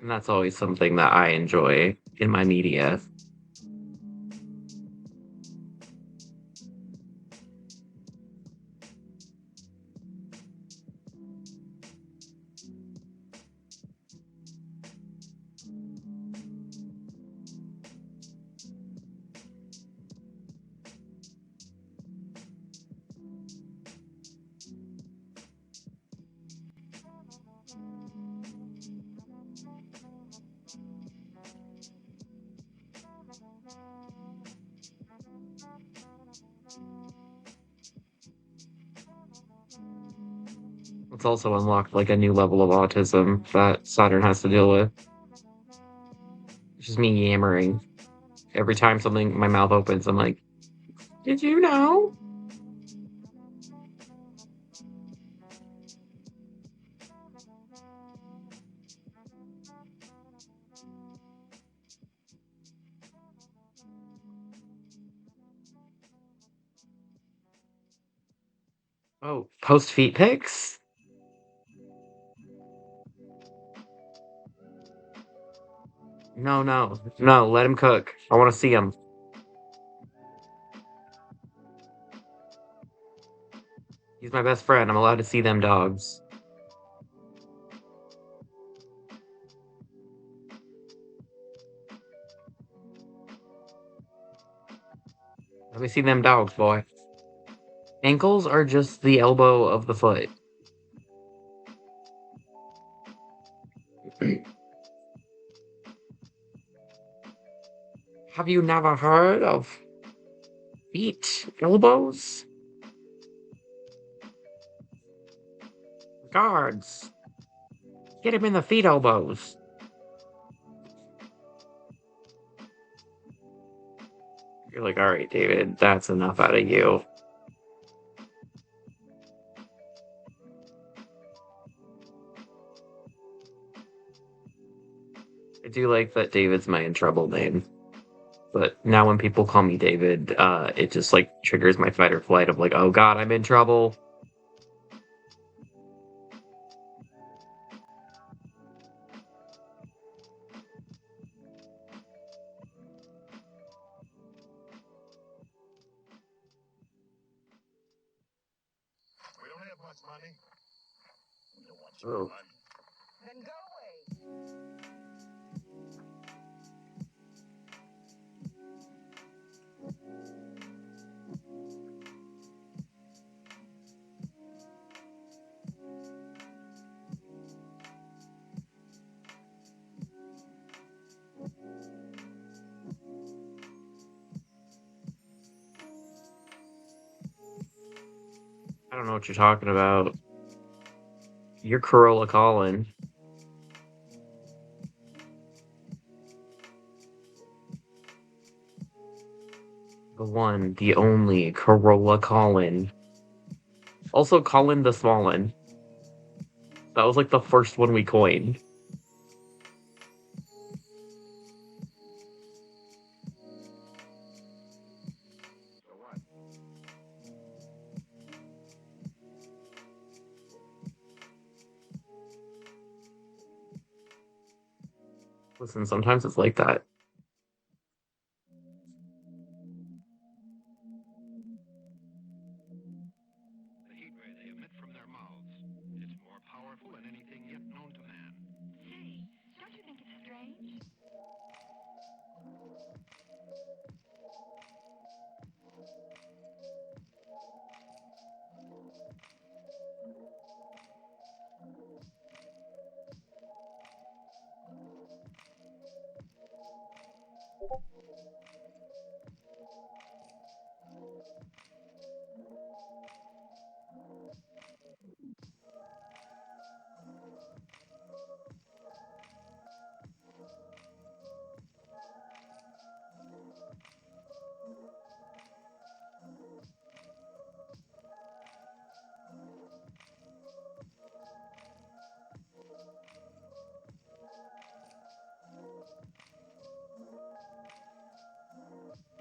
S1: and that's always something that I enjoy in my media. It's also unlocked like a new level of autism that Saturn has to deal with. It's just me yammering. Every time something my mouth opens, I'm like, "Did you know?" Oh, post feet pics? No, no, no. Let him cook. I want to see him. He's my best friend. I'm allowed to see them dogs. Let me see them dogs, boy. Ankles are just the elbow of the foot. Have you never heard of feet elbows? Guards, get him in the feet elbows. You're like, all right, David, that's enough out of you. I do like that David's my in trouble name. But now when people call me David, it just like triggers my fight or flight of like, oh god, I'm in trouble.
S3: We don't have much money. We don't want
S1: Oh.
S3: money.
S9: Then go away.
S1: I don't know what you're talking about. You're Corolla Colin. The one, the only Corolla Colin. Also Colin the Smallin. That was like the first one we coined.
S3: So what?
S1: Listen, sometimes it's like that.
S7: The heat ray they emit from their mouths. It's more powerful than anything yet known to man.
S8: Say, don't you think it's strange?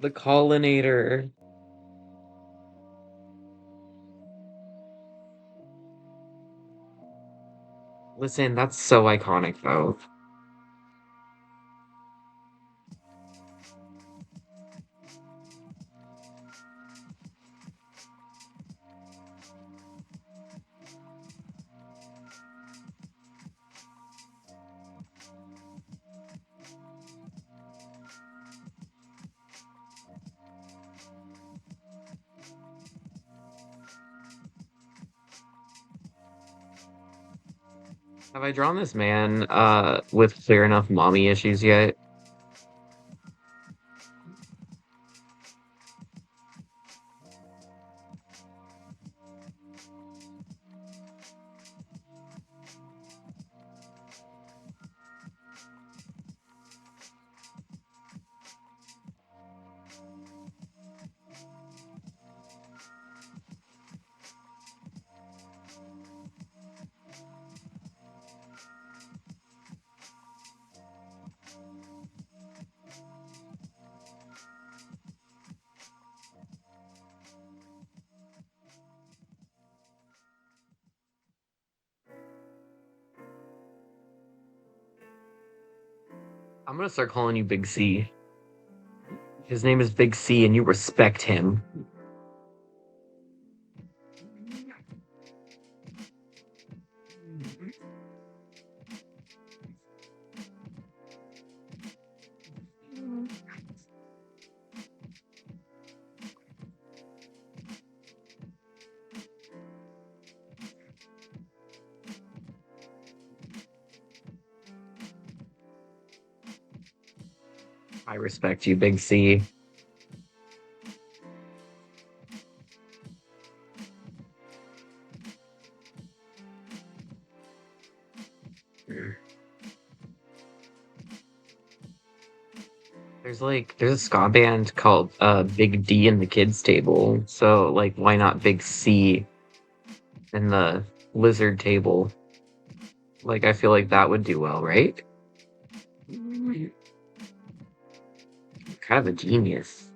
S1: The Collinator. Listen, that's so iconic, though. Have I drawn this man with clear enough mommy issues yet? I'm gonna start calling you Big C. His name is Big C, and you respect him. I respect you, Big C. There's a ska band called Big D in the Kids Table. So like why not Big C in the Lizard Table? Like I feel like that would do well, right? Kind of a genius.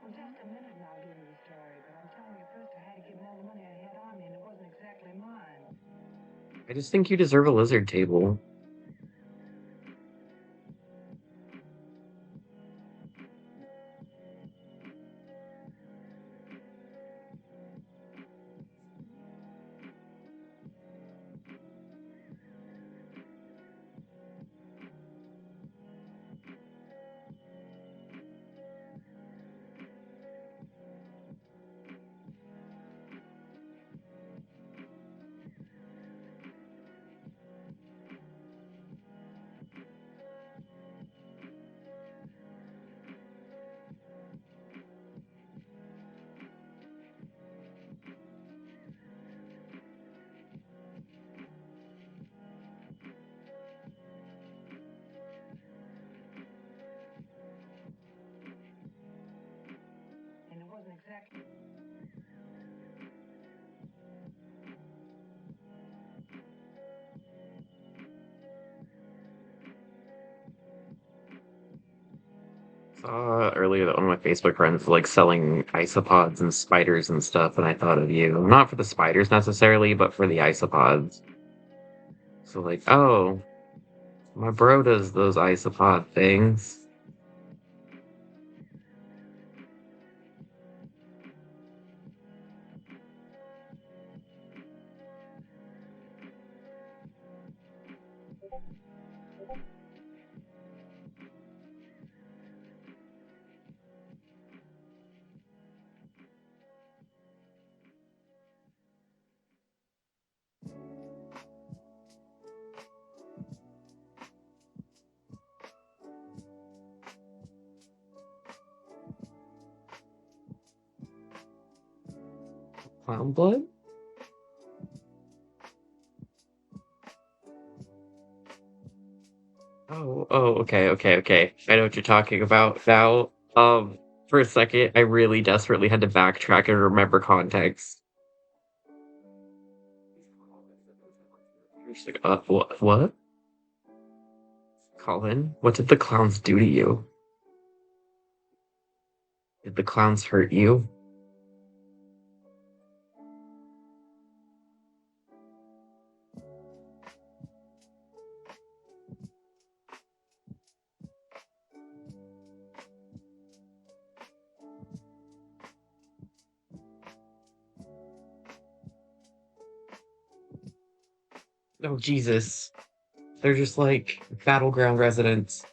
S9: Well, just a minute and I'll give you the story. But I'm telling you first, I had to give him all the money I had on me, and it wasn't exactly mine.
S1: I just think you deserve a Lizard Table.
S9: And it wasn't exactly.
S1: Saw earlier that one of my Facebook friends was, like, selling isopods and spiders and stuff, and I thought of you. Not for the spiders necessarily, but for the isopods. So like, oh, my bro does those isopod things. Clown blood? Oh, okay, okay, okay. I know what you're talking about now. For a second, I really desperately had to backtrack and remember context. Just like, what? Colin, what did the clowns do to you? Did the clowns hurt you? Oh, Jesus. They're just like battleground residents.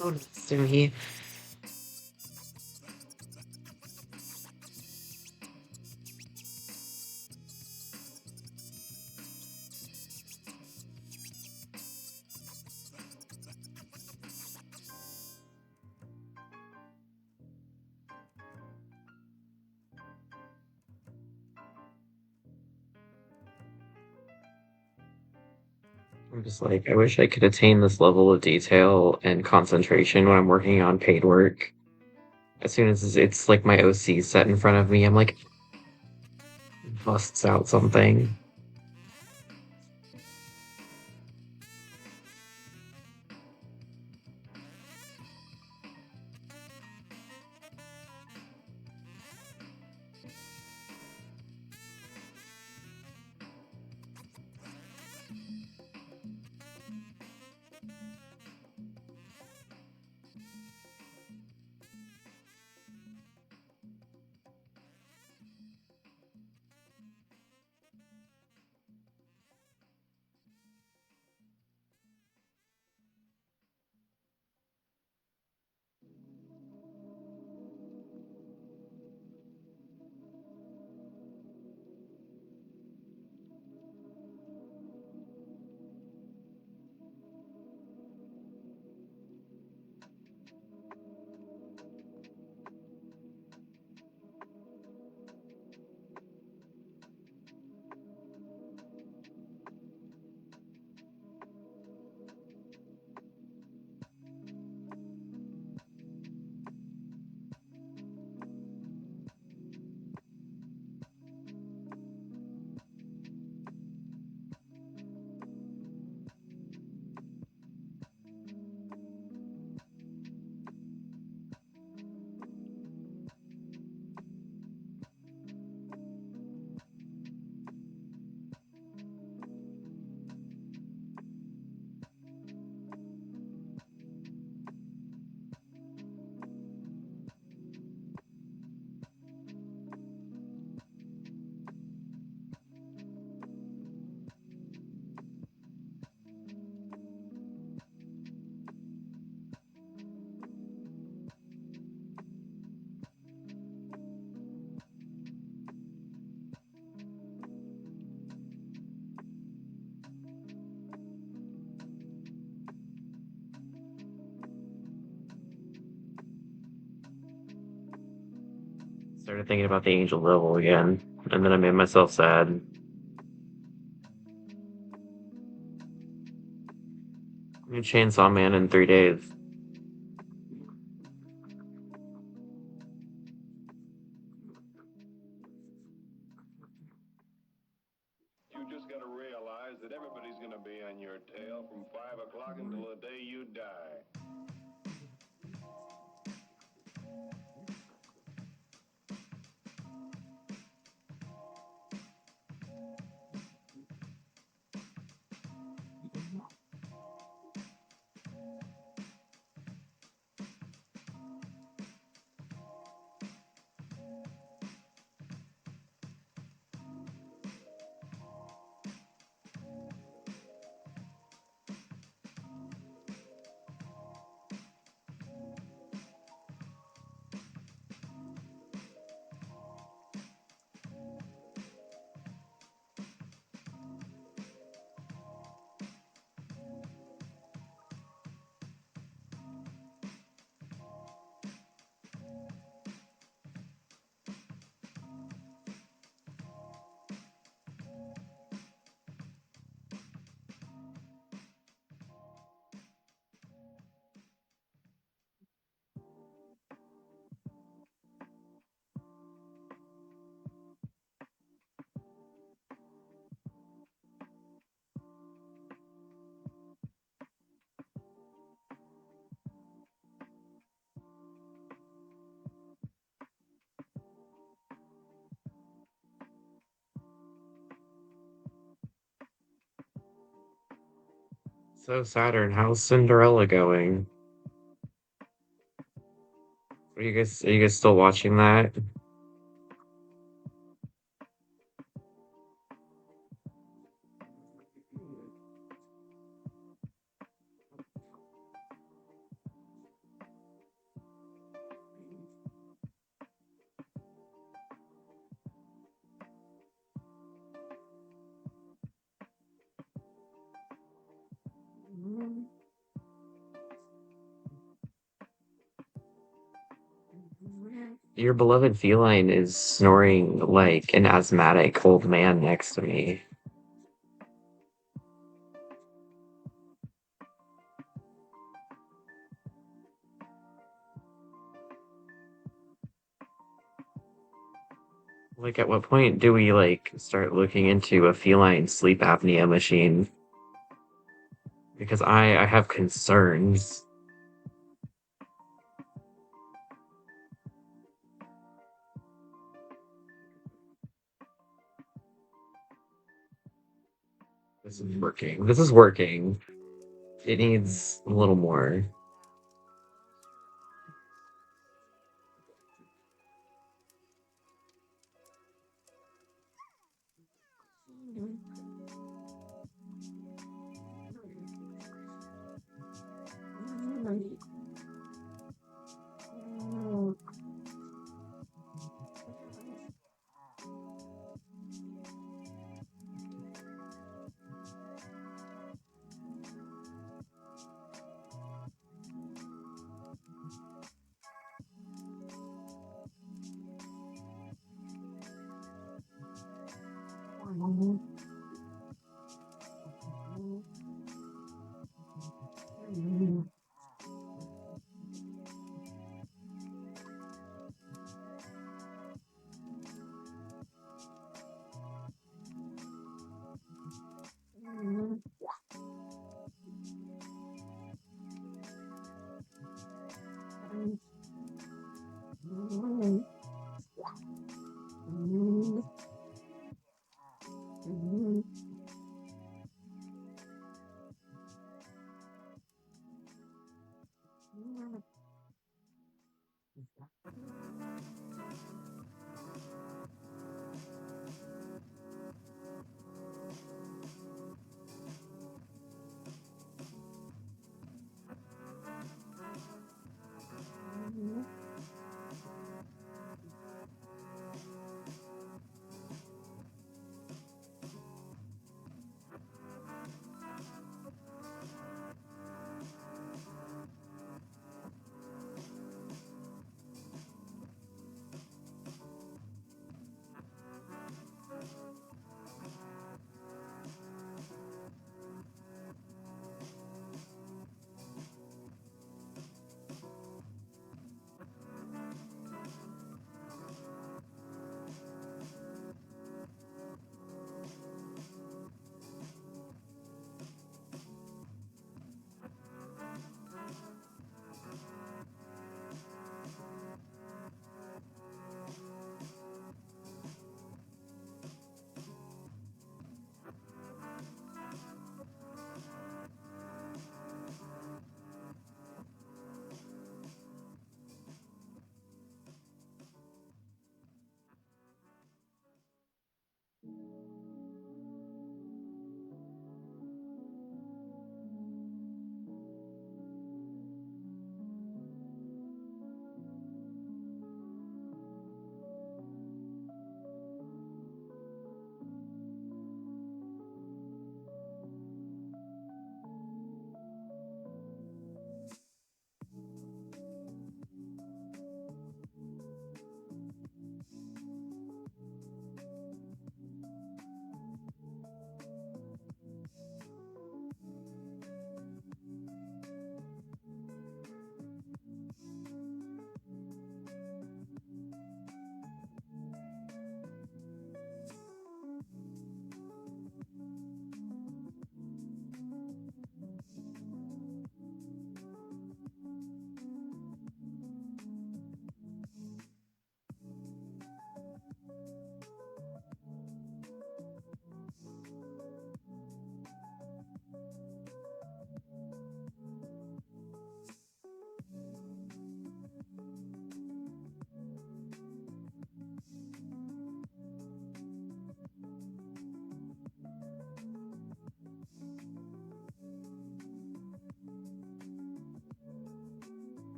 S1: So nice to me. I'm just like, I wish I could attain this level of detail and concentration when I'm working on paid work. As soon as it's like my OC set in front of me, I'm like, busts out something. Started thinking about the angel level again, and then I made myself sad. New Chainsaw Man in 3 days.
S10: You just got to realize that everybody's going to be on your tail from 5 o'clock until the day you die.
S1: So Saturn, how's Cinderella going? Are you guys still watching that? Your beloved feline is snoring like an asthmatic old man next to me. Like, at what point do we like start looking into a feline sleep apnea machine? Because I have concerns. This is working. This is working. It needs a little more.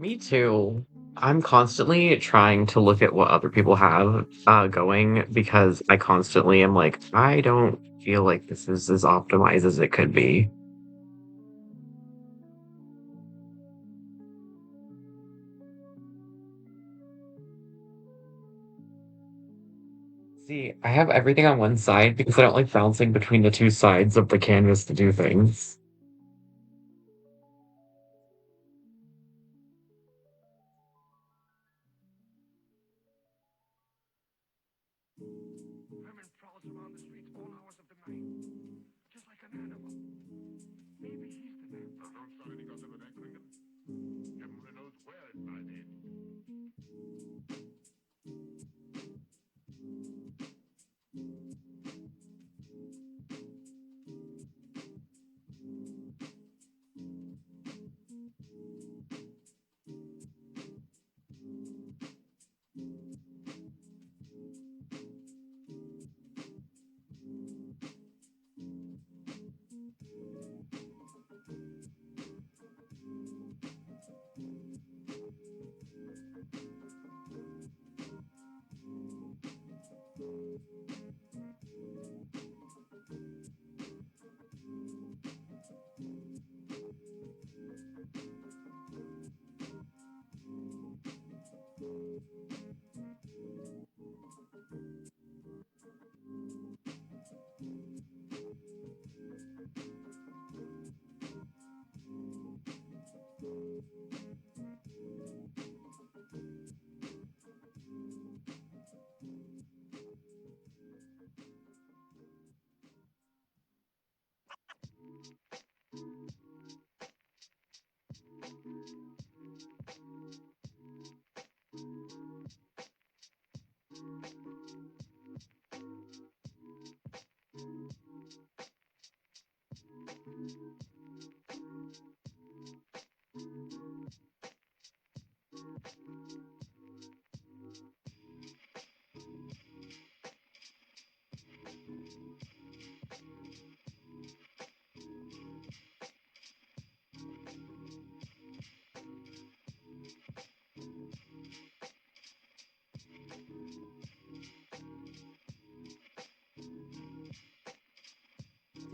S1: Me too. I'm constantly trying to look at what other people have going because I constantly am like, I don't feel like this is as optimized as it could be. See, I have everything on one side because I don't like bouncing between the two sides of the canvas to do things.
S7: Herman prowls around the streets all hours of the night, just like an animal. Maybe he's the man. Alongside any gossip of that kingdom? Everyone knows where it lies in.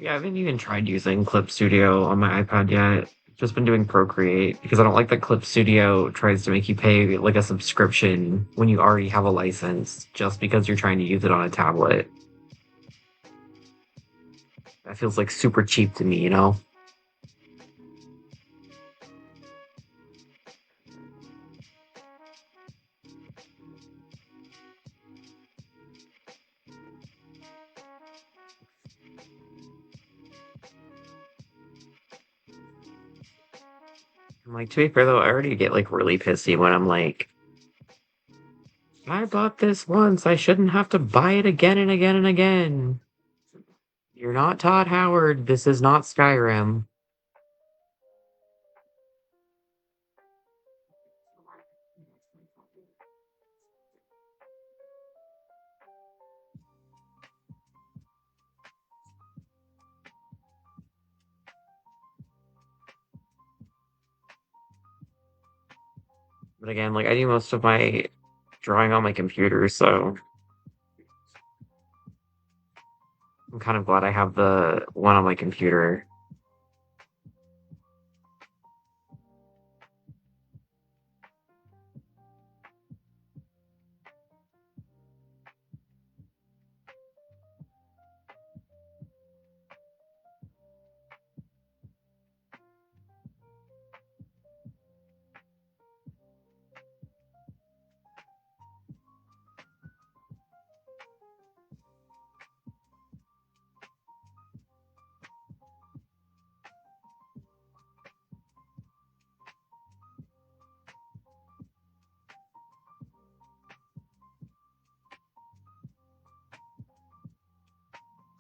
S1: Yeah, I haven't even tried using Clip Studio on my iPad yet. Just been doing Procreate because I don't like that Clip Studio tries to make you pay like a subscription when you already have a license just because you're trying to use it on a tablet. That feels like super cheap to me, you know? I'm like, to be fair though, I already get like really pissy when I'm like, I bought this once, I shouldn't have to buy it again and again and again. You're not Todd Howard, this is not Skyrim. But again, like I do most of my drawing on my computer, so I'm kind of glad I have the one on my computer.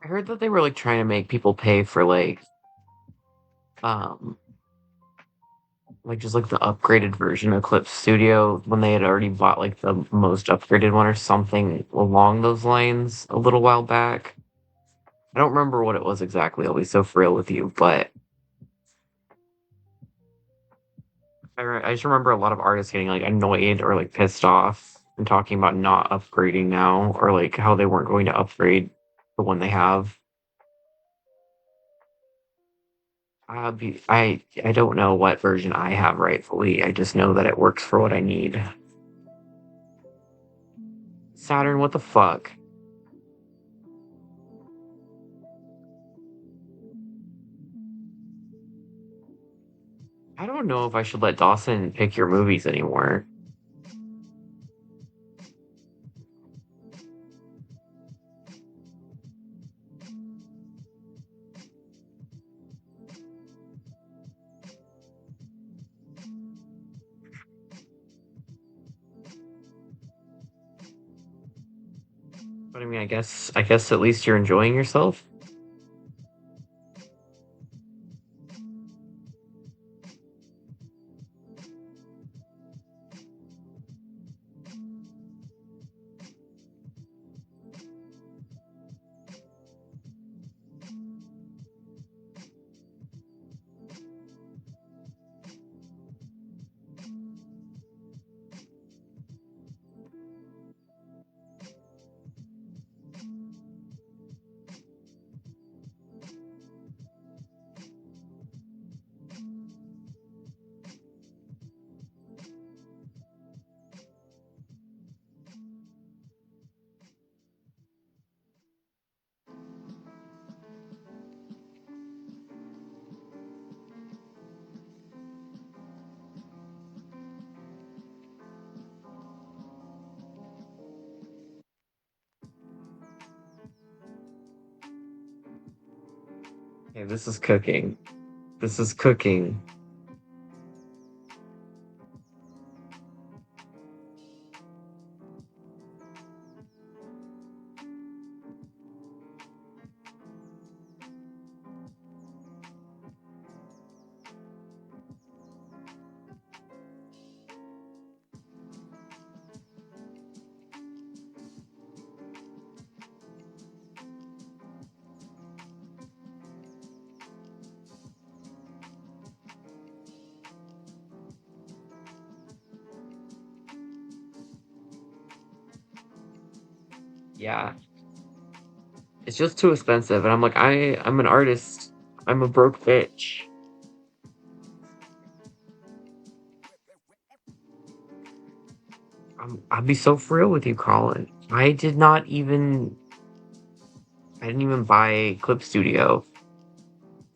S1: I heard that they were like trying to make people pay for um like just like the upgraded version of Clip Studio when they had already bought like the most upgraded one or something along those lines a little while back. I don't remember what it was exactly, I'll be so for real with you, but I just remember a lot of artists getting like annoyed or like pissed off and talking about not upgrading now or like how they weren't going to upgrade the one they have. I don't know what version I have rightfully. I just know that it works for what I need. Saturn, what the fuck? I don't know if I should let Dawson pick your movies anymore. But I mean, I guess at least you're enjoying yourself. Okay, this is cooking. This is cooking. Yeah, it's just too expensive, and I'm like, I'm an artist. I'm a broke bitch. I'll be so for real with you, Colin. I didn't even buy Clip Studio.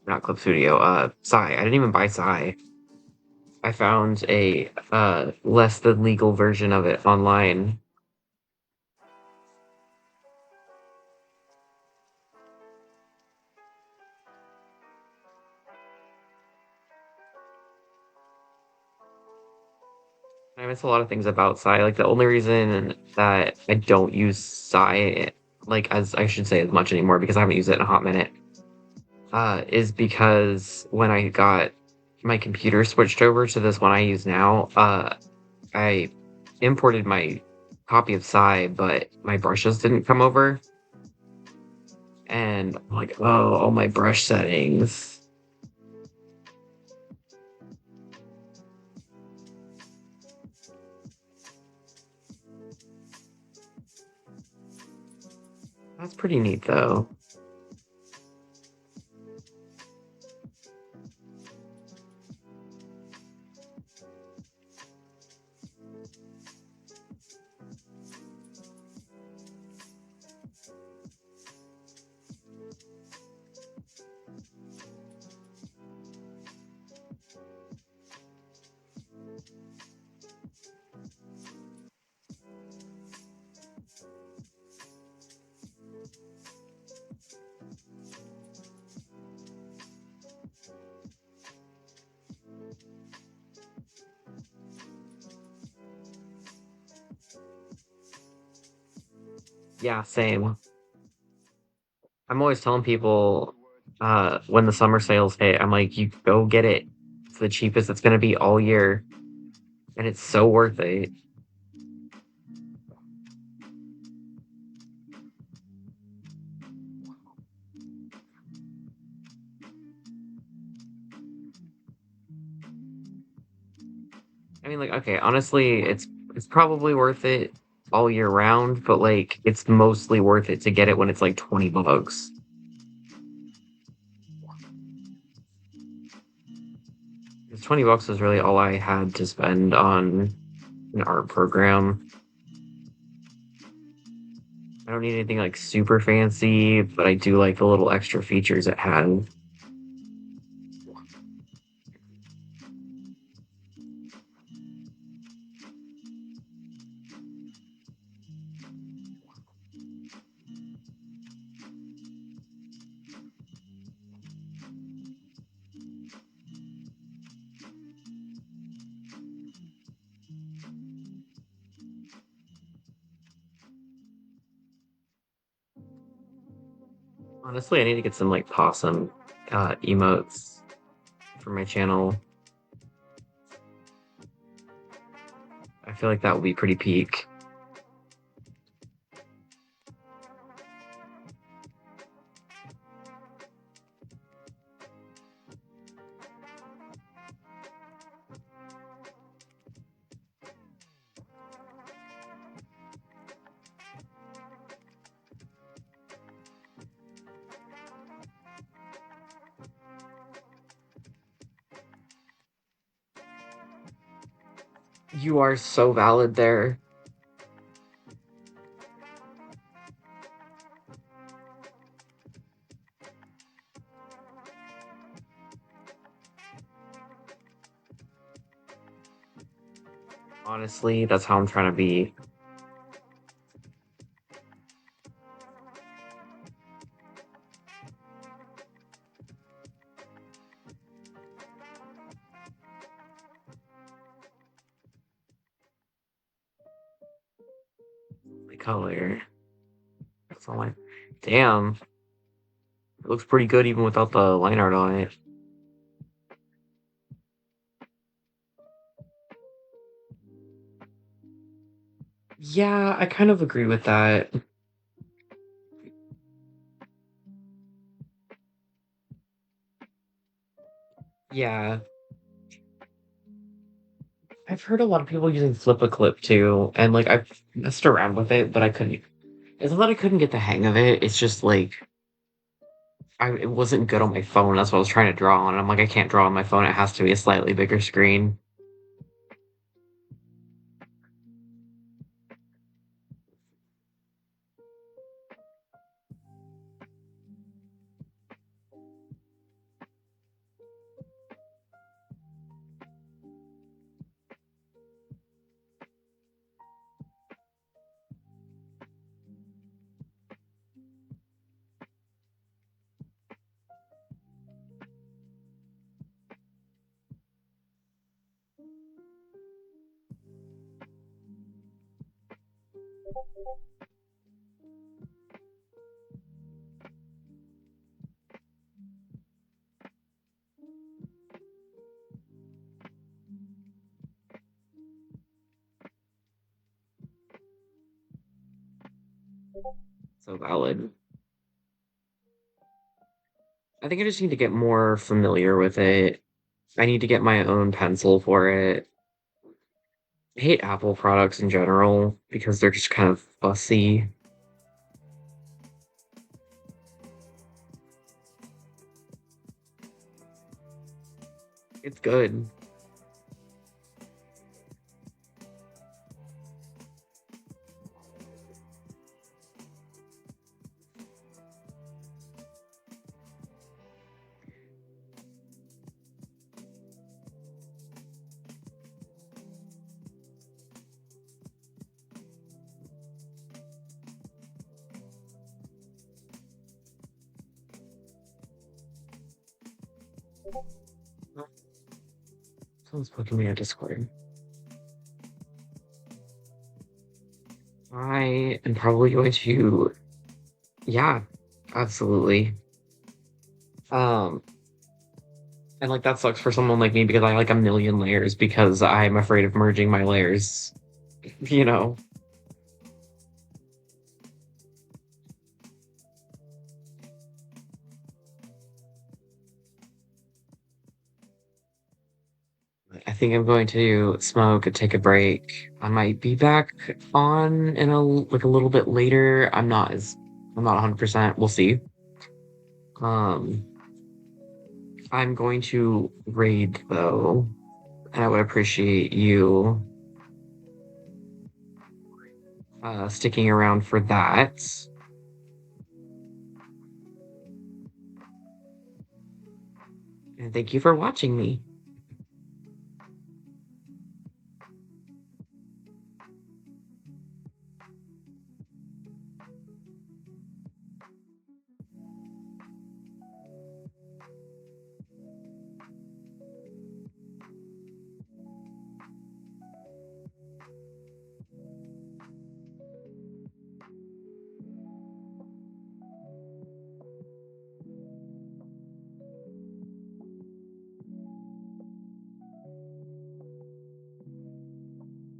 S1: Not Clip Studio, Psy. I didn't even buy Psy. I found a less than legal version of it online. I miss a lot of things about Psy. Like the only reason that I don't use Psy, like as I should say as much anymore because I haven't used it in a hot minute, is because when I got my computer switched over to this one I use now, I imported my copy of Psy, but my brushes didn't come over. And I'm like, oh, all my brush settings. That's pretty neat though. Yeah, same. I'm always telling people when the summer sales hit, I'm like, you go get it. It's the cheapest it's gonna be all year, and it's so worth it. I mean, like, okay, honestly, it's probably worth it all year round, but like, it's mostly worth it to get it when it's like $20. Because $20 is really all I had to spend on an art program. I don't need anything like super fancy, but I do like the little extra features it has. Honestly, I need to get some like possum emotes for my channel. I feel like that would be pretty peak. You are so valid there. Honestly, that's how I'm trying to be. The color. That's all I. Damn. It looks pretty good even without the line art on it. Yeah, I kind of agree with that. Yeah. I've heard a lot of people using Flip a Clip too, and like I've messed around with it, but I couldn't. It's not that I couldn't get the hang of it. It's just like it wasn't good on my phone. That's what I was trying to draw on. I'm like, I can't draw on my phone. It has to be a slightly bigger screen. So valid. I think I just need to get more familiar with it. I need to get my own pencil for it. I hate Apple products in general because they're just kind of fussy. It's good. Oh, someone's poking me on Discord. I am probably going to, yeah, absolutely. Um, and like that sucks for someone like me because I like a million layers because I'm afraid of merging my layers, you know. I think I'm going to smoke and take a break. I might be back on in a little bit later. I'm not 100%. We'll see. Um, I'm going to raid though, and I would appreciate you sticking around for that. And thank you for watching me.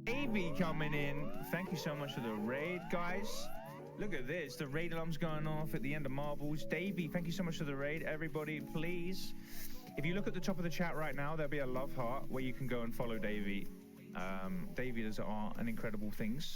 S11: Davey coming in. Thank you so much for the raid, guys. Look at this. The raid alarm's going off at the end of Marbles. Davey, thank you so much for the raid. Everybody, please. If you look at the top of the chat right now, there'll be a love heart where you can go and follow Davey. Davey does an incredible things.